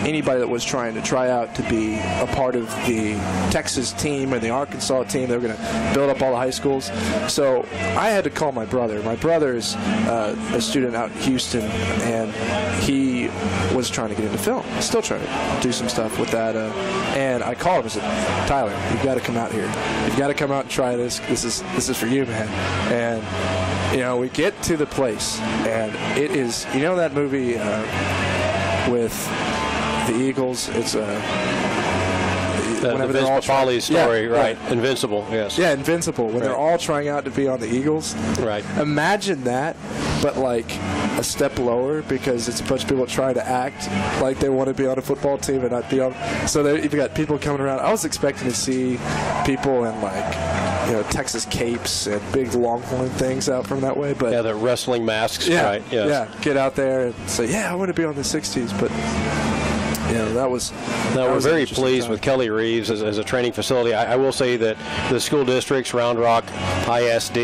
anybody that was trying to try out to be a part of the Texas team or the Arkansas team. They were going to build up all the high schools. So I had to call my brother. My brother's a student out in Houston, and he was trying to get into film. He's still trying to do some stuff with that. And I called him and said, Tyler, you've got to come out here. You've got to come out and try this. This is for you, man. And we get to the place, and it is, that movie with the Eagles, it's the Vince Papali's story, right? Invincible, yes. Yeah, Invincible, when they're all trying out to be on the Eagles. Right. Imagine that, but like a step lower, because it's a bunch of people trying to act like they want to be on a football team and not be on. So you've got people coming around. I was expecting to see people in Texas capes and big longhorn things out from that way, but the wrestling masks, right? Yes. Yeah, get out there and say, I want to be on the 60s, but we're very pleased with Kelly Reeves as a training facility. I will say that the school districts, Round Rock ISD,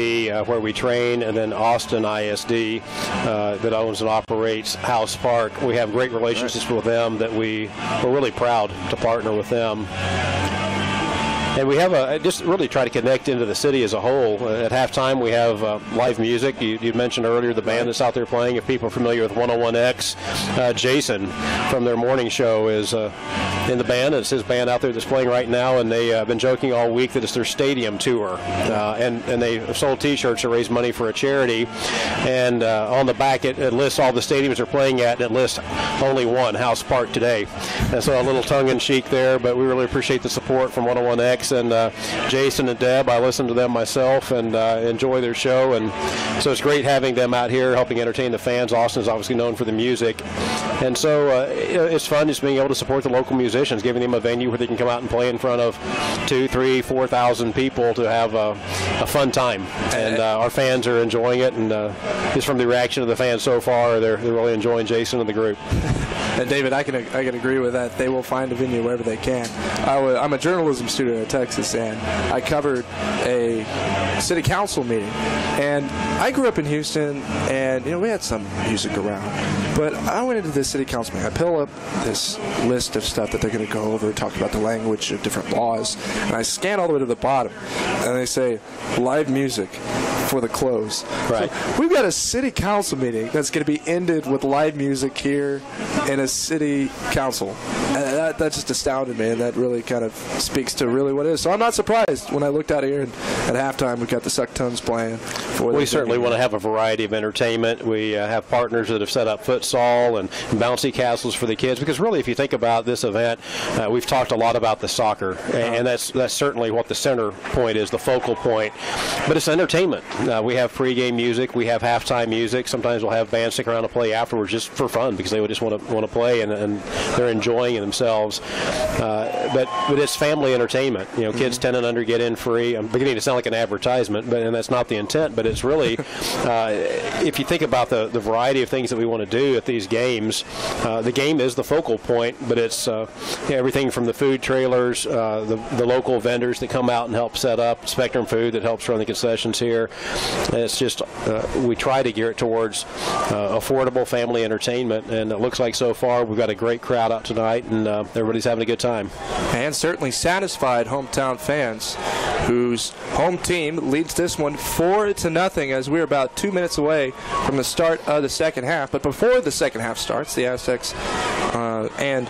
where we train, and then Austin ISD, that owns and operates House Park, we have great relationships with them that we're really proud to partner with them. And we have just really try to connect into the city as a whole. At halftime, we have live music. You mentioned earlier the band that's out there playing. If people are familiar with 101X, Jason from their morning show is in the band. It's his band out there that's playing right now, and they have been joking all week that it's their stadium tour. And they sold T-shirts to raise money for a charity. And on the back, it lists all the stadiums they're playing at, and it lists only one, House Park, today. And so a little tongue-in-cheek there, but we really appreciate the support from 101X. Aztecs, and Jason and Deb, I listen to them myself and enjoy their show, and so it's great having them out here helping entertain the fans. Austin is obviously known for the music, and so it's fun just being able to support the local musicians, giving them a venue where they can come out and play in front of 2,000, 3,000, 4,000 people to have a fun time, and our fans are enjoying it, and just from the reaction of the fans so far, they're really enjoying Jason and the group. And David, I can agree with that. They will find a venue wherever they can. I'm a journalism student at Texas, and I covered a city council meeting. And I grew up in Houston, and we had some music around. But I went into this city council meeting. I pull up this list of stuff that they're going to go over, talk about the language of different laws, and I scan all the way to the bottom, and they say live music for the close. Right. So we've got a city council meeting that's going to be ended with live music here in a city council. That just astounded me, and that really kind of speaks to really what it is. So I'm not surprised when I looked out here, and at halftime we've got the Sucktones playing. We certainly want to have a variety of entertainment. We have partners that have set up futsal and bouncy castles for the kids, because really, if you think about this event, we've talked a lot about the soccer, and that's certainly what the center point is, the focal point. But it's entertainment. We have pregame music, we have halftime music. Sometimes we'll have bands stick around to play afterwards just for fun, because they would just want to play, and they're enjoying it themselves. But it's family entertainment. Kids 10 and under get in free. I'm beginning to sound like an advertisement, and that's not the intent. But it's really, if you think about the variety of things that we want to do at these games, the game is the focal point. But it's everything from the food trailers, the local vendors that come out and help set up, Spectrum Food that helps run the concessions here. And it's just we try to gear it towards affordable family entertainment, and it looks like so far we've got a great crowd out tonight, and everybody's having a good time. And certainly satisfied hometown fans, whose home team leads this one 4-0 as we're about 2 minutes away from the start of the second half. But before the second half starts, the Aztecs and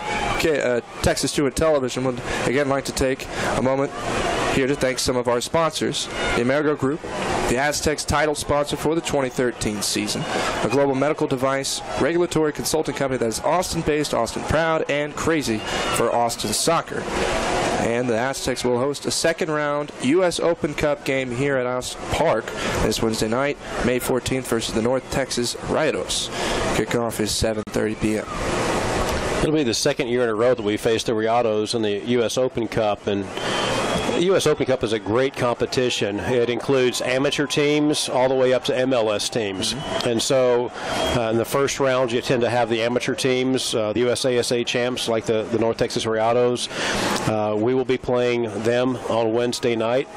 Texas Truant Television would again like to take a moment here to thank some of our sponsors. The Amerigo Group, the Aztecs title sponsor for the 2013 season, a global medical device regulatory consulting company that is Austin-based, Austin proud, and crazy for Austin soccer. And the Aztecs will host a second-round U.S. Open Cup game here at Austin Park this Wednesday night, May 14th, versus the North Texas Rayados. Kickoff is 7:30 p.m. It'll be the second year in a row that we faced the Rayados in the U.S. Open Cup, and the U.S. Open Cup is a great competition. It includes amateur teams all the way up to MLS teams. And so in the first round, you tend to have the amateur teams, the USASA champs like the North Texas Rayados. We will be playing them on Wednesday night.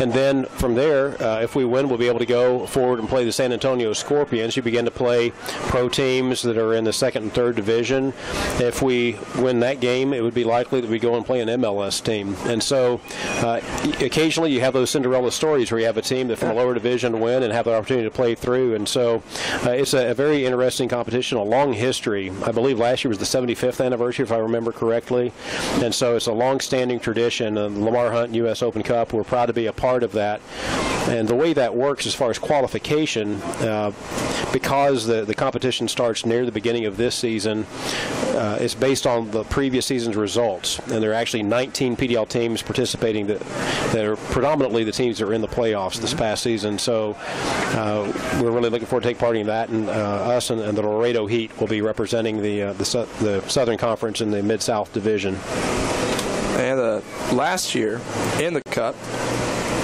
And then from there, if we win, we'll be able to go forward and play the San Antonio Scorpions. You begin to play pro teams that are in the second and third division. If we win that game, it would be likely that we go and play an MLS team. And so occasionally you have those Cinderella stories where you have a team that from a lower division win and have the opportunity to play through. And so it's a very interesting competition, a long history. I believe last year was the 75th anniversary, if I remember correctly. And so it's a long-standing tradition. The Lamar Hunt U.S. Open Cup, we're proud to be a part of that. And the way that works as far as qualification, because the competition starts near the beginning of this season, it's based on the previous season's results. And there are actually 19 PDL teams participating that are predominantly the teams that are in the playoffs this past season. So we're really looking forward to take part in that. And us and the Laredo Heat will be representing the Southern Conference in the Mid-South Division. And last year in the Cup,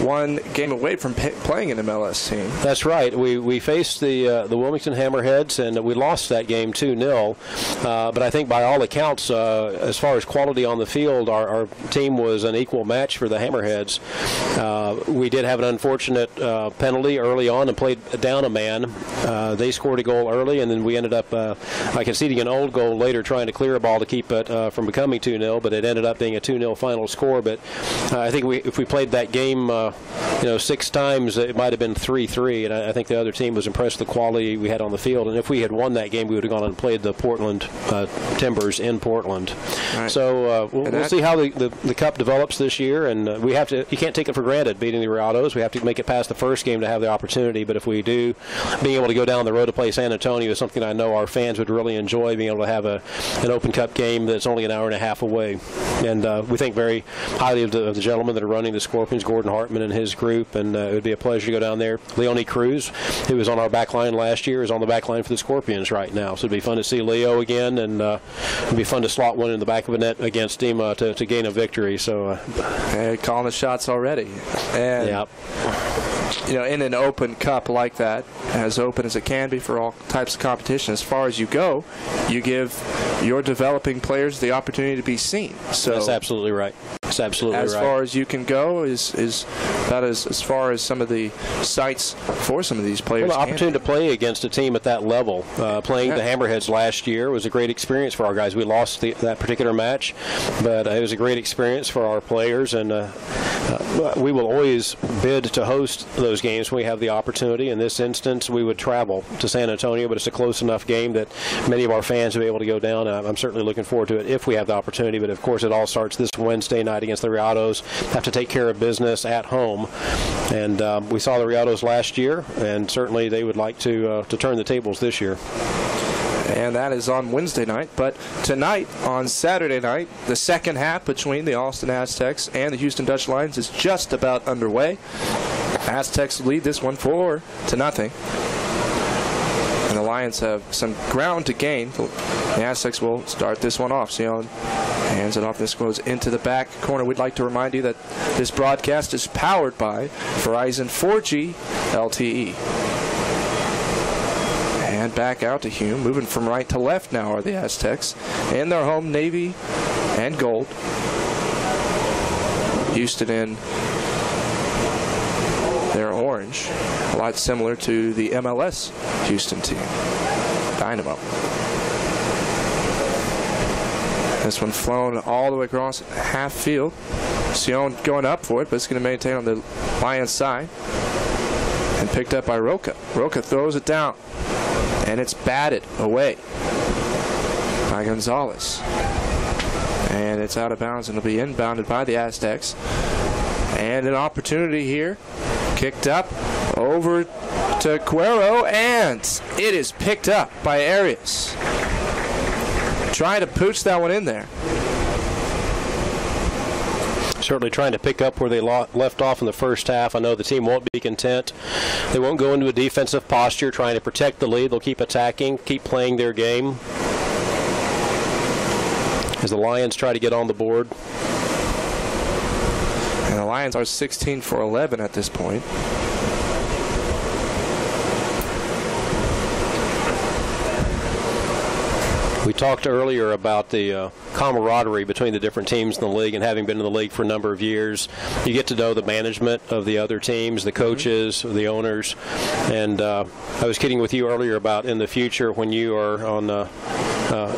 one game away from playing an MLS team. That's right. We faced the Wilmington Hammerheads, and we lost that game 2-0. But I think by all accounts, as far as quality on the field, our team was an equal match for the Hammerheads. We did have an unfortunate penalty early on and played down a man. They scored a goal early, and then we ended up conceding an old goal later, trying to clear a ball to keep it from becoming 2-0, but it ended up being a 2-0 final score. But I think if we played that game 6 times it might have been 3-3, and I think the other team was impressed with the quality we had on the field. And if we had won that game, we would have gone and played the Portland Timbers in Portland. Right. So we'll see how the Cup develops this year, and you can't take it for granted beating the Riados. We have to make it past the first game to have the opportunity, but if we do, being able to go down the road to play San Antonio is something I know our fans would really enjoy, being able to have an Open Cup game that's only an hour and a half away. And we think very highly of the gentlemen that are running the Scorpions, Gordon Hartman and his group, and it would be a pleasure to go down there. Leone Cruz, who was on our back line last year, is on the back line for the Scorpions right now. So it'd be fun to see Leo again, and it'd be fun to slot one in the back of the net against him to gain a victory. So calling the shots already. And yep. In an Open Cup like that, as open as it can be for all types of competition, as far as you go, you give your developing players the opportunity to be seen. So that's absolutely right. That's absolutely right. As far as you can go is about as far as some of the sites for some of these players. Well, the opportunity to play against a team at that level, playing the Hammerheads last year was a great experience for our guys. We lost that particular match, but it was a great experience for our players, and we will always bid to host those games when we have the opportunity. In this instance, we would travel to San Antonio, but it's a close enough game that many of our fans will be able to go down. I'm certainly looking forward to it if we have the opportunity, but of course it all starts this Wednesday night against the Riados. Have to take care of business at home, and we saw the Riados last year, and certainly they would like to turn the tables this year. And that is on Wednesday night. But tonight, on Saturday night, the second half between the Austin Aztecs and the Houston Dutch Lions is just about underway. Aztecs lead this one 4-0. And the Lions have some ground to gain. The Aztecs will start this one off. Sion hands it off. This goes into the back corner. We'd like to remind you that this broadcast is powered by Verizon 4G LTE. And back out to Hume. Moving from right to left now are the Aztecs. In their home navy and gold. Houston in their orange. A lot similar to the MLS Houston team. Dynamo. This one flown all the way across half field. Sion going up for it, but it's going to maintain on the Lions side. And picked up by Roca. Roca throws it down. And it's batted away by Gonzalez. And it's out of bounds and it'll be inbounded by the Aztecs. And an opportunity here. Kicked up over to Cuero, and it is picked up by Arias. Trying to pooch that one in there. Certainly trying to pick up where they left off in the first half. I know the team won't be content. They won't go into a defensive posture trying to protect the lead. They'll keep attacking, keep playing their game as the Lions try to get on the board. And the Lions are 16 for 11 at this point. We talked earlier about the camaraderie between the different teams in the league, and having been in the league for a number of years, you get to know the management of the other teams, the coaches, the owners. And I was kidding with you earlier about in the future when you are on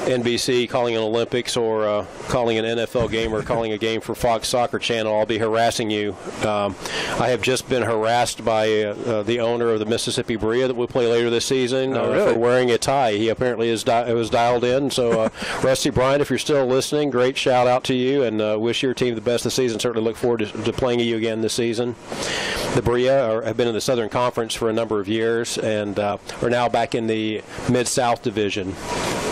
NBC calling an Olympics or calling an NFL game or calling a game for Fox Soccer Channel, I'll be harassing you. I have just been harassed by the owner of the Mississippi Bria that will play later this season for wearing a tie. He apparently was dialed in. So, Rusty Bryant, if you're still listening, great shout out to you, and wish your team the best this season. Certainly look forward to playing you again this season. The Bria have been in the Southern Conference for a number of years and are now back in the Mid-South Division.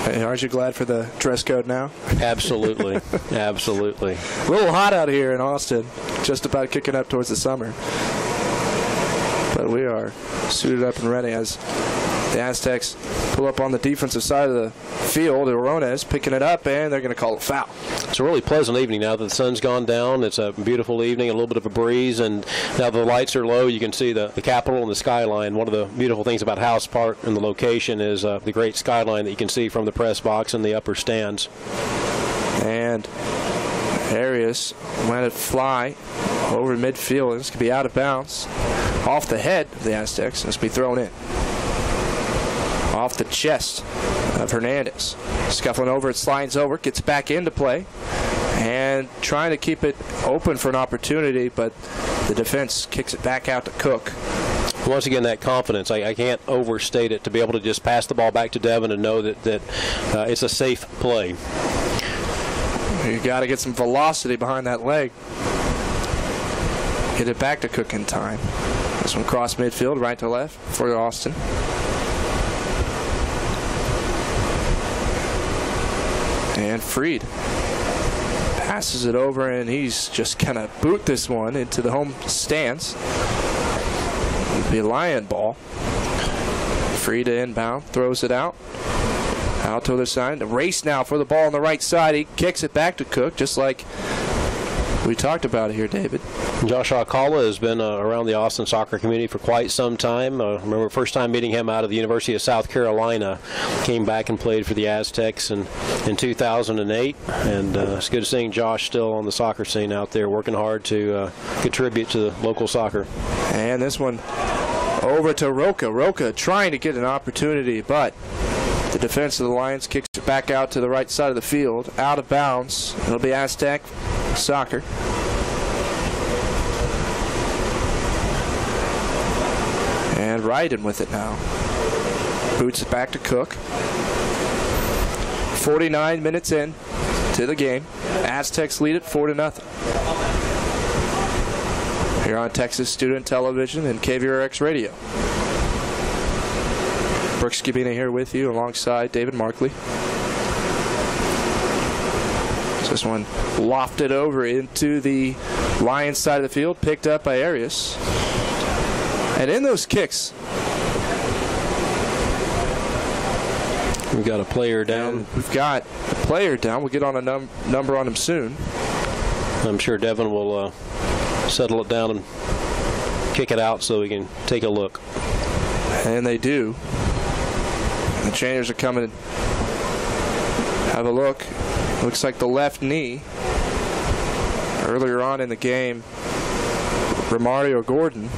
Hey, aren't you glad for the dress code now? Absolutely. Absolutely. A little hot out here in Austin, just about kicking up towards the summer. But we are suited up and ready as the Aztecs pull up on the defensive side of the field. Arones picking it up, and they're going to call it foul. It's a really pleasant evening now that the sun's gone down. It's a beautiful evening, a little bit of a breeze, and now the lights are low. You can see the Capitol and the skyline. One of the beautiful things about House Park and the location is the great skyline that you can see from the press box and the upper stands. And Arias let it fly over midfield. This could be out of bounds. Off the head of the Aztecs. This could be thrown in. Off the chest of Hernandez. Scuffling over, it slides over, gets back into play, and trying to keep it open for an opportunity, but The defense kicks it back out to Cook. Once again, that confidence, I can't overstate it, to be able to just pass the ball back to Devin and know that it's a safe play. You got to get some velocity behind that leg. Get it back to Cook in time. This one cross midfield, right to left for Austin. And Freed passes it over, and he's just going to boot this one into the home stands. It'll be a Lion ball. Freed to inbound, throws it out. Out to the other side. The race now for the ball on the right side. He kicks it back to Cook, just like we talked about it here, David. Josh Alcala has been around the Austin soccer community for quite some time. Remember first time meeting him out of the University of South Carolina. Came back and played for the Aztecs in 2008. And it's good seeing Josh still on the soccer scene out there, working hard to contribute to the local soccer. And this one over to Roca. Roca trying to get an opportunity, but the defense of the Lions kicks it back out to the right side of the field, out of bounds. It'll be Aztec soccer. And Ryden with it now. Boots it back to Cook. 49 minutes in to the game. Aztecs lead it 4-0. Here on Texas Student Television and KVRX Radio. Brooks Gabina here with you alongside David Markley. This one lofted over into the Lions side of the field, picked up by Arias. And in those kicks, we've got a player down. We've got a player down. We'll get on a number on him soon. I'm sure Devin will settle it down and kick it out so we can take a look. And they do. The changers are coming. Have a look. Looks like the left knee. Earlier on in the game, Romario Gordon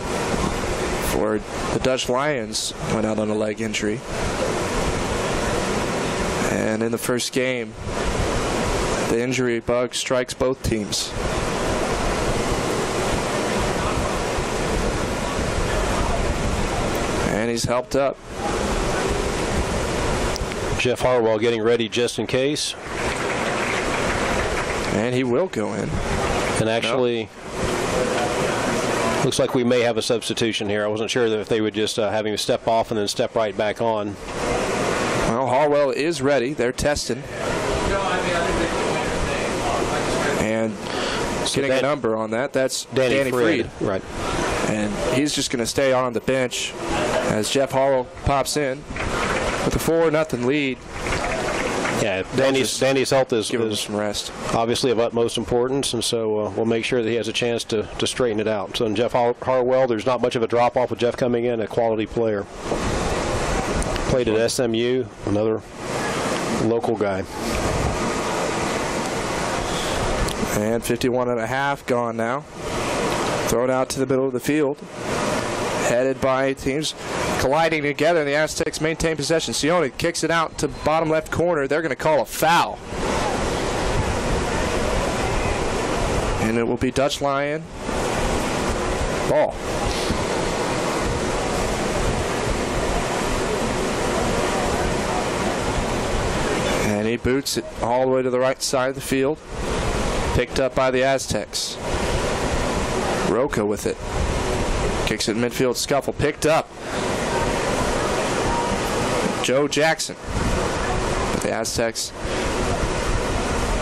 for the Dutch Lions went out on a leg injury. And in the first game, the injury bug strikes both teams. And he's helped up. Jeff Harwell getting ready just in case. And he will go in. And actually, looks like we may have a substitution here. I wasn't sure that if they would just have him step off and then step right back on. Well, Harwell is ready. They're testing. And so getting a number on that. That's Danny Freed. Right. And he's just going to stay on the bench as Jeff Harwell pops in with a 4-0 lead. Yeah, Danny's health is some rest. Obviously of utmost importance, and so we'll make sure that he has a chance to straighten it out. So in Jeff Harwell, there's not much of a drop-off with Jeff coming in, a quality player. Played at SMU, another local guy. And 51.5 gone now. Thrown out to the middle of the field. Headed by teams colliding together, and the Aztecs maintain possession. Sione kicks it out to bottom left corner. They're going to call a foul. And it will be Dutch Lion ball. And he boots it all the way to the right side of the field. Picked up by the Aztecs. Roca with it. Kicks it in midfield, scuffle, picked up. Joe Jackson. The Aztecs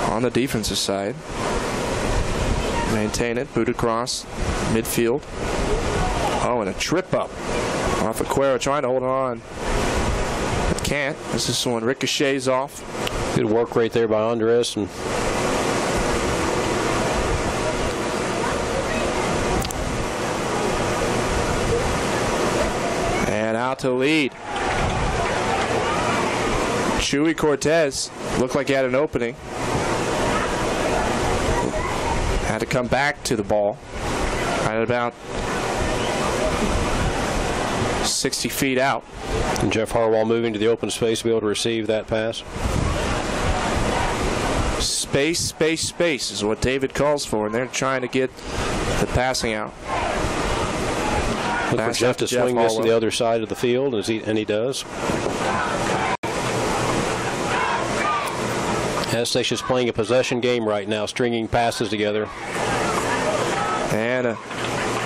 on the defensive side. Maintain it, boot across, midfield. Oh, and a trip up off Aquero, trying to hold on. But can't. This is one ricochets off. Good work right there by Andres. And out to lead. Chewy Cortez looked like he had an opening. Had to come back to the ball right at about 60 feet out. And Jeff Harwell moving to the open space to be able to receive that pass. Space, space, space is what David calls for, and they're trying to get The passing out. Look for Jeff to swing this to the other side of the field, and he does. Aztex is playing a possession game right now, stringing passes together. And a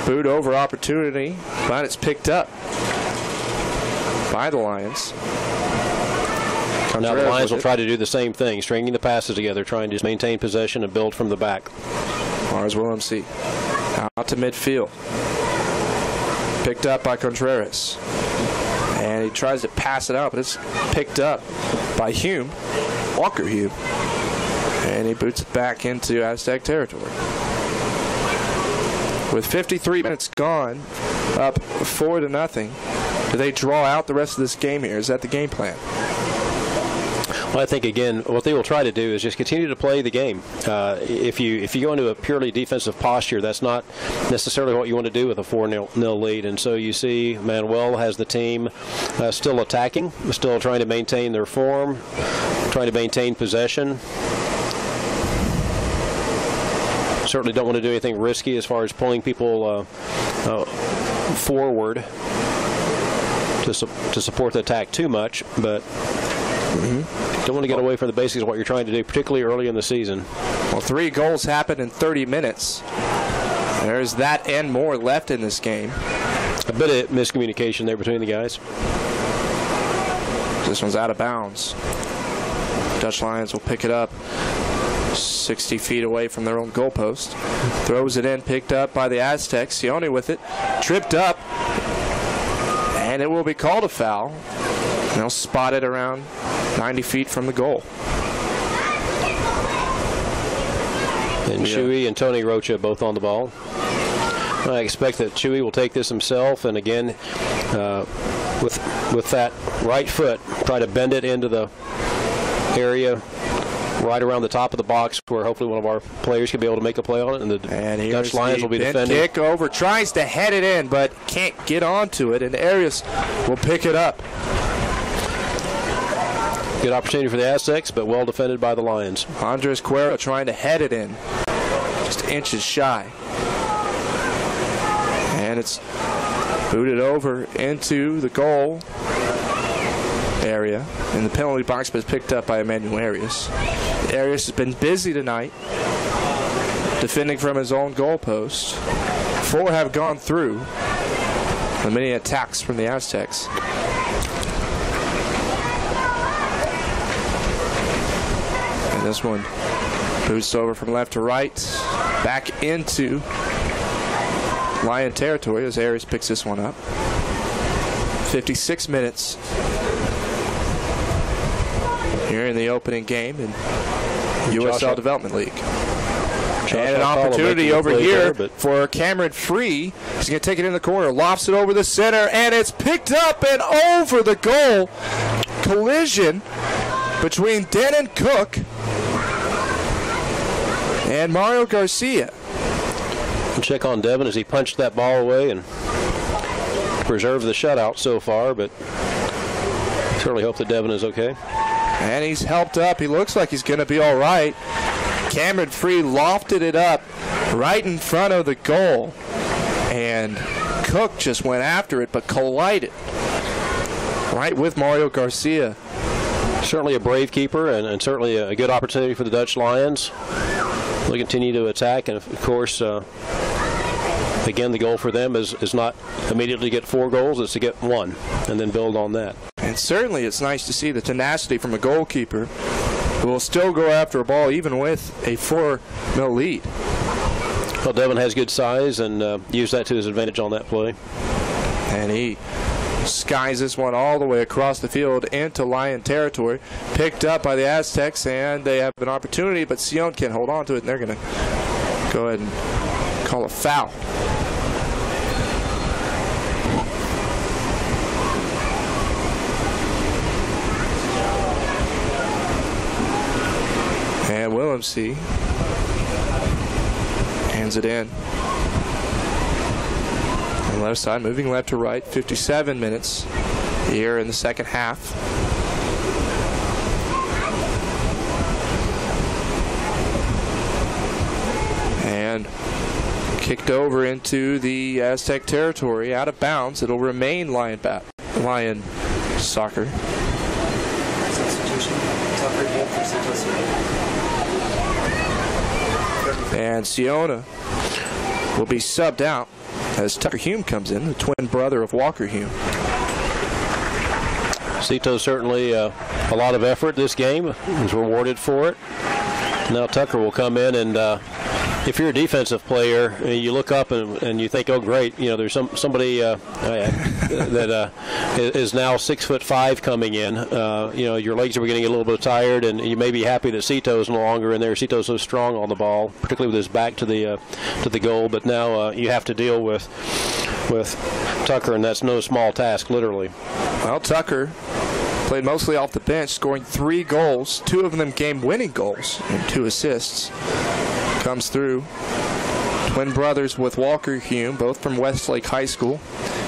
boot over opportunity, but it's picked up by the Lions. Now the Lions will try to do the same thing, stringing the passes together, trying to maintain possession and build from the back. Mars Willemse out to midfield. Picked up by Contreras. And he tries to pass it out, but it's picked up by Hume, Walker Hume. And he boots it back into Aztec territory. With 53 minutes gone, up 4-0. Do they draw out the rest of this game here? Is that the game plan? Well, I think, again, what they will try to do is just continue to play the game. If you go into a purely defensive posture, that's not necessarily what you want to do with a 4-0 lead. And so you see Manuel has the team still attacking, still trying to maintain their form, trying to maintain possession. Certainly don't want to do anything risky as far as pulling people forward to support the attack too much, but don't want to get away from the basics of what you're trying to do, particularly early in the season. Well, 3 goals happened in 30 minutes. There's that and more left in this game. A bit of miscommunication there between the guys. This one's out of bounds. Dutch Lions will pick it up 60 feet away from their own goalpost. Throws it in, picked up by the Aztecs. Sione with it, tripped up, and it will be called a foul. And they'll spot it around 90 feet from the goal. And Chewy and Tony Rocha both on the ball. I expect that Chewy will take this himself, and again, with that right foot, try to bend it into the area right around the top of the box where hopefully one of our players can be able to make a play on it, and the Dutch Lions will be defending. Kick over, tries to head it in, but can't get onto it, and Arias will pick it up. Good opportunity for the Aztecs, but well defended by the Lions. Andres Cuero trying to head it in, just inches shy. And it's booted over into the goal area in the penalty box, but it's picked up by Emmanuel Arias. Arias has been busy tonight, defending from his own goalpost. 4 have gone through the many attacks from the Aztecs. And this one boosts over from left to right, back into Lion territory as Arias picks this one up. 56 minutes here in the opening game in USL Development League. And an opportunity over here for Cameron Free. He's going to take it in the corner, lofts it over the center, and it's picked up and over the goal. Collision between Denon Cook and Mario Garcia. And check on Devin as he punched that ball away and preserved the shutout so far, but certainly hope that Devin is okay. And he's helped up. He looks like he's going to be all right. Cameron Free lofted it up right in front of the goal. And Cook just went after it, but collided right with Mario Garcia. Certainly a brave keeper, and certainly a good opportunity for the Dutch Lions. They'll continue to attack, and of course, again, the goal for them is not immediately get 4 goals, it's to get 1 and then build on that. And certainly it's nice to see the tenacity from a goalkeeper who will still go after a ball even with a 4-0 lead. Well, Devin has good size and used that to his advantage on that play. And he skies this one all the way across the field into Lion territory. Picked up by the Aztecs, and they have an opportunity, but Sion can't hold on to it, and they're going to go ahead and call a foul. And Willemse hands it in. On the left side, moving left to right, 57 minutes here in the second half. And Kicked over into the Aztec territory, out of bounds. It'll remain Lion soccer. And Siona will be subbed out as Tucker Hume comes in, the twin brother of Walker Hume. Cito certainly a lot of effort this game. Was rewarded for it. Now Tucker will come in, and if you're a defensive player, you look up and you think, oh great, there's somebody that is now 6'5" coming in. Your legs are getting a little bit tired, and you may be happy that Cito's no longer in there. Cito's so strong on the ball, particularly with his back to the goal. But now you have to deal with Tucker, and that's no small task, literally. Well, Tucker played mostly off the bench, scoring 3 goals, 2 of them game-winning goals, and 2 assists. Comes through. Twin brothers with Walker Hume, both from Westlake High School.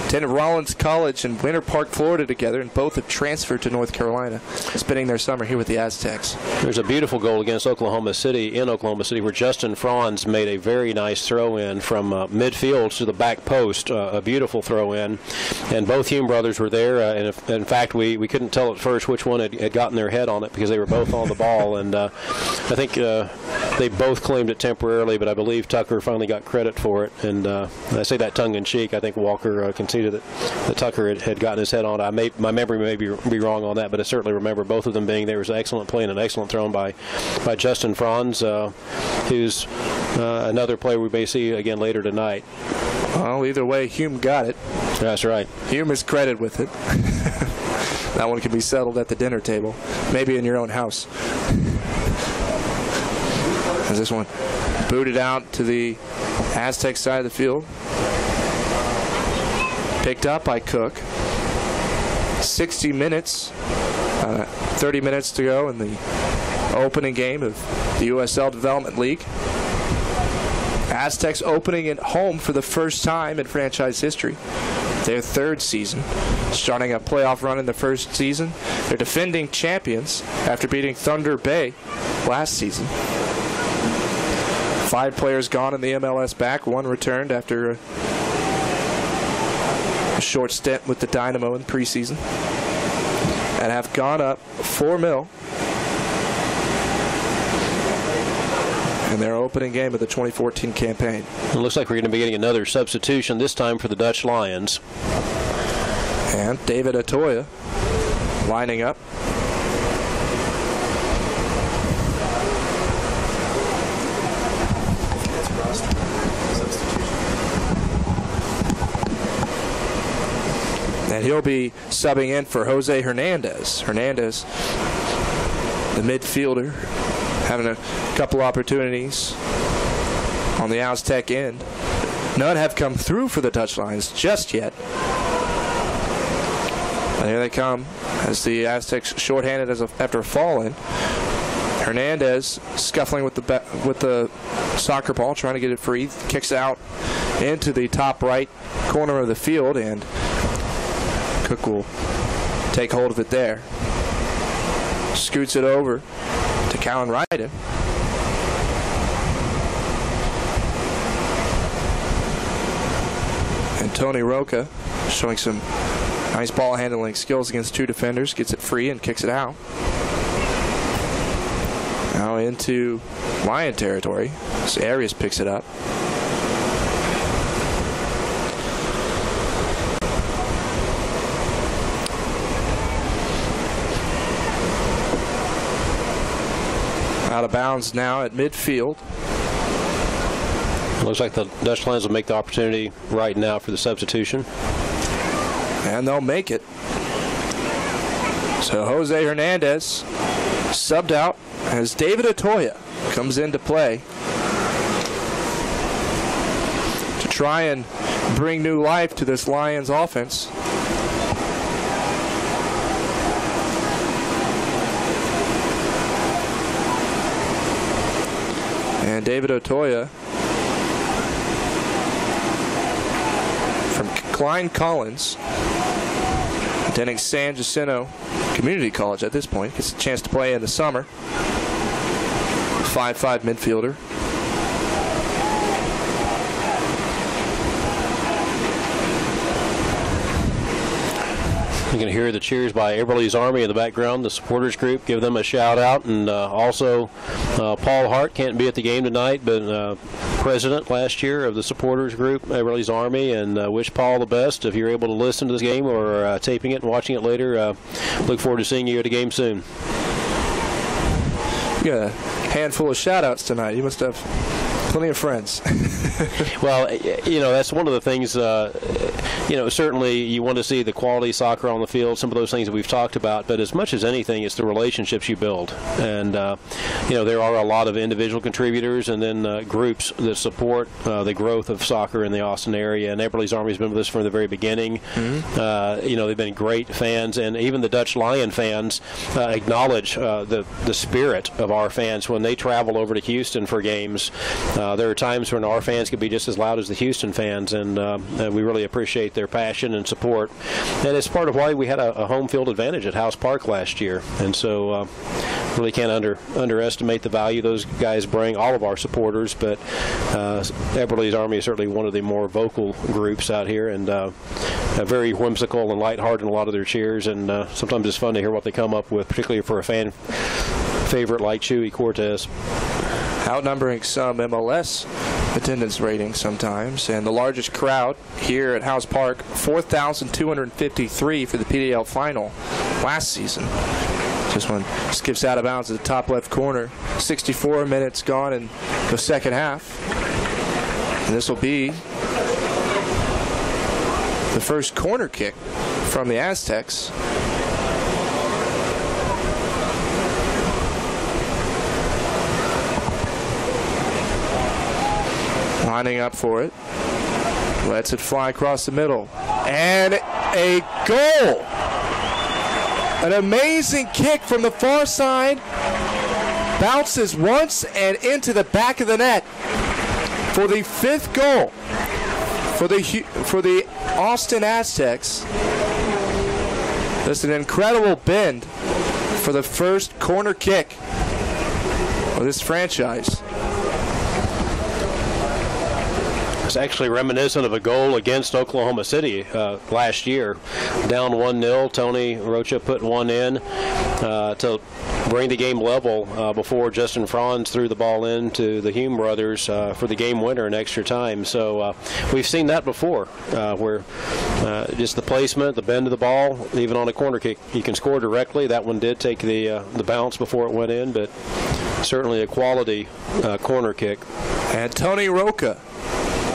Attended Rollins College in Winter Park, Florida together, and both have transferred to North Carolina, spending their summer here with the Aztecs. There's a beautiful goal against Oklahoma City, where Justin Franz made a very nice throw-in from midfield to the back post, a beautiful throw-in. And both Hume brothers were there, and in fact, we couldn't tell at first which one had gotten their head on it because they were both on the ball. And I think they both claimed it temporarily, but I believe Tucker finally got credit for it. And I say that tongue-in-cheek. I think Walker conceded that Tucker had gotten his head on it. My memory may be wrong on that, but I certainly remember both of them being there. It was an excellent play and an excellent throw by Justin Franz, who's another player we may see again later tonight. Well, either way, Hume got it. That's right. Hume is credited with it. That one can be settled at the dinner table, maybe in your own house. As this one booted out to the Aztec side of the field. Picked up by Cook. 60 minutes, 30 minutes to go in the opening game of the USL Development League. Aztecs opening at home for the first time in franchise history. Their 3rd season, starting a playoff run in the first season. They're defending champions after beating Thunder Bay last season. 5 players gone in the MLS back, 1 returned after a short stint with the Dynamo in preseason, and have gone up 4-0 in their opening game of the 2014 campaign. It looks like we're going to be getting another substitution, this time for the Dutch Lions. And David Atoya lining up. And he'll be subbing in for Jose Hernandez. Hernandez, the midfielder, having a couple opportunities on the Aztec end. None have come through for the Dutch Lions just yet. And here they come as the Aztecs shorthanded after a fall-in. Hernandez scuffling with the soccer ball, trying to get it free. Kicks out into the top right corner of the field, and Cook will take hold of it there. Scoots it over to Callan Ryden. And Tony Roca showing some nice ball handling skills against 2 defenders. Gets it free and kicks it out. Now into Lion territory. So Arias picks it up. Out of bounds now at midfield. It looks like the Dutch Lions will make the opportunity right now for the substitution. And they'll make it. So Jose Hernandez subbed out as David Atoya comes into play to try and bring new life to this Lions offense. And David Atoya from Klein Collins, attending San Jacinto Community College at this point, gets a chance to play in the summer. 5'5" midfielder. You can hear the cheers by Eberle's Army in the background, the supporters group. Give them a shout out. And also Paul Hart can't be at the game tonight, but president last year of the supporters group, Eberle's Army, and wish Paul the best. If you're able to listen to this game or taping it and watching it later, look forward to seeing you at a game soon. You got a handful of shout outs tonight. You must have plenty of friends. Well, that's one of the things, certainly you want to see the quality soccer on the field, some of those things that we've talked about, but as much as anything, it's the relationships you build. And, there are a lot of individual contributors and then groups that support the growth of soccer in the Austin area. And Eberle's Army has been with us from the very beginning. Mm-hmm. They've been great fans, and even the Dutch Lion fans acknowledge the spirit of our fans when they travel over to Houston for games. There are times when our fans can be just as loud as the Houston fans, and we really appreciate their passion and support. And it's part of why we had a home field advantage at House Park last year. And so really can't underestimate the value those guys bring, all of our supporters. But Eberle's Army is certainly one of the more vocal groups out here, and very whimsical and lighthearted in a lot of their cheers. And sometimes it's fun to hear what they come up with, particularly for a fan favorite like Chewy Cortez. Outnumbering some MLS attendance ratings sometimes, and the largest crowd here at House Park, 4,253 for the PDL final last season. This one skips out of bounds at the top left corner. 64 minutes gone in the second half, and this will be the first corner kick from the Aztecs. Lining up for it. Lets it fly across the middle. And a goal! An amazing kick from the far side. Bounces once and into the back of the net for the fifth goal for the Austin Aztecs. That's an incredible bend for the first corner kick of this franchise. It's actually reminiscent of a goal against Oklahoma City last year. Down 1-0, Tony Rocha put one in to bring the game level before Justin Franz threw the ball in to the Hume brothers for the game winner in extra time. So we've seen that before, where just the placement, the bend of the ball, even on a corner kick, you can score directly. That one did take the bounce before it went in, but certainly a quality corner kick. And Tony Rocha,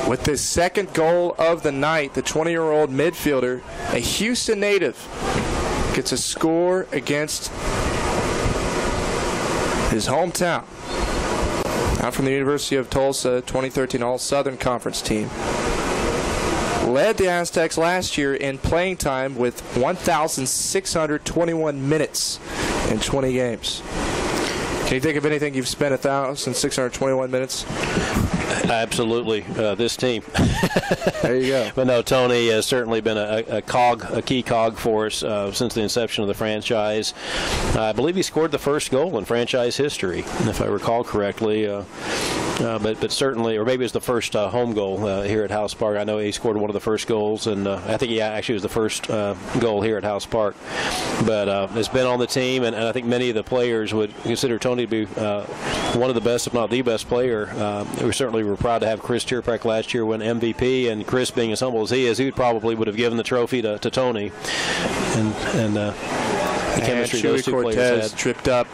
with his second goal of the night, the 20-year-old midfielder, a Houston native, gets a score against his hometown. Out from the University of Tulsa, 2013 All-Southern Conference team. Led the Aztecs last year in playing time with 1,621 minutes in 20 games. Can you think of anything you've spent 1,621 minutes? Absolutely, this team. There you go. But no, Tony has certainly been a key cog for us since the inception of the franchise. I believe he scored the first goal in franchise history, if I recall correctly. But certainly, or maybe it was the first home goal here at House Park. I know he scored one of the first goals, and I think he actually was the first goal here at House Park. But has been on the team, and I think many of the players would consider Tony to be one of the best, if not the best player. We certainly were proud to have Chris Tierpek last year win MVP, and Chris, being as humble as he is, he probably would have given the trophy to Tony. And the chemistry those two players had. Tripped up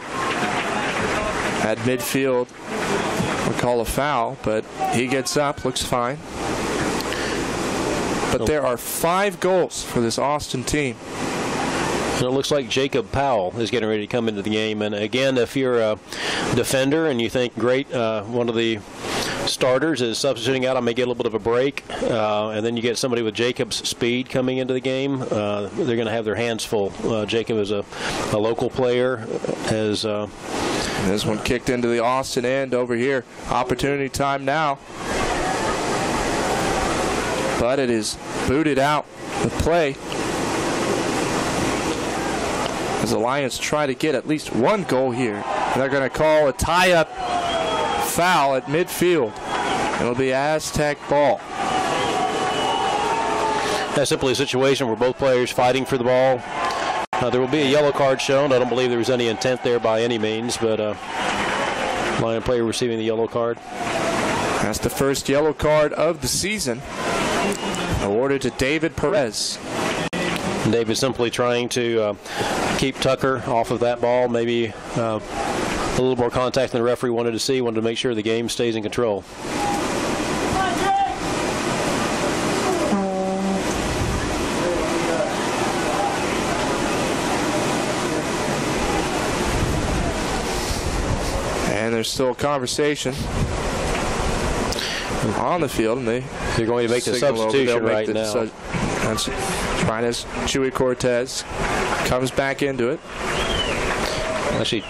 at midfield. We'll call a foul, but he gets up, looks fine. But there are 5 goals for this Austin team. And it looks like Jacob Powell is getting ready to come into the game. And again, if you're a defender and you think, great, one of the starters is substituting out, I may get a little bit of a break, and then you get somebody with Jacob's speed coming into the game, they're going to have their hands full. Jacob is a local player. This one kicked into the Austin end over here. Opportunity time now. But it is booted out with play, as the Lions try to get at least one goal here. They're going to call a tie-up foul at midfield. It'll be Aztec ball. That's simply a situation where both players fighting for the ball. There will be a yellow card shown. I don't believe there was any intent there by any means, but Lion player receiving the yellow card. That's the first yellow card of the season, awarded to David Perez. David simply trying to keep Tucker off of that ball. Maybe a little more contact than the referee wanted to see. Wanted to make sure the game stays in control. And there's still a conversation on the field, and they're going to make the substitution right now. That's trying as Chewy Cortez comes back into it. Actually,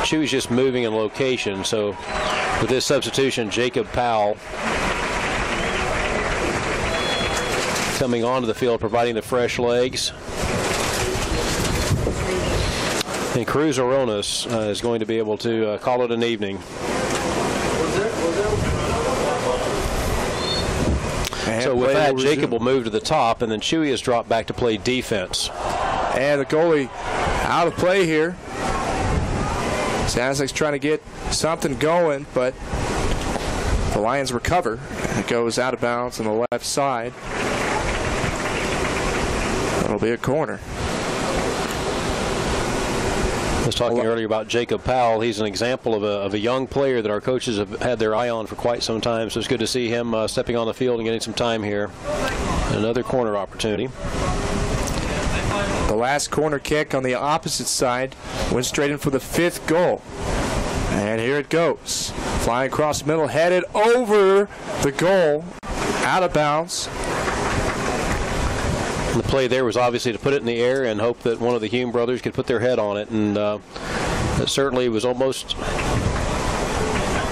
Chewy's just moving in location, so with this substitution, Jacob Powell coming onto the field, providing the fresh legs. And Cruz Aronas is going to be able to call it an evening. So with that, Jacob will move to the top, and then Chewy has dropped back to play defense. And the goalie out of play here. Aztecs trying to get something going, but the Lions recover. It goes out of bounds on the left side. It'll be a corner. I was talking earlier about Jacob Powell. He's an example of a young player that our coaches have had their eye on for quite some time, so it's good to see him stepping on the field and getting some time here. Another corner opportunity. The last corner kick on the opposite side went straight in for the 5th goal. And here it goes. Flying across the middle, headed over the goal, out of bounds. The play there was obviously to put it in the air and hope that one of the Hume brothers could put their head on it, and it certainly was almost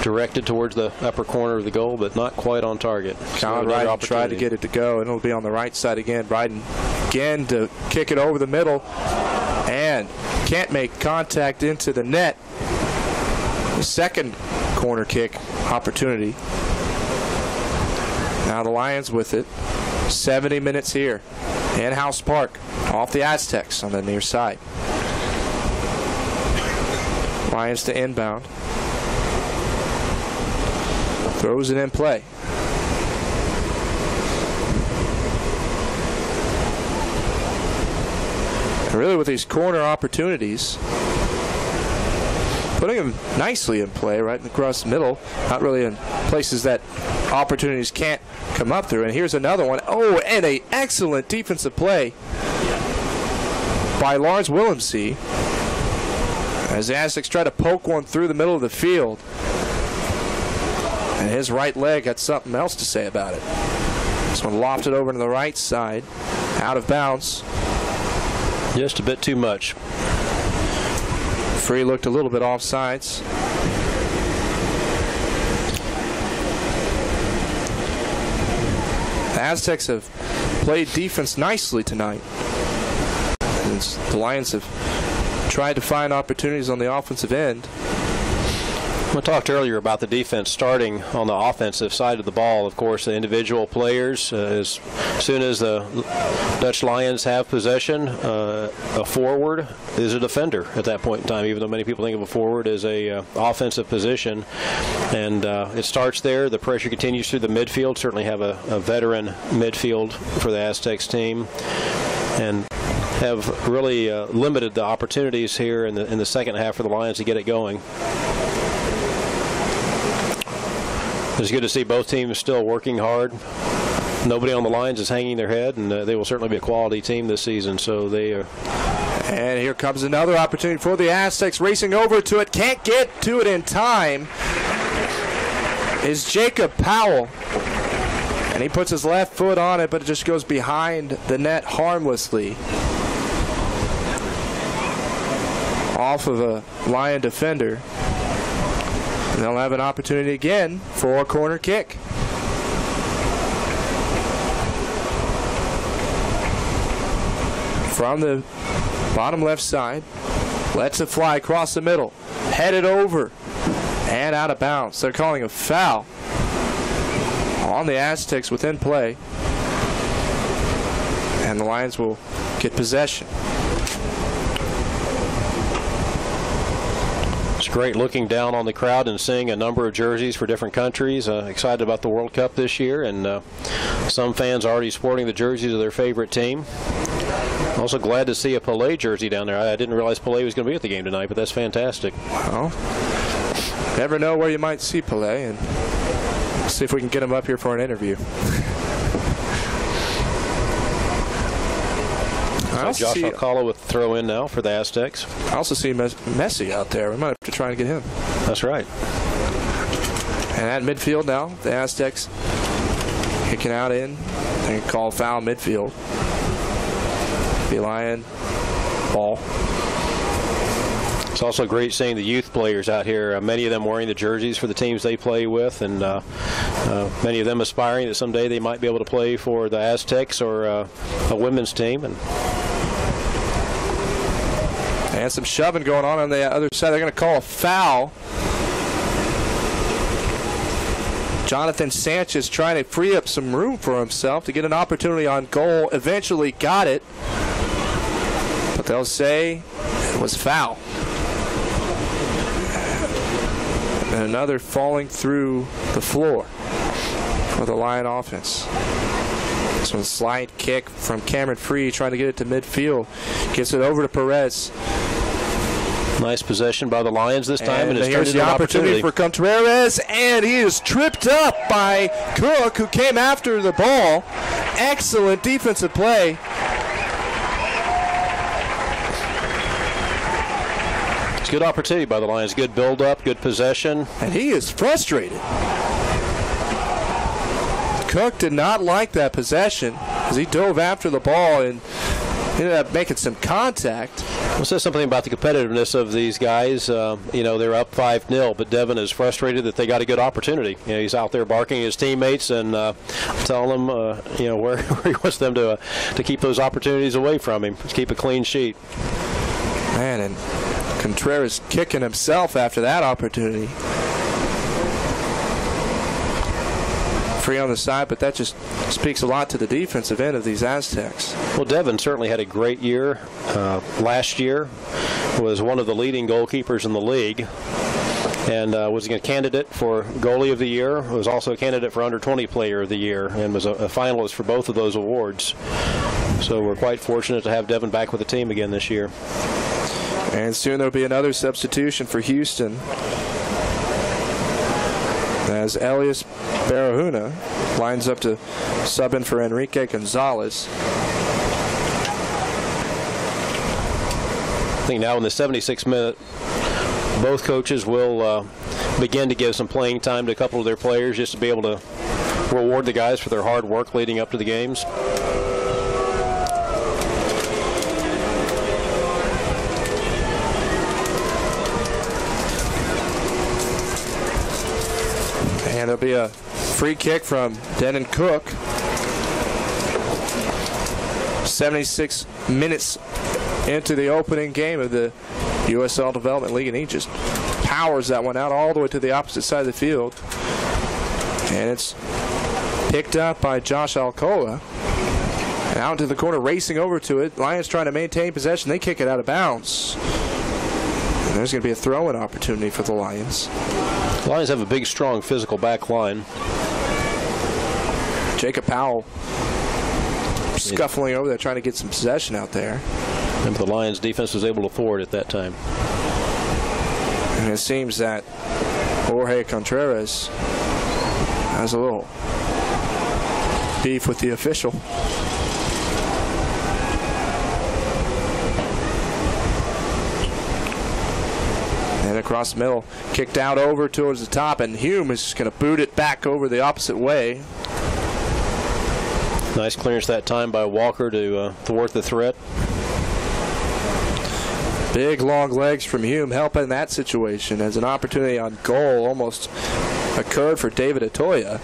directed towards the upper corner of the goal, but not quite on target. Colin Ryden tried to get it to go, and it'll be on the right side again. Ryden again to kick it over the middle, and can't make contact into the net. The second corner kick opportunity. Now the Lions with it. 70 minutes here in House Park, off the Aztecs on the near side. Lions to inbound. Throws it in play. And really with these corner opportunities, putting them nicely in play right across the middle, not really in places that opportunities can't come up through. And here's another one. Oh, and an excellent defensive play by Lawrence Willemse as the Aztecs try to poke one through the middle of the field. And his right leg had something else to say about it. This one lofted over to the right side, out of bounds. Just a bit too much. Free looked a little bit offsides. The Aztecs have played defense nicely tonight. And the Lions have tried to find opportunities on the offensive end. We talked earlier about the defense starting on the offensive side of the ball. Of course, the individual players, as soon as the Dutch Lions have possession, a forward is a defender at that point in time, even though many people think of a forward as a offensive position. And it starts there. The pressure continues through the midfield. Certainly have a veteran midfield for the Aztecs team. And have really limited the opportunities here in the second half for the Lions to get it going. It's good to see both teams still working hard. Nobody on the Lions is hanging their head, and they will certainly be a quality team this season. So they are. And here comes another opportunity for the Aztecs, racing over to it. Can't get to it in time. Is Jacob Powell. And he puts his left foot on it, but it just goes behind the net harmlessly. Off of a Lion defender. And they'll have an opportunity again for a corner kick. From the bottom left side, lets it fly across the middle, headed over, and out of bounds. They're calling a foul on the Aztecs within play, and the Lions will get possession. Great looking down on the crowd and seeing a number of jerseys for different countries. Excited about the World Cup this year, and some fans already sporting the jerseys of their favorite team. Also glad to see a Pelé jersey down there. I didn't realize Pelé was going to be at the game tonight, but that's fantastic. Well, never know where you might see Pelé, and see if we can get him up here for an interview. Josh Alcala with the throw in now for the Aztecs. I also see Messi out there. We might have to try and get him. That's right. And at midfield now, the Aztecs kicking out in. They call foul midfield. Lion ball. It's also great seeing the youth players out here, many of them wearing the jerseys for the teams they play with, and many of them aspiring that someday they might be able to play for the Aztecs or a women's team. And some shoving going on the other side. They're going to call a foul. Jonathan Sanchez trying to free up some room for himself to get an opportunity on goal. Eventually got it. But they'll say it was foul. And another falling through the floor for the Lion offense. This one's slide kick from Cameron Free trying to get it to midfield. Gets it over to Perez. Nice possession by the Lions this time, and it's here's the opportunity for Contreras, and he is tripped up by Cook, who came after the ball. Excellent defensive play. It's a good opportunity by the Lions. Good build-up, good possession. And he is frustrated. Cook did not like that possession as he dove after the ball and ended up making some contact. Well, it says something about the competitiveness of these guys. You know, they're up 5-0, but Devin is frustrated that they got a good opportunity. You know, he's out there barking at his teammates and telling them, you know, where he wants them to keep those opportunities away from him. Just keep a clean sheet. Man, and Contreras kicking himself after that opportunity. Free on the side, but that just speaks a lot to the defensive end of these Aztecs. Well, Devin certainly had a great year. Last year was one of the leading goalkeepers in the league, and was a candidate for goalie of the year. Was also a candidate for under 20 player of the year, and was a finalist for both of those awards. So we're quite fortunate to have Devin back with the team again this year. And soon there'll be another substitution for Houston, as Elias Barahona lines up to sub in for Enrique Gonzalez. I think now in the 76th minute, both coaches will begin to give some playing time to a couple of their players just to be able to reward the guys for their hard work leading up to the games. And there'll be a free kick from Denon Cook. 76 minutes into the opening game of the USL Development League, and he just powers that one out all the way to the opposite side of the field. And it's picked up by Josh Alcoa. And out into the corner, racing over to it. Lions trying to maintain possession. They kick it out of bounds. And there's going to be a throw-in opportunity for the Lions. The Lions have a big, strong, physical back line. Jacob Powell scuffling over there, trying to get some possession out there. And the Lions' defense was able to thwart at that time. And it seems that Jorge Contreras has a little beef with the official. And across the middle, kicked out over towards the top, and Hume is just going to boot it back over the opposite way. Nice clearance that time by Walker to thwart the threat. Big long legs from Hume helping that situation, as an opportunity on goal almost occurred for David Atoya.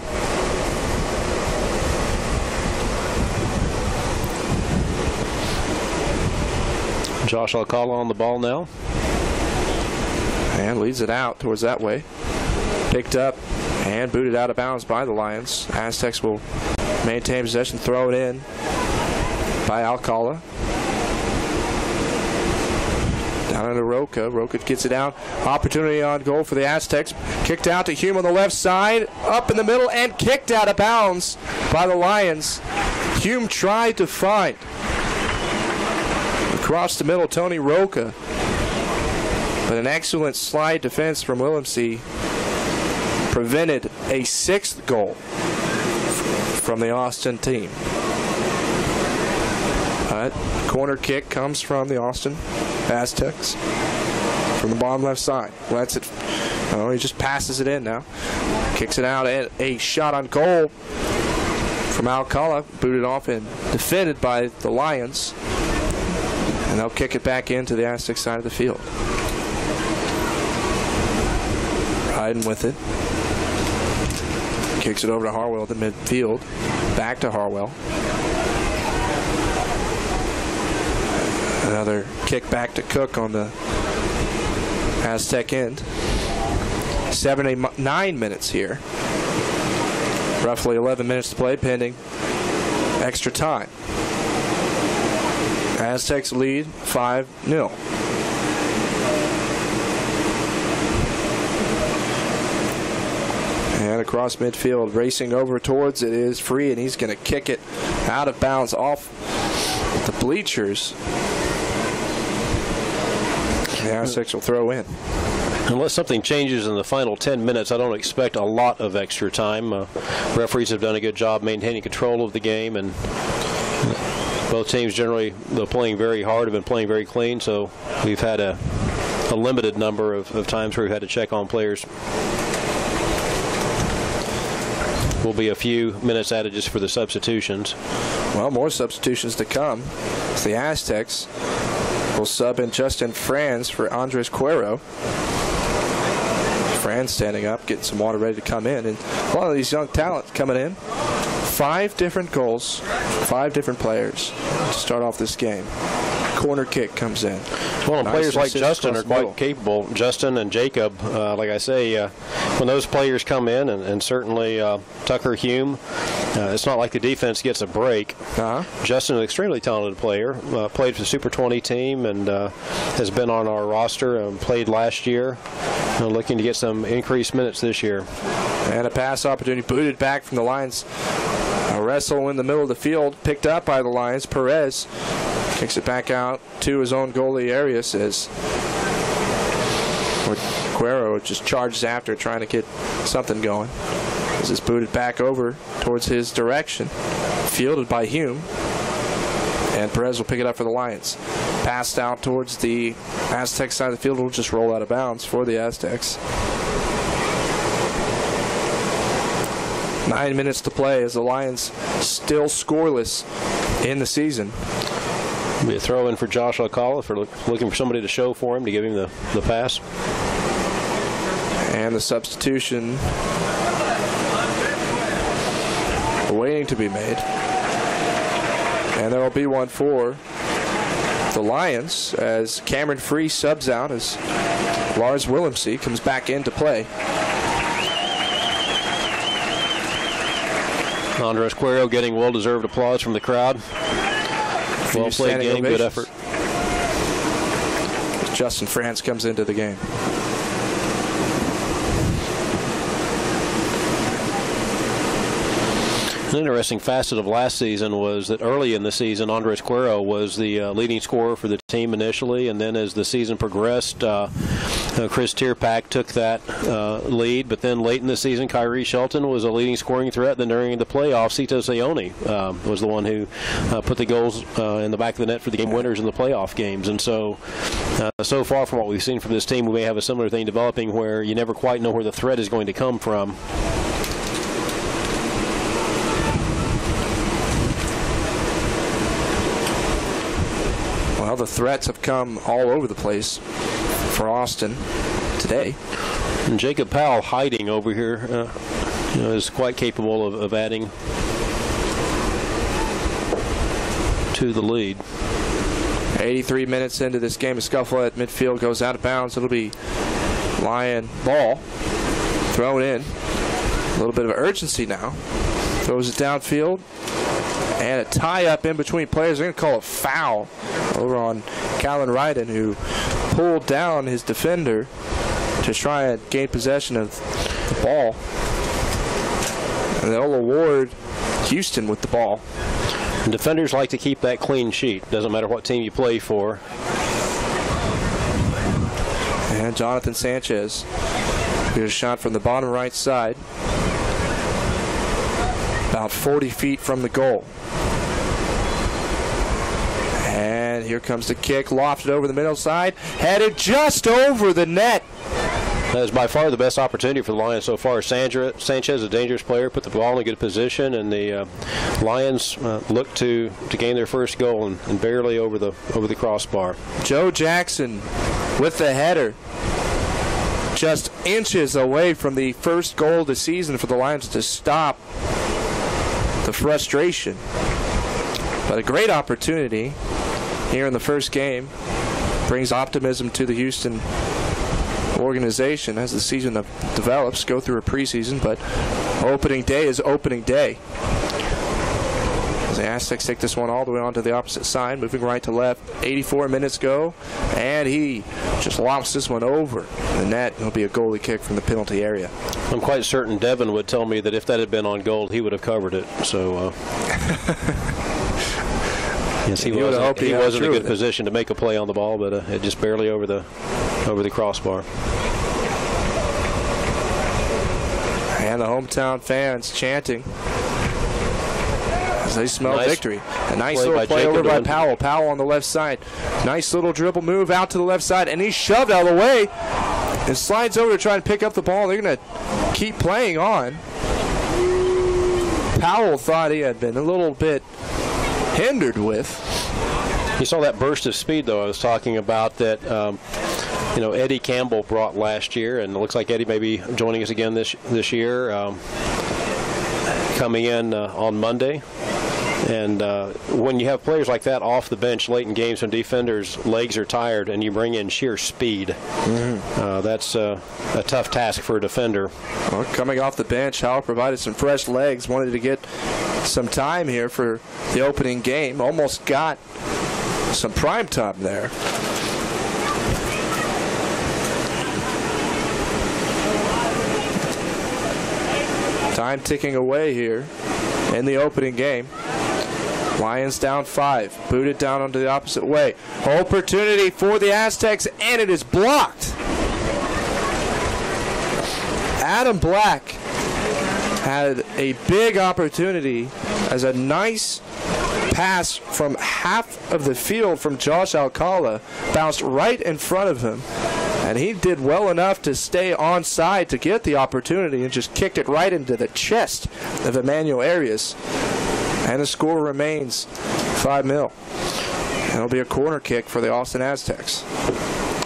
Josh Alcala on the ball now. And leads it out towards that way. Picked up and booted out of bounds by the Lions. Aztecs will maintain possession, throw it in by Alcala. Down into Roca. Roca gets it down. Opportunity on goal for the Aztecs. Kicked out to Hume on the left side. Up in the middle and kicked out of bounds by the Lions. Hume tried to find. Across the middle, Tony Roca. But an excellent slide defense from Willemse prevented a 6th goal from the Austin team. Corner kick comes from the Austin Aztecs from the bottom left side. Lets it. Oh, he just passes it in now. Kicks it out, and a shot on goal from Alcala, booted off and defended by the Lions. And they'll kick it back into the Aztec side of the field. Riding with it. Kicks it over to Harwell at the midfield. Back to Harwell. Another kick back to Cook on the Aztec end. 9 minutes here. Roughly 11 minutes to play, pending extra time. Aztecs lead 5-0. And across midfield, racing over towards it is Free, and he's going to kick it out of bounds off the bleachers. The Aztecs will throw in. Unless something changes in the final 10 minutes, I don't expect a lot of extra time. Referees have done a good job maintaining control of the game, and both teams generally, though playing very hard, have been playing very clean, so we've had a limited number of times where we've had to check on players. Will be a few minutes added just for the substitutions. Well, more substitutions to come. It's the Aztecs will sub in Justin Franz for Andres Cuero. Franz standing up, getting some water ready to come in. And a lot of these young talents coming in. 5 different goals, 5 different players to start off this game. Corner kick comes in. Well, and players like Justin are quite capable. Justin and Jacob, like I say, when those players come in, and certainly Tucker Hume, it's not like the defense gets a break. Justin is an extremely talented player, played for the Super 20 team and has been on our roster and played last year. Looking to get some increased minutes this year. And a pass opportunity booted back from the Lions. A wrestle in the middle of the field, picked up by the Lions. Perez kicks it back out to his own goalie, Arias, as Cuero just charges after, trying to get something going. This is booted back over towards his direction. Fielded by Hume. And Perez will pick it up for the Lions. Passed out towards the Aztec side of the field. Will just roll out of bounds for the Aztecs. 9 minutes to play as the Lions still scoreless in the season. Be a throw in for Josh Alcala for looking for somebody to show for him to give him the pass. And the substitution waiting to be made. And there will be one for the Lions as Cameron Free subs out as Lars Willemse comes back into play. Andres Cuero getting well-deserved applause from the crowd. Well-played game, good effort. Justin Franz comes into the game. An interesting facet of last season was that early in the season, Andres Cuero was the leading scorer for the team initially, and then as the season progressed, Chris Tierpak took that lead, but then late in the season, Kyrie Shelton was a leading scoring threat. Then during the playoffs, Cito Sayoni was the one who put the goals in the back of the net for the game winners in the playoff games. And so far from what we've seen from this team, we may have a similar thing developing where you never quite know where the threat is going to come from. Well, the threats have come all over the place for Austin today. And Jacob Powell hiding over here is quite capable of adding to the lead. 83 minutes into this game, a scuffle at midfield goes out of bounds. It'll be Lion ball thrown in. A little bit of urgency now. Throws it downfield. And a tie-up in between players. They're going to call a foul over on Callan Ryden, who pulled down his defender to try and gain possession of the ball. And they'll award Houston with the ball. And defenders like to keep that clean sheet. Doesn't matter what team you play for. And Jonathan Sanchez gets a shot from the bottom right side, about 40 feet from the goal. And here comes the kick, lofted over the middle side, headed just over the net. That is by far the best opportunity for the Lions so far. Sanchez, a dangerous player, put the ball in a good position, and the Lions look to gain their first goal and barely over the crossbar. Joe Jackson with the header, just inches away from the first goal of the season for the Lions to stop the frustration. But a great opportunity here in the first game brings optimism to the Houston organization as the season develops. Go through a preseason, but opening day is opening day. As the Aztecs take this one all the way onto the opposite side, moving right to left. 84 minutes go, and he just lofts this one over the net. It'll be a goalie kick from the penalty area. I'm quite certain Devin would tell me that if that had been on goal, he would have covered it. So yes, he wasn't in a good position to make a play on the ball, but it just barely over the crossbar. And the hometown fans chanting as they smell victory. A nice little play over by Powell. Powell on the left side. Nice little dribble move out to the left side, and he's shoved out of the way and slides over to try and pick up the ball. They're going to keep playing on. Powell thought he had been a little bit hindered with. You saw that burst of speed, though, I was talking about that Eddie Campbell brought last year, and it looks like Eddie may be joining us again this year, coming in on Monday. And when you have players like that off the bench late in games when defenders' legs are tired and you bring in sheer speed, that's a tough task for a defender. Well, coming off the bench, Howell provided some fresh legs, wanted to get some time here for the opening game. Almost got some prime time there. Time ticking away here in the opening game. Lions down 5. Booted down onto the opposite way. Opportunity for the Aztecs, and it is blocked. Adam Black had a big opportunity as a nice pass from half of the field from Josh Alcala bounced right in front of him. And he did well enough to stay onside to get the opportunity and just kicked it right into the chest of Emmanuel Arias. And the score remains 5-0. And it'll be a corner kick for the Austin Aztecs.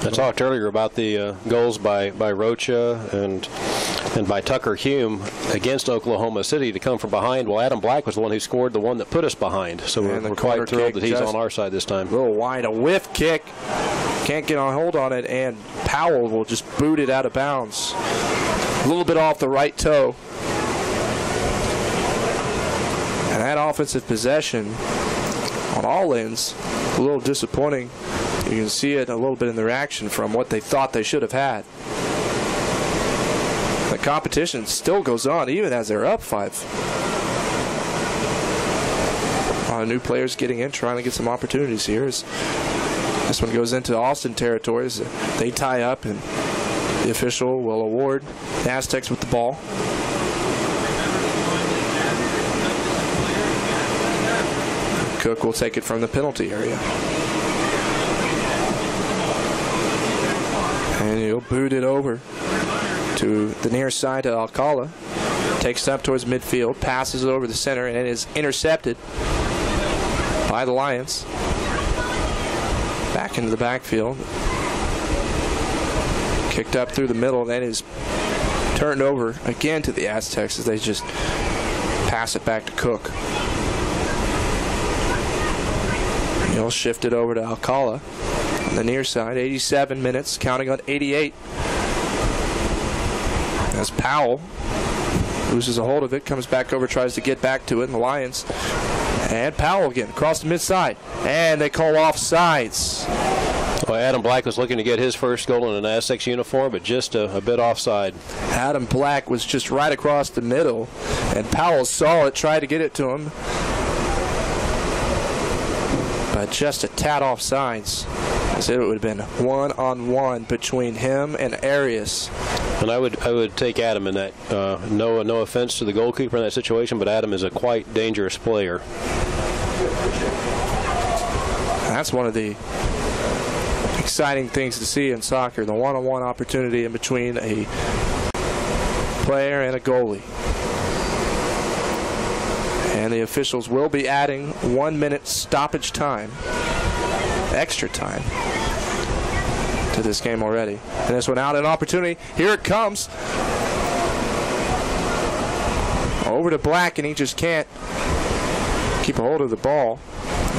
I talked earlier about the goals by Rocha and by Tucker Hume against Oklahoma City to come from behind. Well, Adam Black was the one who scored the one that put us behind. So we're quite thrilled that he's on our side this time. A little wide, a whiff kick. Can't get a hold on it, and Powell will just boot it out of bounds. A little bit off the right toe. And that offensive possession on all ends, a little disappointing. You can see it a little bit in the reaction from what they thought they should have had. The competition still goes on even as they're up 5. A lot of new players getting in, trying to get some opportunities here. This one goes into Austin territories. They tie up, and the official will award the Aztecs with the ball. Cook will take it from the penalty area. And he'll boot it over to the near side to Alcala. Takes it up towards midfield, passes it over the center, and it is intercepted by the Lions. Back into the backfield. Kicked up through the middle, and then is turned over again to the Aztecs as they just pass it back to Cook. He'll shift it over to Alcala on the near side. 87 minutes, counting on 88. As Powell loses a hold of it, comes back over, tries to get back to it, and the Lions. And Powell again, across the mid-side. And they call offsides. Well, Adam Black was looking to get his first goal in an Aztecs uniform, but just a bit offside. Adam Black was just right across the middle, and Powell saw it, tried to get it to him, but just a tad offsides. As it would have been one-on-one between him and Arias. And I would take Adam in that. No offense to the goalkeeper in that situation, but Adam is a quite dangerous player. That's one of the exciting things to see in soccer, the one-on-one opportunity in between a player and a goalie. And the officials will be adding 1 minute stoppage time, extra time, to this game already. And this one out, an opportunity. Here it comes. Over to Black, and he just can't keep a hold of the ball.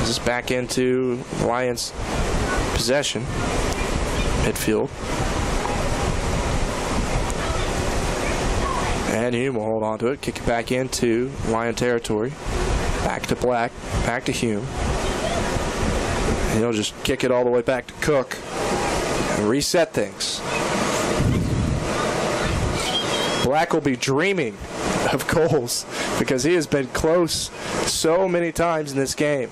This is back into Lions possession, midfield. And Hume will hold on to it, kick it back into Lion territory. Back to Black, back to Hume. And he'll just kick it all the way back to Cook and reset things. Black will be dreaming of goals because he has been close so many times in this game.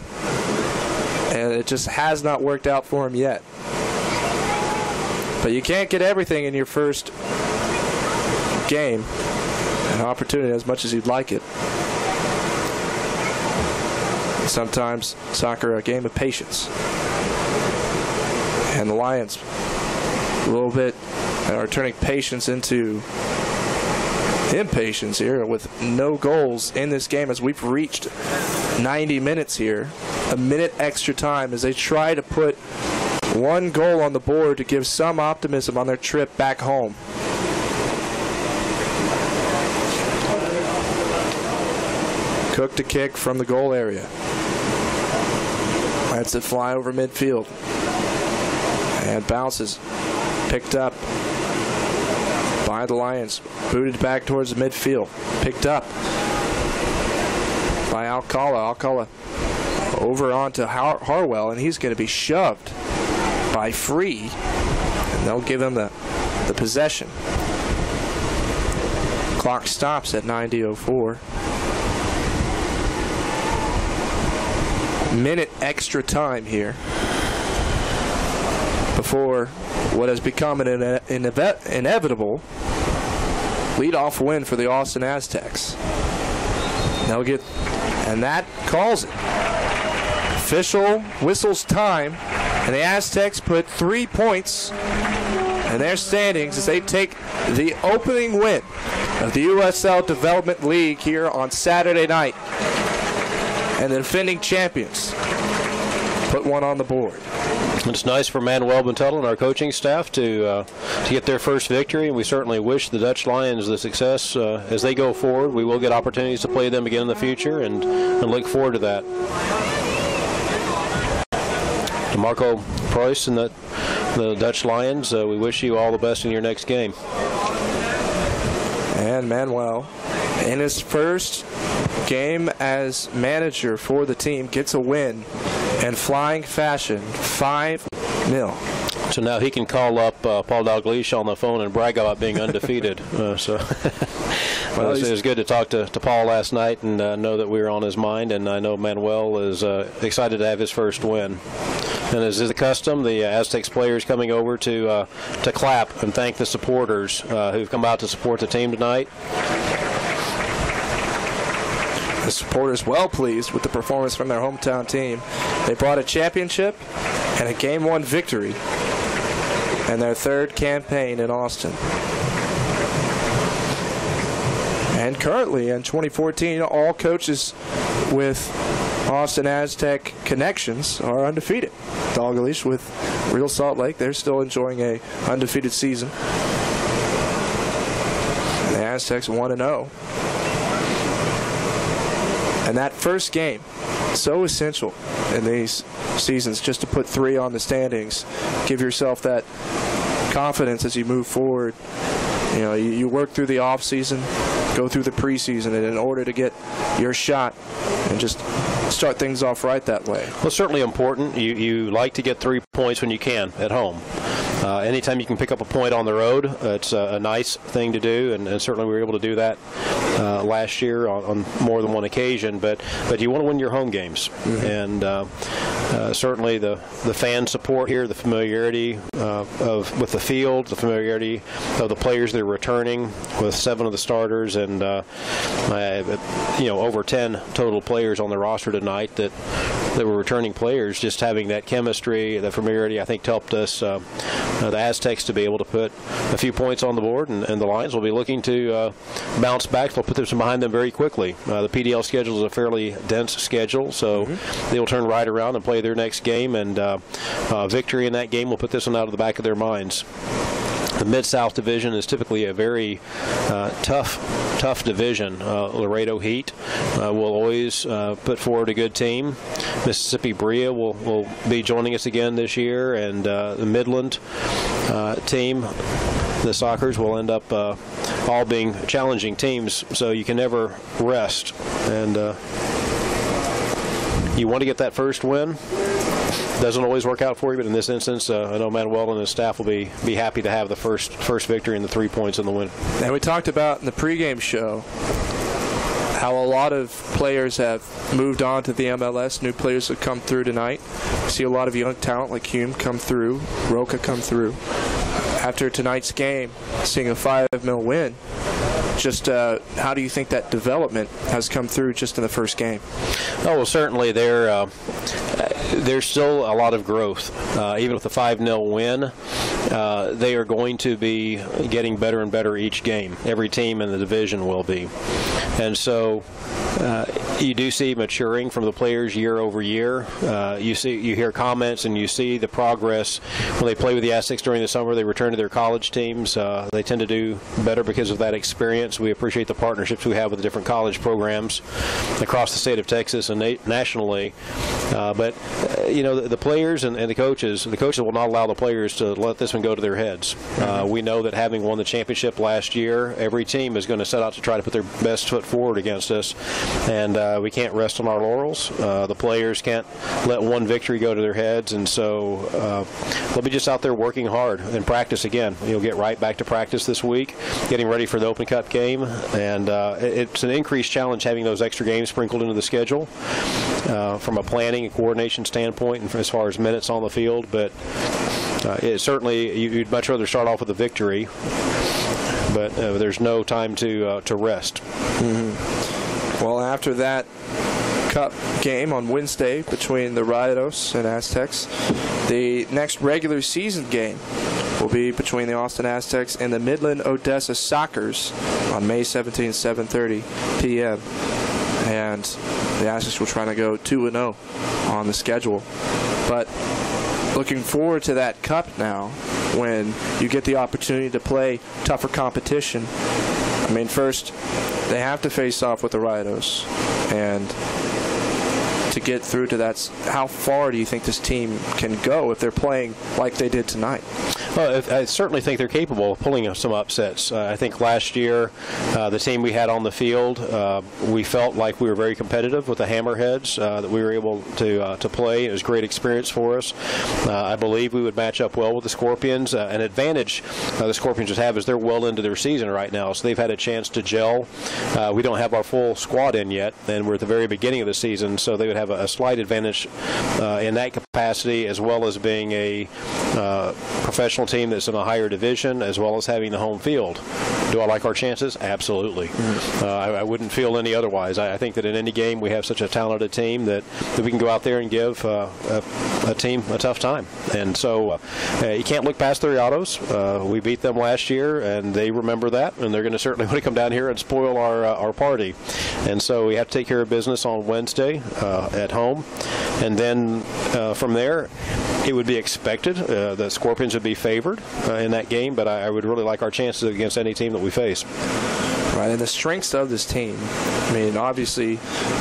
And it just has not worked out for him yet. But you can't get everything in your first game. An opportunity as much as you'd like it. Sometimes soccer a game of patience. And the Lions a little bit are turning patience into impatience here with no goals in this game as we've reached 90 minutes here. A minute extra time as they try to put one goal on the board to give some optimism on their trip back home. Cook to kick from the goal area. Lets it fly over midfield. And bounces. Picked up by the Lions. Booted back towards the midfield. Picked up by Alcala. Alcala over onto Harwell, and he's going to be shoved by Free. And they'll give him the possession. Clock stops at 90:04. Minute extra time here before what has become an inevitable leadoff win for the Austin Aztecs. They'll get, and that calls it. Official whistles time, and the Aztecs put 3 points in their standings as they take the opening win of the USL Development League here on Saturday night. And the defending champions put one on the board. It's nice for Manuel Bontella and our coaching staff to get their first victory, and we certainly wish the Dutch Lions the success as they go forward. We will get opportunities to play them again in the future, and look forward to that. To Marco Preuss and the Dutch Lions, we wish you all the best in your next game. And Manuel, in his first game as manager for the team, gets a win in flying fashion, 5-0. So now he can call up Paul Dalglish on the phone and brag about being undefeated. Well, it was good to talk to Paul last night and know that we were on his mind, and I know Manuel is excited to have his first win. And as is the custom, the Aztecs players coming over to clap and thank the supporters who've come out to support the team tonight. The supporters well pleased with the performance from their hometown team. They brought a championship and a Game 1 victory in their third campaign in Austin. And currently in 2014, all coaches with Austin Aztec connections are undefeated. Dalglish with Real Salt Lake, they're still enjoying a undefeated season. The Aztecs 1-0. And that first game, so essential in these seasons, just to put 3 on the standings. Give yourself that confidence as you move forward You know, you work through the off season, go through the preseason, and in order to get your shot and just start things off right that way. Well, certainly important. You like to get 3 points when you can at home. Anytime you can pick up a point on the road, it's a nice thing to do, and certainly we were able to do that last year on more than one occasion. But you want to win your home games, and certainly the fan support here, the familiarity with the field, the familiarity of the players that are returning, with 7 of the starters, and over 10 total players on the roster tonight that were returning players. Just having that chemistry, that familiarity, I think helped us, the Aztecs, to be able to put a few points on the board, and the Lions will be looking to bounce back. They'll put this behind them very quickly. The PDL schedule is a fairly dense schedule, so they will turn right around and play their next game, and victory in that game will put this one out of the back of their minds. The Mid-South Division is typically a very tough division. Laredo Heat will always put forward a good team. Mississippi Bria will be joining us again this year, and the Midland team, the Sockers, will end up all being challenging teams, so you can never rest. And you want to get that first win. Doesn't always work out for you, but in this instance, I know Manuel and his staff will be happy to have the first victory and the 3 points in the win. And we talked about in the pregame show how a lot of players have moved on to the MLS. New players have come through tonight. We see a lot of young talent like Hume come through, Roca come through. After tonight's game, seeing a 5-0 win, just how do you think that development has come through just in the first game? Oh, well, certainly there's still a lot of growth. Even with the 5-0 win, they are going to be getting better and better each game. Every team in the division will be. And so you do see maturing from the players year over year. You hear comments, and you see the progress when they play with the Aztecs during the summer. They return to their college teams. They tend to do better because of that experience. We appreciate the partnerships we have with the different college programs across the state of Texas and nationally. But the players and the coaches will not allow the players to let this one go to their heads. We know that having won the championship last year, every team is going to set out to try to put their best foot forward against us, and we can't rest on our laurels. The players can't let one victory go to their heads, and so they'll be just out there working hard and practice again. You'll get right back to practice this week, getting ready for the Open Cup game, and it's an increased challenge having those extra games sprinkled into the schedule from a planning and coordination standpoint, and as far as minutes on the field. But certainly you'd much rather start off with a victory, but there's no time to rest. Well, after that Cup game on Wednesday between the Rayados and Aztecs, the next regular season game will be between the Austin Aztecs and the Midland Odessa Sockers on May 17, 7:30 p.m. And the Aztecs will try to go 2-0 on the schedule. But looking forward to that Cup now, when you get the opportunity to play tougher competition. I mean, first, they have to face off with the Rayados. And to get through to that, how far do you think this team can go if they're playing like they did tonight? Well, I certainly think they're capable of pulling some upsets. I think last year, the team we had on the field, we felt like we were very competitive with the Hammerheads, that we were able to play. It was a great experience for us. I believe we would match up well with the Scorpions. An advantage the Scorpions would have is they're well into their season right now, so they've had a chance to gel. We don't have our full squad in yet, and we're at the very beginning of the season, so they would have a slight advantage in that capacity, as well as being a professional team that's in a higher division, as well as having the home field. Do I like our chances? Absolutely. I wouldn't feel any otherwise. I think that in any game we have such a talented team that we can go out there and give a team a tough time. And so you can't look past the Rayados. We beat them last year, and they remember that, and they're going to certainly want to come down here and spoil our party. And so we have to take care of business on Wednesday at home. And then from there, it would be expected that Scorpions would be favored in that game, but I would really like our chances against any team that we face. Right, and the strengths of this team. I mean, obviously,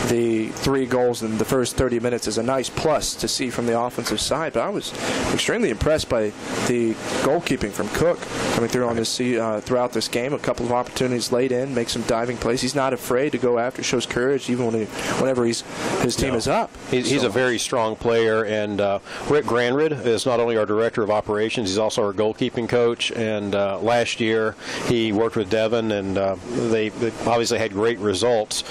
the 3 goals in the first 30 minutes is a nice plus to see from the offensive side, but I was extremely impressed by the goalkeeping from Cook coming through on this throughout this game. A couple of opportunities laid in, make some diving plays. He's not afraid to go after, shows courage even whenever his team is up. He's a very strong player, and Rick Granrid is not only our director of operations, he's also our goalkeeping coach, and last year he worked with Devin, and they obviously had great results.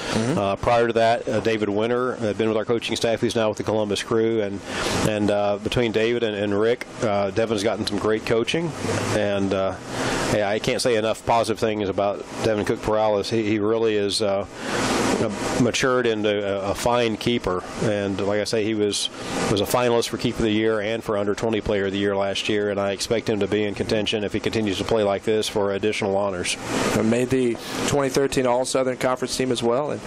Prior to that, David Winter had been with our coaching staff. He's now with the Columbus Crew, and between David and Rick, Devin's gotten some great coaching, and I can't say enough positive things about Devin Cook-Perales. He really is matured into a fine keeper, and like I say, he was a finalist for Keeper of the Year and for Under 20 Player of the Year last year, and I expect him to be in contention if he continues to play like this for additional honors. And made the 2013 All-Southern Conference team as well, and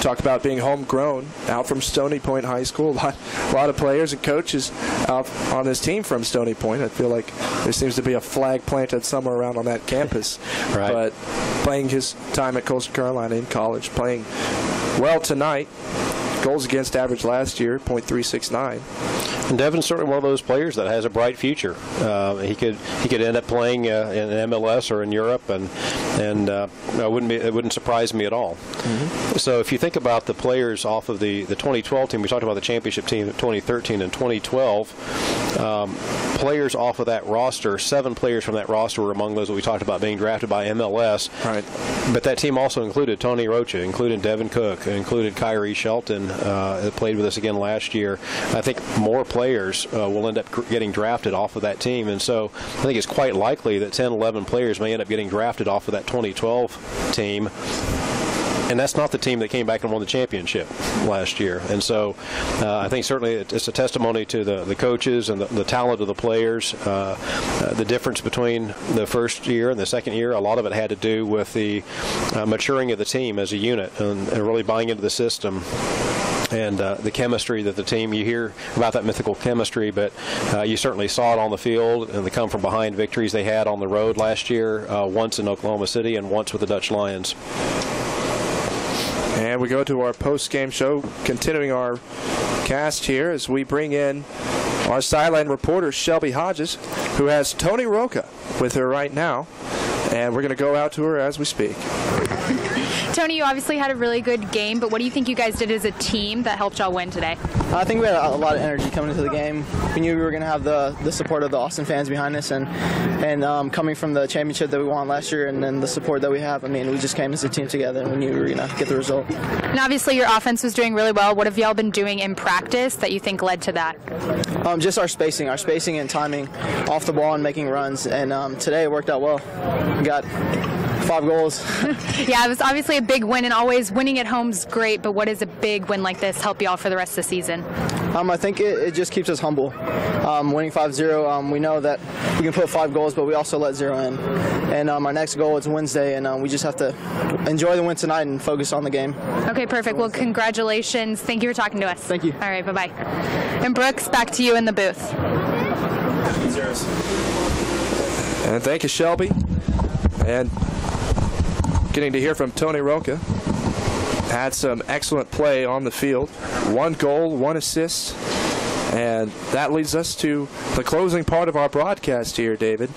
talk about being homegrown, out from Stony Point High School. A lot of players and coaches out on this team from Stony Point. I feel like there seems to be a flag planted somewhere around on that campus. Right. But playing his time at Coastal Carolina in college, playing well tonight. Goals against average last year, .369. And Devin's certainly one of those players that has a bright future. He could end up playing in MLS or in Europe, and it wouldn't surprise me at all. So if you think about the players off of the 2012 team, we talked about the championship team of 2013 and 2012. Players off of that roster, 7 players from that roster were among those that we talked about being drafted by MLS. Right. But that team also included Tony Rocha, included Devin Cook, included Kyrie Shelton, that played with us again last year. I think more players will end up getting drafted off of that team, and so I think it's quite likely that 10, 11 players may end up getting drafted off of that 2012 team. And that's not the team that came back and won the championship last year. And so I think certainly it's a testimony to the coaches and the talent of the players. The difference between the first year and the second year, a lot of it had to do with the maturing of the team as a unit and really buying into the system. And the chemistry that the team, you hear about that mythical chemistry, but you certainly saw it on the field and the come-from-behind victories they had on the road last year, once in Oklahoma City and once with the Dutch Lions. And we go to our post-game show, continuing our cast here as we bring in our sideline reporter, Shelby Hodges, who has Tony Rocha with her right now. And we're going to go out to her as we speak. Tony, you obviously had a really good game, but what do you think you guys did as a team that helped y'all win today? I think we had a lot of energy coming into the game. We knew we were going to have the support of the Austin fans behind us, and coming from the championship that we won last year and then the support that we have, I mean, we just came as a team together and we knew we were going to get the result. And obviously your offense was doing really well. What have y'all been doing in practice that you think led to that? Just our spacing and timing off the ball and making runs, and today it worked out well. We got 5 goals. Yeah, it was obviously a big win, and always winning at home's great, but what does a big win like this help y'all for the rest of the season? I think it just keeps us humble. Winning 5-0, we know that we can put 5 goals, but we also let 0 in. And our next goal is Wednesday, and we just have to enjoy the win tonight and focus on the game. Okay, perfect. Well, congratulations. Thank you for talking to us. Thank you. All right, bye-bye. And Brooks, back to you in the booth. And thank you, Shelby. And getting to hear from Tony Rocha. Had some excellent play on the field. 1 goal, 1 assist. And that leads us to the closing part of our broadcast here, David.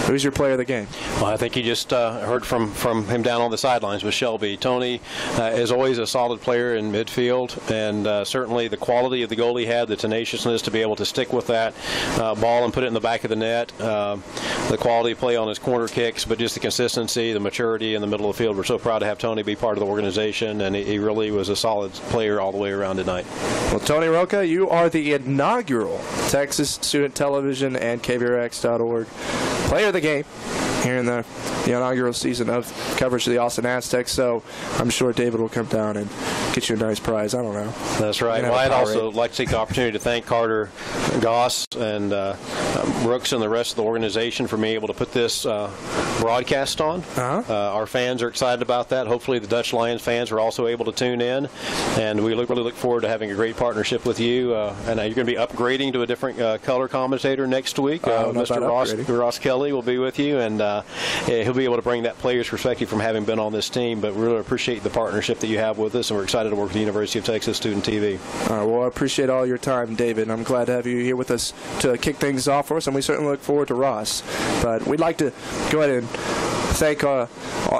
Who's your player of the game? Well, I think you just heard from him down on the sidelines with Shelby. Tony is always a solid player in midfield, and certainly the quality of the goal he had, the tenaciousness to be able to stick with that ball and put it in the back of the net, the quality of play on his corner kicks, but just the consistency, the maturity in the middle of the field. We're so proud to have Tony be part of the organization, and he really was a solid player all the way around tonight. Well, Tony Rocha, you are the inaugural Texas Student Television and KVRX.org player of the game here in the inaugural season of coverage of the Austin Aztecs, so I'm sure David will come down and get you a nice prize. I don't know. That's right. Well, I'd also like to take the opportunity to thank Carter Goss and Brooks and the rest of the organization for being able to put this broadcast on. Our fans are excited about that. Hopefully the Dutch Lions fans are also able to tune in, and we really look forward to having a great partnership with you. And you're going to be upgrading to a different color commentator next week. Mr. Ross Kelly will be with you, and he'll be able to bring that player's perspective from having been on this team. But we really appreciate the partnership that you have with us, and we're excited to work with the University of Texas Student TV. All right, well, I appreciate all your time, David. I'm glad to have you here with us to kick things off for us, and we certainly look forward to Ross. But we'd like to go ahead and thank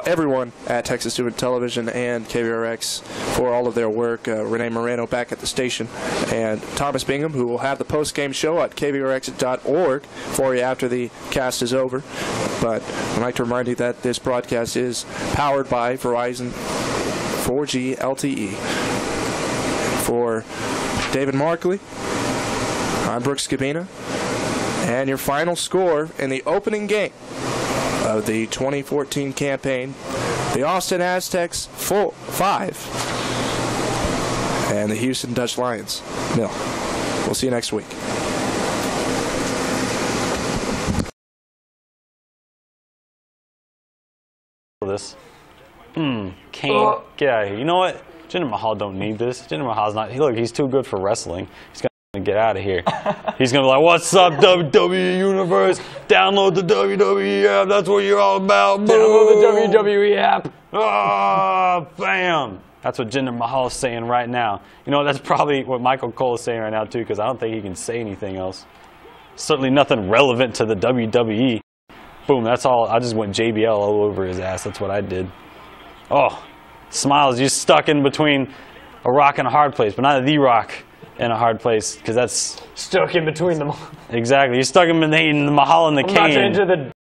everyone at Texas Student Television and KVRX for all of their work. Renee Moreno back at the station, and Thomas Bingham, who will have the post-game show at kvrx.org for you after the cast is over. But I'd like to remind you that this broadcast is powered by Verizon 4G LTE. For David Markley, I'm Brooks Cabina, and your final score in the opening game of the 2014 campaign, the Austin Aztecs 5 and the Houston Dutch Lions 0. We'll see you next week. This Kane, get out of here. You know what? Jinder Mahal don't need this. Jinder Mahal's not. Look, he's too good for wrestling. He's gonna get out of here. He's gonna be like, "What's up, WWE Universe? Download the WWE app. That's what you're all about. Download the WWE app." Oh, bam! That's what Jinder Mahal is saying right now. You know, that's probably what Michael Cole is saying right now too, because I don't think he can say anything else. Certainly nothing relevant to the WWE. Boom, that's all. I just went JBL all over his ass. That's what I did. Oh, Smiles, you're stuck in between a rock and a hard place, but not the rock and a hard place, because that's stuck in between them. Exactly. You're stuck in between the Mahal and the Kane. I'm not into the